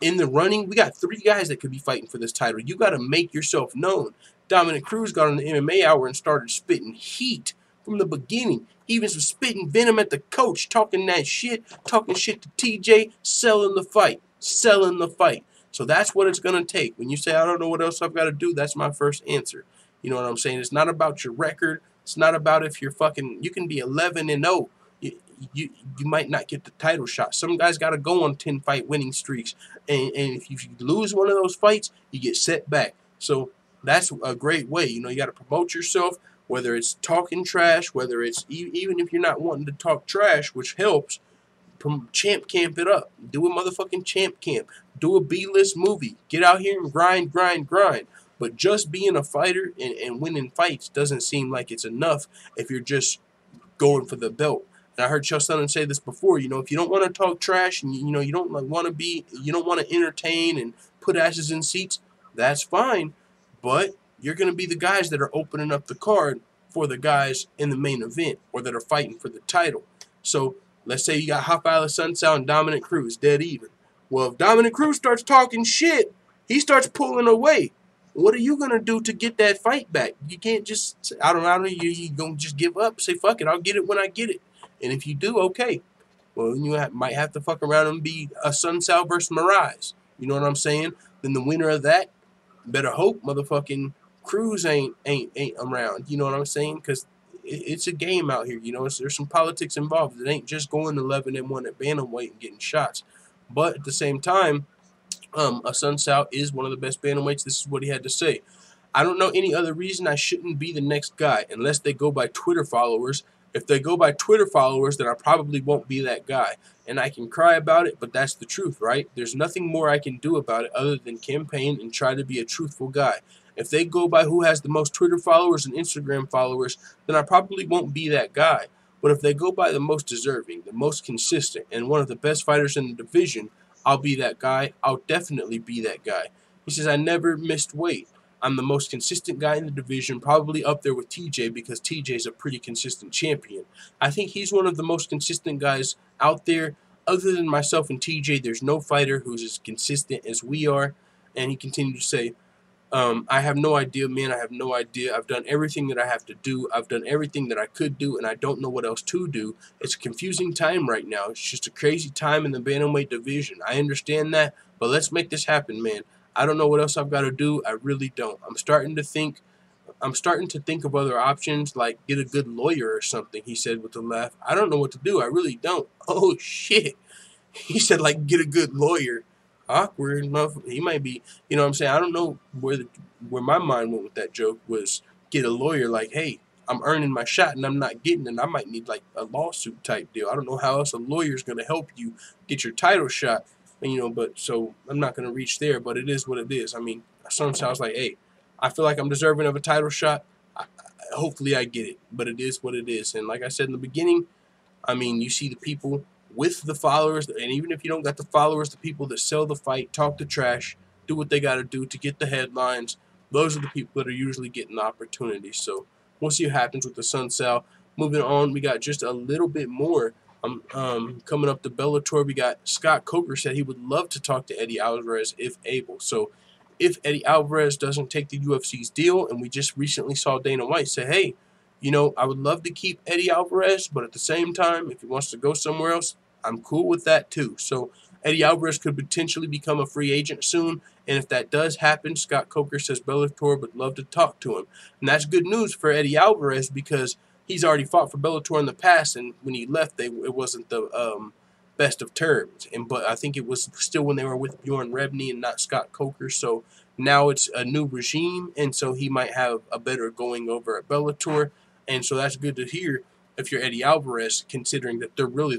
in the running, we got 3 guys that could be fighting for this title. You got to make yourself known. Dominic Cruz got on the MMA Hour and started spitting heat from the beginning. He even was spitting venom at the coach, talking that shit, talking shit to TJ, selling the fight. So that's what it's going to take. When you say, I don't know what else I've got to do, that's my first answer. You know what I'm saying? It's not about your record. It's not about if you're fucking, you can be 11-0. You might not get the title shot. Some guys got to go on 10-fight winning streaks. And if you lose one of those fights, you get set back. So that's a great way. You know, you got to promote yourself, whether it's talking trash, whether it's even if you're not wanting to talk trash, which helps, champ camp it up. Do a motherfucking champ camp. Do a B-list movie. Get out here and grind. But just being a fighter and winning fights doesn't seem like it's enough if you're just going for the belt. And I heard Chael Sonnen say this before, you know, if you don't want to talk trash and, you know, you don't want to entertain and put asses in seats, that's fine. But you're going to be the guys that are opening up the card for the guys in the main event or that are fighting for the title. So let's say you got Rafael Sunsao and Dominic Cruz dead even. Well, if Dominic Cruz starts talking shit, he starts pulling away. What are you gonna do to get that fight back? You can't just, I don't know, you gonna just give up, say fuck it, I'll get it when I get it. And if you do, okay. Well, you might have to fuck around and be a Sunsao versus Mirage. You know what I'm saying? Then the winner of that, better hope motherfucking Cruz ain't around. You know what I'm saying? Because it's a game out here. You know, there's some politics involved. It ain't just going 11-1 at bantamweight and getting shots. But at the same time, Sunsao is one of the best bantamweights. This is what he had to say. I don't know any other reason I shouldn't be the next guy unless they go by Twitter followers. If they go by Twitter followers, then I probably won't be that guy. And I can cry about it, but that's the truth, right? There's nothing more I can do about it other than campaign and try to be a truthful guy. If they go by who has the most Twitter followers and Instagram followers, then I probably won't be that guy. But if they go by the most deserving, the most consistent, and one of the best fighters in the division, I'll be that guy. I'll definitely be that guy. He says, I never missed weight. I'm the most consistent guy in the division, probably up there with TJ because TJ's a pretty consistent champion. I think he's one of the most consistent guys out there. Other than myself and TJ, there's no fighter who's as consistent as we are. And he continued to say, I have no idea, man. I have no idea. I've done everything that I have to do. I've done everything that I could do, and I don't know what else to do. It's a confusing time right now. It's just a crazy time in the bantamweight division. I understand that, but let's make this happen, man. I don't know what else I've got to do. I really don't. I'm starting to think of other options, like get a good lawyer or something, he said with a laugh. I don't know what to do. I really don't. Oh, shit. He said, like, get a good lawyer. Awkward. He might be, you know what I'm saying? I don't know where my mind went with that joke was get a lawyer like, hey, I'm earning my shot and I'm not getting it. I might need, like, a lawsuit type deal. I don't know how else a lawyer's going to help you get your title shot. You know, but so I'm not going to reach there, but it is what it is. I mean, sometimes like, hey, I feel like I'm deserving of a title shot. Hopefully I get it, but it is what it is. And like I said in the beginning, I mean, you see the people with the followers, and even if you don't got the followers, the people that sell the fight, talk the trash, do what they got to do to get the headlines. Those are the people that are usually getting the opportunity. So we'll see what happens with the Sunsao. Moving on, we got just a little bit more. Coming up to Bellator, we got Scott Coker said he would love to talk to Eddie Alvarez if able. So if Eddie Alvarez doesn't take the UFC's deal, and we just recently saw Dana White say, hey, you know, I would love to keep Eddie Alvarez, but at the same time, if he wants to go somewhere else, I'm cool with that too. So Eddie Alvarez could potentially become a free agent soon, and if that does happen, Scott Coker says Bellator would love to talk to him. And that's good news for Eddie Alvarez because he's already fought for Bellator in the past, and when he left, it wasn't the best of terms. But I think it was still when they were with Bjorn Rebney and not Scott Coker. So now it's a new regime, and so he might have a better going over at Bellator. And so that's good to hear if you're Eddie Alvarez, considering that they're really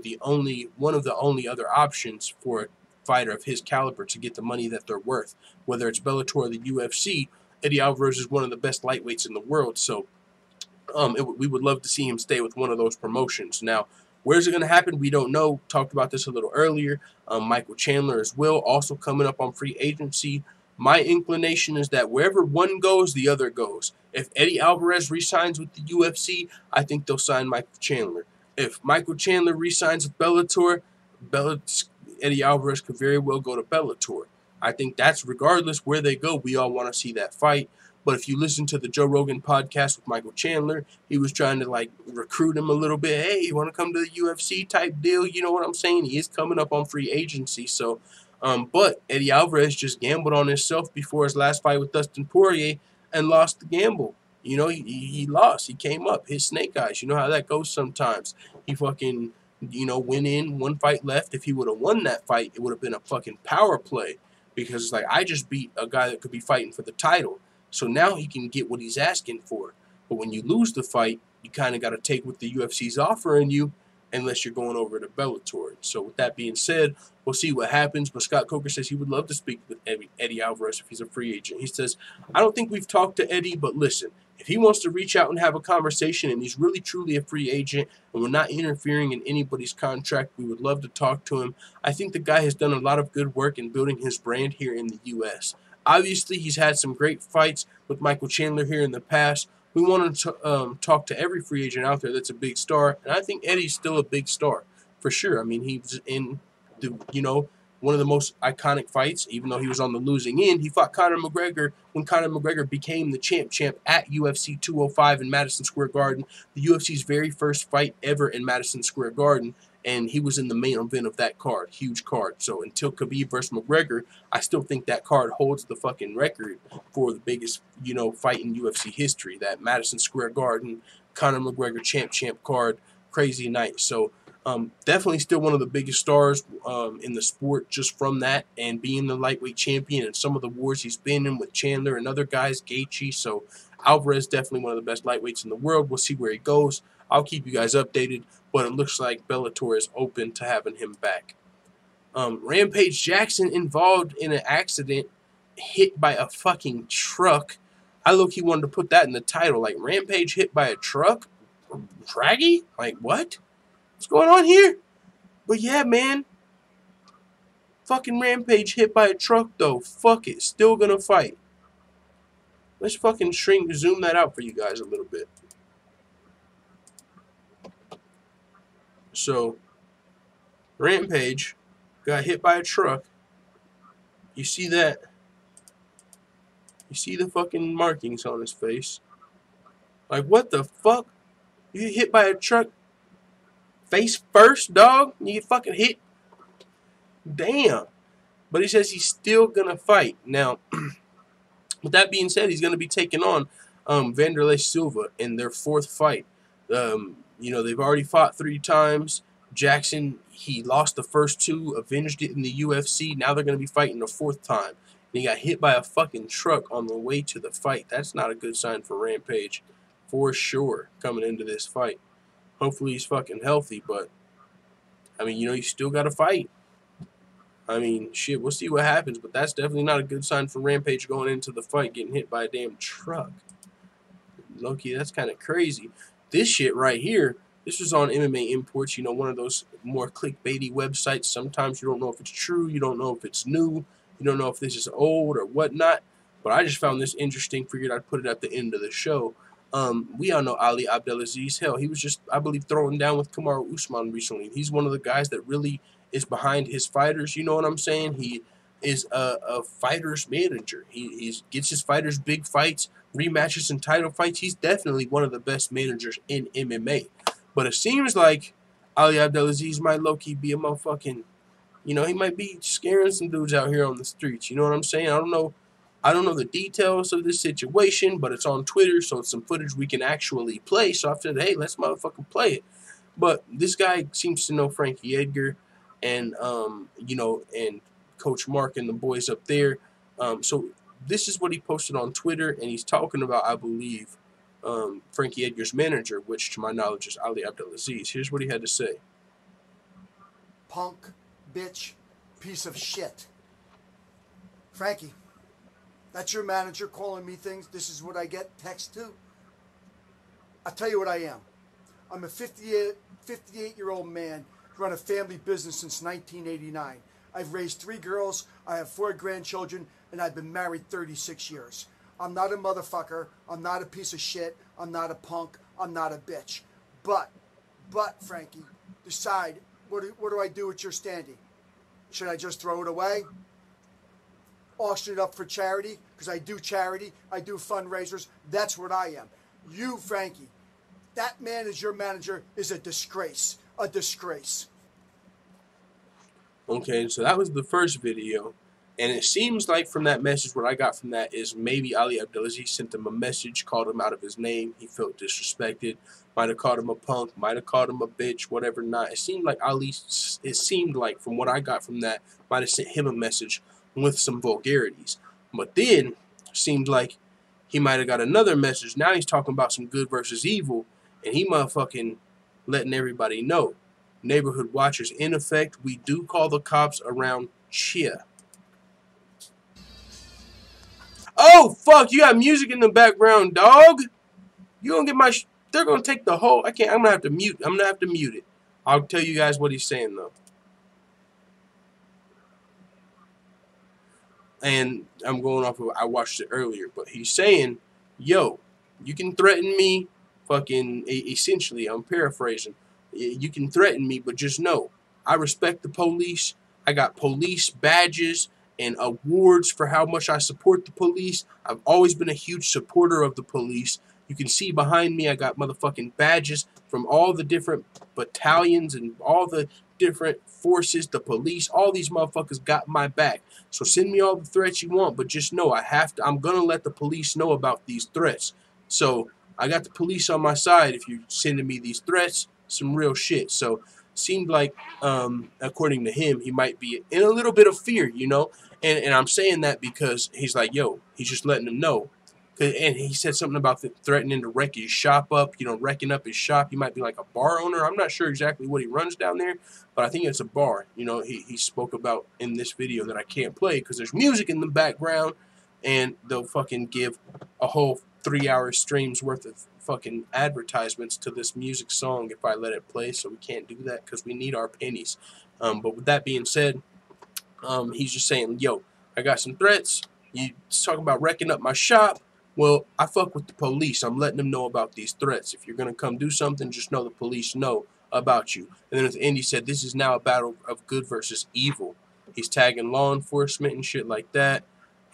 one of the only other options for a fighter of his caliber to get the money that they're worth. Whether it's Bellator or the UFC, Eddie Alvarez is one of the best lightweights in the world. So we would love to see him stay with one of those promotions. Now, where's it going to happen? We don't know. Talked about this a little earlier. Michael Chandler as well, also coming up on free agency. My inclination is that wherever one goes, the other goes. If Eddie Alvarez re-signs with the UFC, I think they'll sign Michael Chandler. If Michael Chandler re-signs with Bellator, Eddie Alvarez could very well go to Bellator. I think that's regardless where they go, we all want to see that fight. But if you listen to the Joe Rogan podcast with Michael Chandler, he was trying to, like, recruit him a little bit. Hey, you want to come to the UFC type deal? You know what I'm saying? He is coming up on free agency. So, but Eddie Alvarez just gambled on himself before his last fight with Dustin Poirier and lost the gamble. You know, he lost. He came up. His snake eyes. You know how that goes sometimes. He fucking, you know, went in, one fight left. If he would have won that fight, it would have been a fucking power play. Because it's like, I just beat a guy that could be fighting for the title. So now he can get what he's asking for. But when you lose the fight, you kind of got to take what the UFC's offering you, unless you're going over to Bellator. So with that being said, we'll see what happens. But Scott Coker says he would love to speak with Eddie Alvarez if he's a free agent. He says, I don't think we've talked to Eddie, but listen, if he wants to reach out and have a conversation and he's really truly a free agent and we're not interfering in anybody's contract, we would love to talk to him. I think the guy has done a lot of good work in building his brand here in the U.S. Obviously, he's had some great fights with Michael Chandler here in the past, We want to talk to every free agent out there that's a big star, and I think Eddie's still a big star for sure. I mean, he was in the one of the most iconic fights, even though he was on the losing end. He fought Conor McGregor when Conor McGregor became the champ at UFC 205 in Madison Square Garden, the UFC's very first fight ever in Madison Square Garden. And he was in the main event of that card, huge card. So until Khabib versus McGregor, I still think that card holds the fucking record for the biggest, fight in UFC history. That Madison Square Garden, Conor McGregor champ card, crazy night. So definitely still one of the biggest stars in the sport just from that and being the lightweight champion and some of the wars he's been in with Chandler and other guys, Gaethje. So Alvarez definitely one of the best lightweights in the world. We'll see where he goes. I'll keep you guys updated, but it looks like Bellator is open to having him back. Rampage Jackson involved in an accident, hit by a fucking truck. I low-key wanted to put that in the title, like Rampage hit by a truck? Draggy? Like, what? What's going on here? But yeah, man. Fucking Rampage hit by a truck, though. Fuck it. Still gonna fight. Let's fucking zoom that out for you guys a little bit. So, Rampage got hit by a truck. You see that? You see the fucking markings on his face? Like, what the fuck? You get hit by a truck face first, dog? You get fucking hit? Damn. But he says he's still gonna fight. Now, with that being said, he's gonna be taking on Wanderlei Silva in their 4th fight. They've already fought 3 times. Jackson, he lost the first 2, avenged it in the UFC. Now they're going to be fighting the 4th time. And he got hit by a fucking truck on the way to the fight. That's not a good sign for Rampage, for sure, coming into this fight. Hopefully he's fucking healthy, but, I mean, you still got to fight. I mean, shit, we'll see what happens, but that's definitely not a good sign for Rampage going into the fight, getting hit by a damn truck. Low-key, that's kind of crazy. This shit right here, this was on MMA Imports, one of those more clickbaity websites. Sometimes you don't know if it's true, you don't know if it's new, you don't know if this is old or whatnot. But I just found this interesting, figured I'd put it at the end of the show. We all know Ali Abdelaziz. Hell, he was just, I believe, throwing down with Kamaru Usman recently. He's one of the guys that really is behind his fighters, you know what I'm saying? He is a fighter's manager. He gets his fighters big fights, rematches and title fights. He's definitely one of the best managers in MMA. But it seems like Ali Abdelaziz might low-key be a motherfucking, he might be scaring some dudes out here on the streets. You know what I'm saying? I don't know the details of this situation, but it's on Twitter, so it's some footage we can actually play. So I said, hey, let's motherfucking play it. But this guy seems to know Frankie Edgar and, and Coach Mark and the boys up there. So this is what he posted on Twitter, and he's talking about, I believe, Frankie Edgar's manager, which to my knowledge is Ali Abdelaziz. Here's what he had to say. Punk, bitch, piece of shit. Frankie, that's your manager calling me things. This is what I get text too. I'll tell you what I am. I'm a 58-year-old man, run a family business since 1989. I've raised 3 girls, I have 4 grandchildren, and I've been married 36 years. I'm not a motherfucker, I'm not a piece of shit, I'm not a punk, I'm not a bitch. But, Frankie, decide, what do I do with your standing? Should I just throw it away? Auction it up for charity? Because I do charity, I do fundraisers, that's what I am. You, Frankie, that man as your manager is a disgrace. A disgrace. Okay, so that was the first video. And it seems like from that message, what I got from that is maybe Ali Abdelaziz sent him a message, called him out of his name. He felt disrespected. Might have called him a punk. Might have called him a bitch, whatever not. It seemed like from what I got from that, might have sent him a message with some vulgarities. But then, seemed like he might have got another message. Now he's talking about some good versus evil. And he motherfucking letting everybody know. Neighborhood watchers, in effect, we do call the cops around Chia. Oh, fuck, you got music in the background, dog. You gonna get my... They're gonna take the whole... I'm gonna have to mute. I'm gonna have to mute it. I'll tell you guys what he's saying, though. And I'm going off of... I watched it earlier, but he's saying, yo, you can threaten me, fucking, essentially, I'm paraphrasing. You can threaten me, but just know, I respect the police. I got police badges and awards for how much I support the police. I've always been a huge supporter of the police. You can see behind me, I got motherfucking badges from all the different battalions and all the different forces, the police, all these motherfuckers got my back. So send me all the threats you want, but just know I'm gonna let the police know about these threats. So I got the police on my side if you're sending me these threats, some real shit. So seemed like, according to him, he might be in a little bit of fear, you know? And I'm saying that because he's like, yo, he's just letting them know. And he said something about threatening to wreck his shop up, you know, wrecking up his shop. He might be like a bar owner. I'm not sure exactly what he runs down there, but I think it's a bar. You know, he spoke about in this video that I can't play because there's music in the background, and they'll fucking give a whole 3-hour stream's worth of fucking advertisements to this music song if I let it play, so we can't do that because we need our pennies. But with that being said, he's just saying, yo, I got some threats. You talking about wrecking up my shop? Well, I fuck with the police. I'm letting them know about these threats. If you're going to come do something, just know the police know about you. And then at the end, he said, this is now a battle of good versus evil. He's tagging law enforcement and shit like that.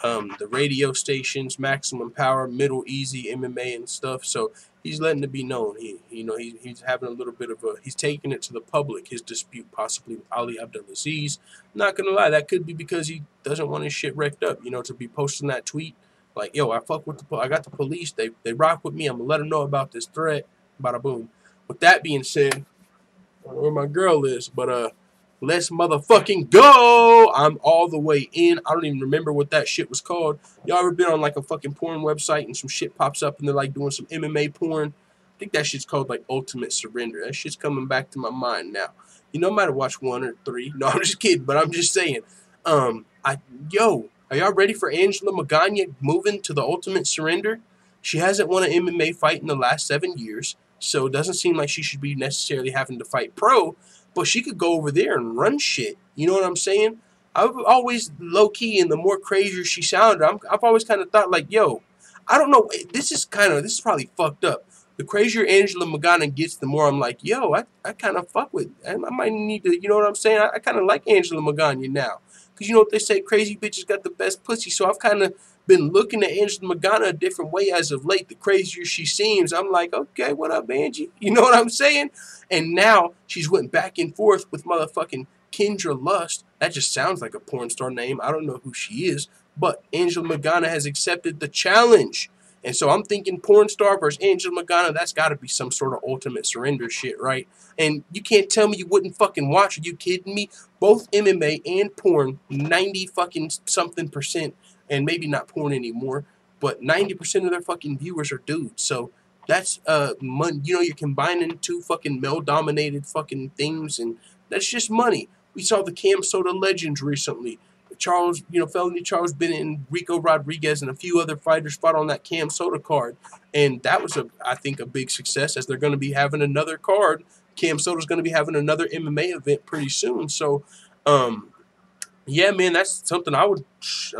The radio stations, Maximum Power, Middle Easy, MMA and stuff. So he's letting it be known. He's having a little bit of he's taking it to the public, his dispute possibly with Ali Abdelaziz. Not going to lie, that could be because he doesn't want his shit wrecked up, you know, to be posting that tweet. Like, yo, I fuck with I got the police. They rock with me. I'm going to let them know about this threat. Bada boom. With that being said, I don't know where my girl is, but let's motherfucking go. I'm all the way in. I don't even remember what that shit was called. Y'all ever been on like a fucking porn website and some shit pops up and they're like doing some MMA porn? I think that shit's called like Ultimate Surrender. That shit's coming back to my mind now. You know, I might have watched 1 or 3. No, I'm just kidding, but I'm just saying. Are y'all ready for Angela Magana moving to the Ultimate Surrender? She hasn't won an MMA fight in the last 7 years, so it doesn't seem like she should be necessarily having to fight pro, but she could go over there and run shit. You know what I'm saying? I've always, low-key, and the more crazier she sounded, I've always kind of thought, like, yo, I don't know, this is probably fucked up. The crazier Angela Magana gets, the more I'm like, yo, I kind of fuck with, I might need to, you know what I'm saying? I kind of like Angela Magana now. Because you know what they say, crazy bitches got the best pussy. So I've kind of been looking at Angela Magana a different way as of late. The crazier she seems, I'm like, okay, what up, Angie? You know what I'm saying? And now she's went back and forth with motherfucking Kendra Lust. That just sounds like a porn star name. I don't know who she is. But Angela Magana has accepted the challenge. And so I'm thinking porn star versus Angela Magana, that's got to be some sort of Ultimate Surrender shit, right? And you can't tell me you wouldn't fucking watch. Are you kidding me? Both MMA and porn, 90 fucking something percent, and maybe not porn anymore, but 90% of their fucking viewers are dudes. So that's, money. You know, you're combining 2 fucking male-dominated fucking things, and that's just money. We saw the Cam Soda Legends recently. Charles, Felony Charles Bennett and Rico Rodriguez and a few other fighters fought on that Cam Soda card. And that was, I think, a big success, as they're going to be having another card. Cam Soda's going to be having another MMA event pretty soon. So, yeah, man, that's something I'm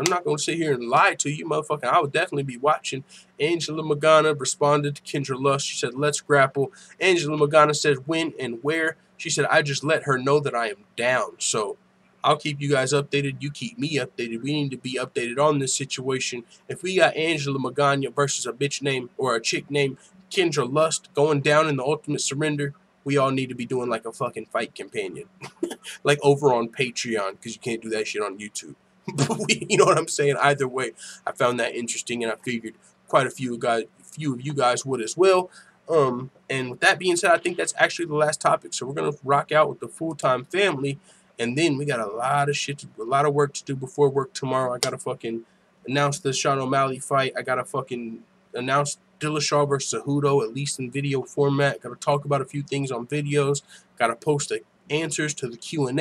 not going to sit here and lie to you, motherfucker. I would definitely be watching. Angela Magana responded to Kendra Lust. She said, let's grapple. Angela Magana said, when and where. She said, I just let her know that I am down. So, I'll keep you guys updated. You keep me updated. We need to be updated on this situation. If we got Angela Magana versus a bitch named, or a chick named Kendra Lust going down in the Ultimate Surrender, we all need to be doing like a fucking fight companion. Like over on Patreon, because you can't do that shit on YouTube. You know what I'm saying? Either way, I found that interesting, and I figured quite a few of you guys would as well. And with that being said, I think that's actually the last topic. So we're going to rock out with the full-time family. And then we got a lot of work to do before work tomorrow. I got to fucking announce the Sean O'Malley fight. I got to fucking announce Dillashaw versus Cejudo, at least in video format. Got to talk about a few things on videos. Got to post the answers to the Q&A.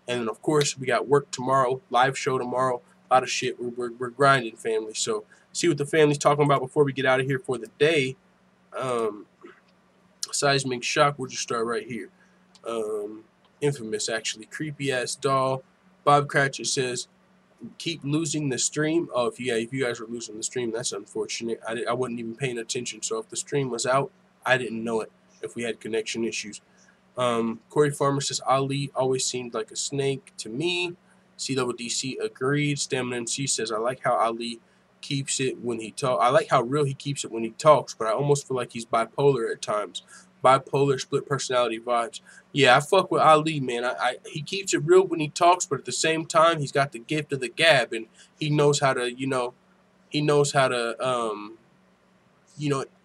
And then, of course, we got work tomorrow, live show tomorrow. A lot of shit. We're grinding, family. So see what the family's talking about before we get out of here for the day. Seismic Shock, we'll just start right here. Infamous, actually. Creepy ass doll. Bob Cratchit says, keep losing the stream. Oh, if you guys were losing the stream, that's unfortunate. I wasn't even paying attention. So if the stream was out, I didn't know it. If we had connection issues. Corey Farmer says Ali always seemed like a snake to me. CWDC agreed. Stamina MC says I like how Ali keeps it when he talks. I like how real he keeps it when he talks, but I almost feel like he's bipolar at times. Bipolar, split personality vibes. Yeah, I fuck with Ali, man. He keeps it real when he talks, but at the same time, he's got the gift of the gab, and he knows how to,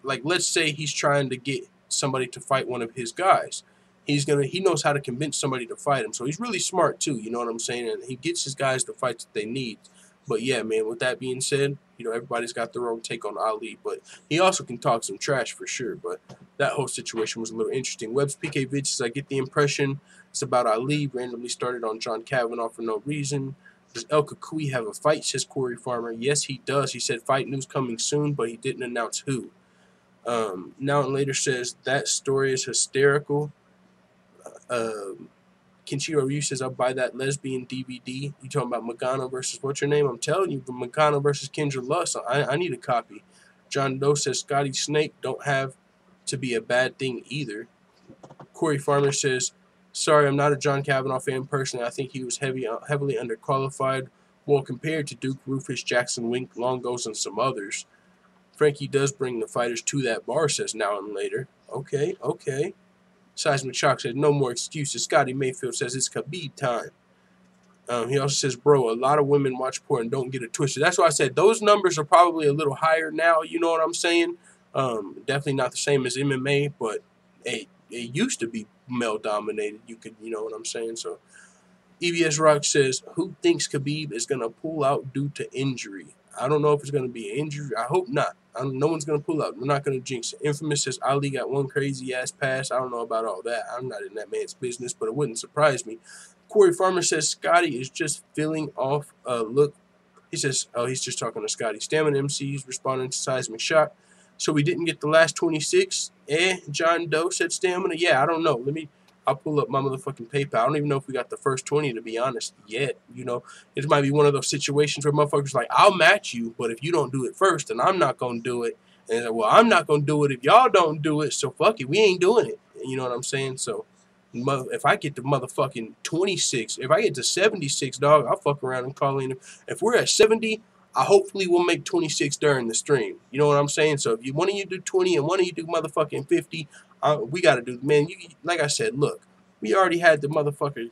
like let's say he's trying to get somebody to fight one of his guys. He knows how to convince somebody to fight him. So he's really smart too, you know what I'm saying? And he gets his guys the fights that they need. But yeah, man, with that being said, everybody's got their own take on Ali, but he also can talk some trash for sure. But that whole situation was a little interesting. Webb's PK Vid says, I get the impression it's about Ali, randomly started on John Kavanaugh for no reason. Does El Kakui have a fight, says Corey Farmer. Yes, he does. He said fight news coming soon, but he didn't announce who. Now and later says, that story is hysterical. Kenshiro Ryu says, I'll buy that lesbian DVD. You talking about Magana versus what's her name? I'm telling you, Magana versus Kendra Lust. I need a copy. John Doe says, Scotty Snake don't have to be a bad thing either. Corey Farmer says, sorry, I'm not a John Kavanaugh fan personally. I think he was heavily underqualified. Well, compared to Duke, Rufus, Jackson Wink, Longos, and some others. Frankie does bring the fighters to that bar, says Now and Later. Okay. Seismic Shock says, no more excuses. Scotty Mayfield says, it's Khabib time. He also says, bro, a lot of women watch porn and don't get it twisted. That's why I said those numbers are probably a little higher now, you know what I'm saying? Definitely not the same as MMA, but it used to be male-dominated. You know what I'm saying? So EBS Rock says, who thinks Khabib is going to pull out due to injury? I don't know if it's going to be an injury. I hope not. No one's going to pull out. We're not going to jinx it. Infamous says Ali got one crazy-ass pass. I don't know about all that. I'm not in that man's business, but it wouldn't surprise me. Corey Farmer says Scotty is just filling off a look. He says, oh, he's just talking to Scotty. Stamina MC's responding to Seismic Shock. So we didn't get the last 26? John Doe said Stamina. Yeah, I don't know. I'll pull up my motherfucking PayPal. I don't even know if we got the first 20, to be honest, yet. It might be one of those situations where motherfuckers like, I'll match you, but if you don't do it first, then I'm not going to do it. And like, well, I'm not going to do it if y'all don't do it, so fuck it. We ain't doing it. You know what I'm saying? So if I get to motherfucking 26, if I get to 76, dog, I'll fuck around and call in. If we're at 70, I hopefully will make 26 during the stream. You know what I'm saying? So if one of you do 20 and one of you do motherfucking 50, we got to do, man, like I said, look, we already had the motherfucker,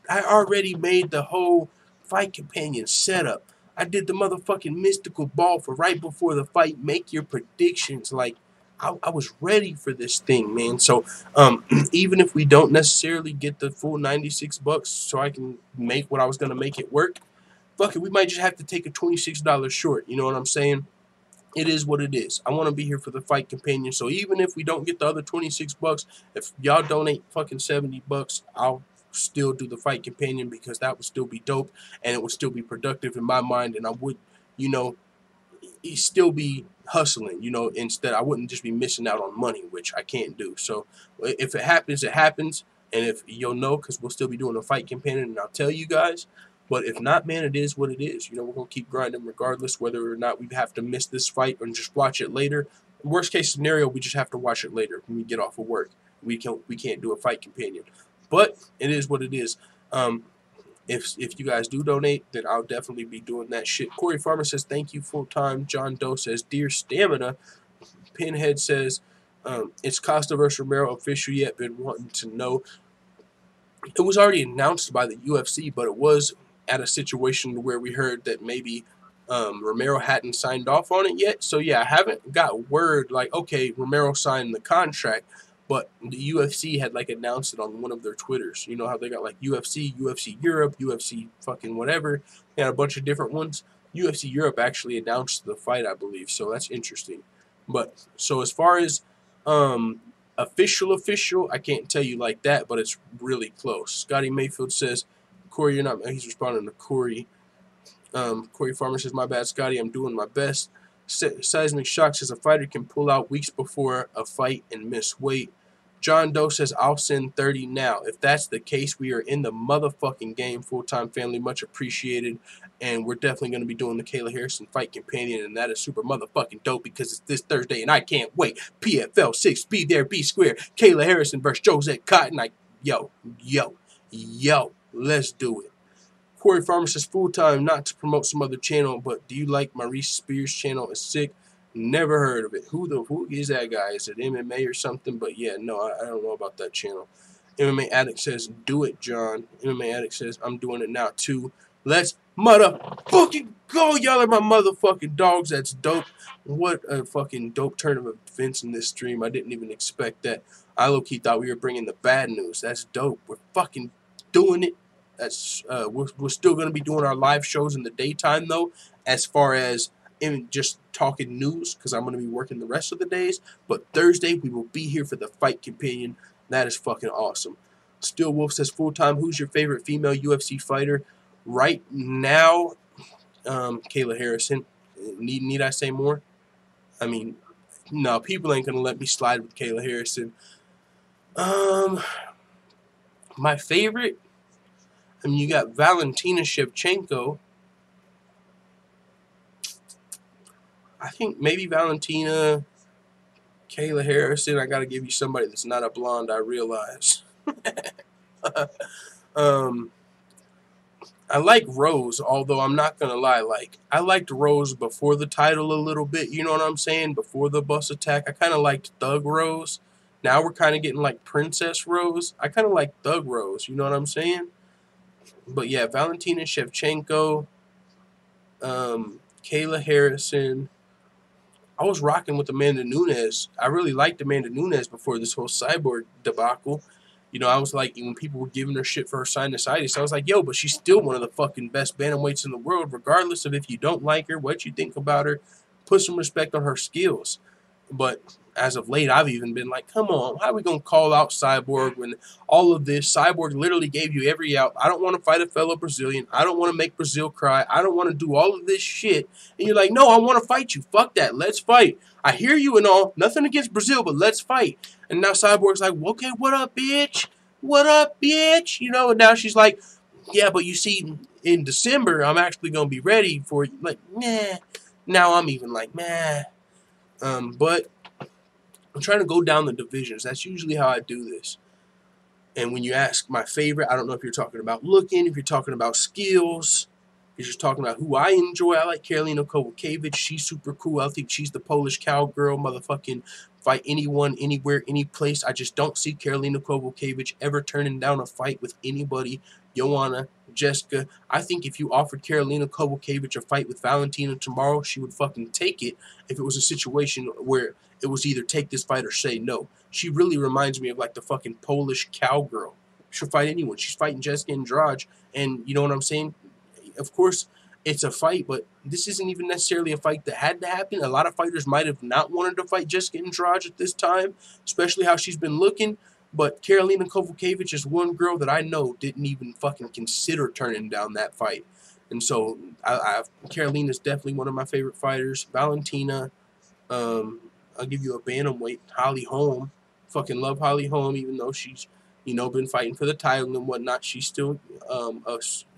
I already made the whole fight companion setup. I did the motherfucking mystical ball for right before the fight, make your predictions. Like, I was ready for this thing, man. So, even if we don't necessarily get the full $96 so I can make what I was going to make it work, fuck it, we might just have to take a $26 short, you know what I'm saying? It is what it is. I want to be here for the fight companion. So even if we don't get the other $26, if y'all donate fucking $70, I'll still do the fight companion because that would still be dope and it would still be productive in my mind. And I would, still be hustling, instead I wouldn't just be missing out on money, which I can't do. So if it happens, it happens. And if you'll know, because we'll still be doing a fight companion and I'll tell you guys. But if not, man, it is what it is. We're going to keep grinding regardless whether or not we have to miss this fight and just watch it later. Worst case scenario, we just have to watch it later when we get off of work. We can't do a fight companion. But it is what it is. If you guys do donate, then I'll definitely be doing that shit. Corey Farmer says, thank you full time. John Doe says, dear Stamina. Pinhead says, is Costa versus Romero official yet? Been wanting to know. It was already announced by the UFC, but it was at a situation where we heard that maybe Romero hadn't signed off on it yet. So, yeah, I haven't got word like, okay, Romero signed the contract, but the UFC had, announced it on one of their Twitters. You know how they got, UFC, UFC Europe, UFC fucking whatever. They had a bunch of different ones. UFC Europe actually announced the fight, I believe, so that's interesting. But, so as far as official, I can't tell you like that, but it's really close. Scotty Mayfield says, Corey, you're not, he's responding to Corey. Corey Farmer says, my bad, Scotty, I'm doing my best. Seismic Shock says, a fighter can pull out weeks before a fight and miss weight. John Doe says, I'll send 30 now. If that's the case, we are in the motherfucking game. Full-time family, much appreciated. And we're definitely going to be doing the Kayla Harrison Fight Companion, and that is super motherfucking dope because it's this Thursday, and I can't wait. PFL 6, be there, be square. Kayla Harrison versus Jose Cotton. Yo, let's do it. Corey Farmer says, full-time, not to promote some other channel, but do you like Maurice Spears' channel? Is sick. Never heard of it. Who is that guy? Is it MMA or something? But yeah, no, I don't know about that channel. MMA Addict says, do it, John. MMA Addict says, I'm doing it now, too. Let's motherfucking go. Y'all are my motherfucking dogs. That's dope. What a fucking dope turn of events in this stream. I didn't even expect that. I low-key thought we were bringing the bad news. That's dope. We're fucking doing it. That's we're still going to be doing our live shows in the daytime, though, as far as in just talking news, because I'm going to be working the rest of the days. But Thursday, we will be here for the Fight Companion. That is fucking awesome. Still Wolf says, full-time, who's your favorite female UFC fighter? Right now, Kayla Harrison. Need I say more? I mean, no, people ain't going to let me slide with Kayla Harrison. My favorite, I mean, you got Valentina Shevchenko. I think maybe Valentina, Kayla Harrison. I got to give you somebody that's not a blonde, I realize. I like Rose, although I'm not going to lie. I liked Rose before the title a little bit. You know what I'm saying? Before the bus attack. I kind of liked Thug Rose. Now we're kind of getting like Princess Rose. I kind of like Thug Rose. You know what I'm saying? But yeah, Valentina Shevchenko, Kayla Harrison. I was rocking with Amanda Nunes. I really liked Amanda Nunes before this whole Cyborg debacle. You know, I was like, when people were giving her shit for her sinusitis, I was like, yo, but she's still one of the fucking best bantamweights in the world, regardless of if you don't like her, what you think about her. Put some respect on her skills. But as of late, I've even been like, come on, how are we going to call out Cyborg when all of this, Cyborg literally gave you every out. I don't want to fight a fellow Brazilian. I don't want to make Brazil cry. I don't want to do all of this shit. And you're like, no, I want to fight you. Fuck that. Let's fight. I hear you and all. Nothing against Brazil, but let's fight. And now Cyborg's like, okay, what up, bitch? What up, bitch? You know, and now she's like, yeah, but you see, in December, I'm actually going to be ready for it. Like, nah. Now I'm even like, nah. But I'm trying to go down the divisions. That's usually how I do this. And when you ask my favorite, I don't know if you're talking about looking, if you're talking about skills, if you're just talking about who I enjoy. I like Karolina Kowalkiewicz. She's super cool. I think she's the Polish cowgirl, motherfucking fight anyone, anywhere, any place. I just don't see Karolina Kowalkiewicz ever turning down a fight with anybody. Joanna, Jessica. I think if you offered Karolina Kowalkiewicz a fight with Valentina tomorrow, she would fucking take it if it was a situation where it was either take this fight or say no. She really reminds me of like the fucking Polish cowgirl. She'll fight anyone. She's fighting Jessica Andrade, and you know what I'm saying? Of course, it's a fight, but this isn't even necessarily a fight that had to happen. A lot of fighters might have not wanted to fight Jessica Andrade at this time, especially how she's been looking. But Karolina Kowalkiewicz is one girl that I know didn't even fucking consider turning down that fight. And so Karolina's definitely one of my favorite fighters. Valentina, I'll give you a bantamweight, Holly Holm. Fucking love Holly Holm, even though she's, you know, been fighting for the title and whatnot. She's still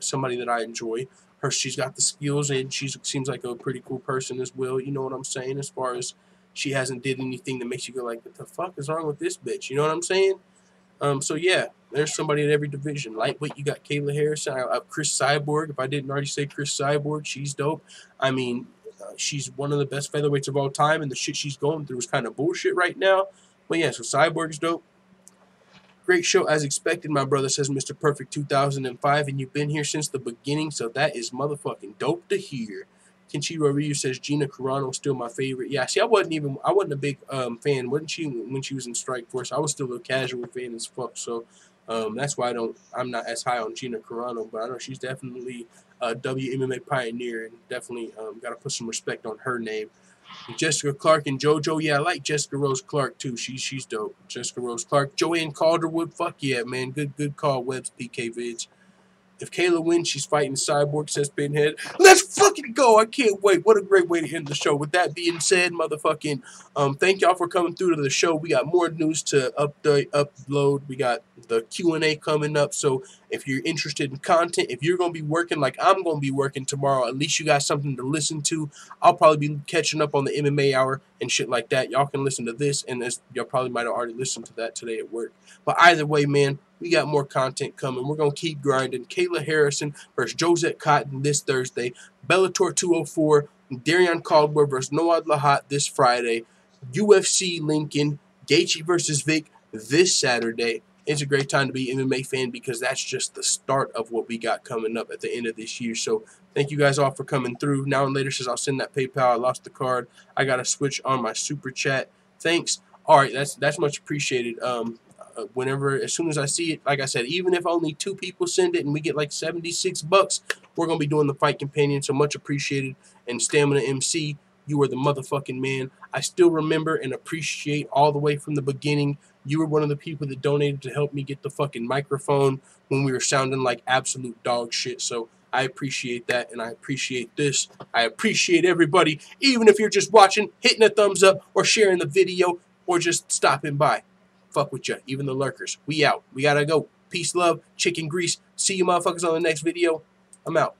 somebody that I enjoy. She's got the skills, and she seems like a pretty cool person as well. You know what I'm saying? As far as she hasn't did anything that makes you go like, what the fuck is wrong with this bitch? You know what I'm saying? So yeah, there's somebody in every division. Lightweight, you got Kayla Harrison. Chris Cyborg. If I didn't already say Chris Cyborg, she's dope. I mean, she's one of the best featherweights of all time, and the shit she's going through is kind of bullshit right now. But yeah, so Cyborg's dope. Great show as expected, my brother, says Mr. Perfect 2005, and you've been here since the beginning, so that is motherfucking dope to hear. Kenshiro Ryu says Gina Carano still my favorite. Yeah, see, I wasn't a big fan, wasn't she, when she was in Strikeforce? I was still a casual fan as fuck, so that's why I'm not as high on Gina Carano, but I know she's definitely a WMMA pioneer, and definitely got to put some respect on her name. Jessica Clark and JoJo, yeah, I like Jessica Rose Clark too. She's dope. Jessica Rose Clark, Joanne Calderwood, fuck yeah, man, good call. Webb's PK vids. If Kayla wins, she's fighting Cyborg, says Pinhead. Let's fucking go. I can't wait. What a great way to end the show. With that being said, motherfucking, thank y'all for coming through to the show. We got more news to upload. We got the Q&A coming up. So if you're interested in content, if you're going to be working like I'm going to be working tomorrow, at least you got something to listen to. I'll probably be catching up on the MMA hour and shit like that. Y'all can listen to this, and y'all probably might have already listened to that today at work. But either way, man, we got more content coming. We're going to keep grinding. Kayla Harrison versus Josette Cotton this Thursday. Bellator 204. Darian Caldwell versus Noad Lahat this Friday. UFC Lincoln. Gaethje versus Vic this Saturday. It's a great time to be an MMA fan because that's just the start of what we got coming up at the end of this year. So thank you guys all for coming through. Now and Later says I'll send that PayPal. I lost the card. I got to switch on my super chat. Thanks. All right, that's much appreciated. As soon as I see it, like I said, even if only 2 people send it and we get like $76, we're going to be doing the Fight Companion, so much appreciated. And Stamina MC, you are the motherfucking man. I still remember and appreciate all the way from the beginning. You were one of the people that donated to help me get the fucking microphone when we were sounding like absolute dog shit, so I appreciate that, and I appreciate this. I appreciate everybody, even if you're just watching, hitting a thumbs up, or sharing the video, or just stopping by. Fuck with you, even the lurkers. We out. We gotta go. Peace, love, chicken grease. See you motherfuckers on the next video. I'm out.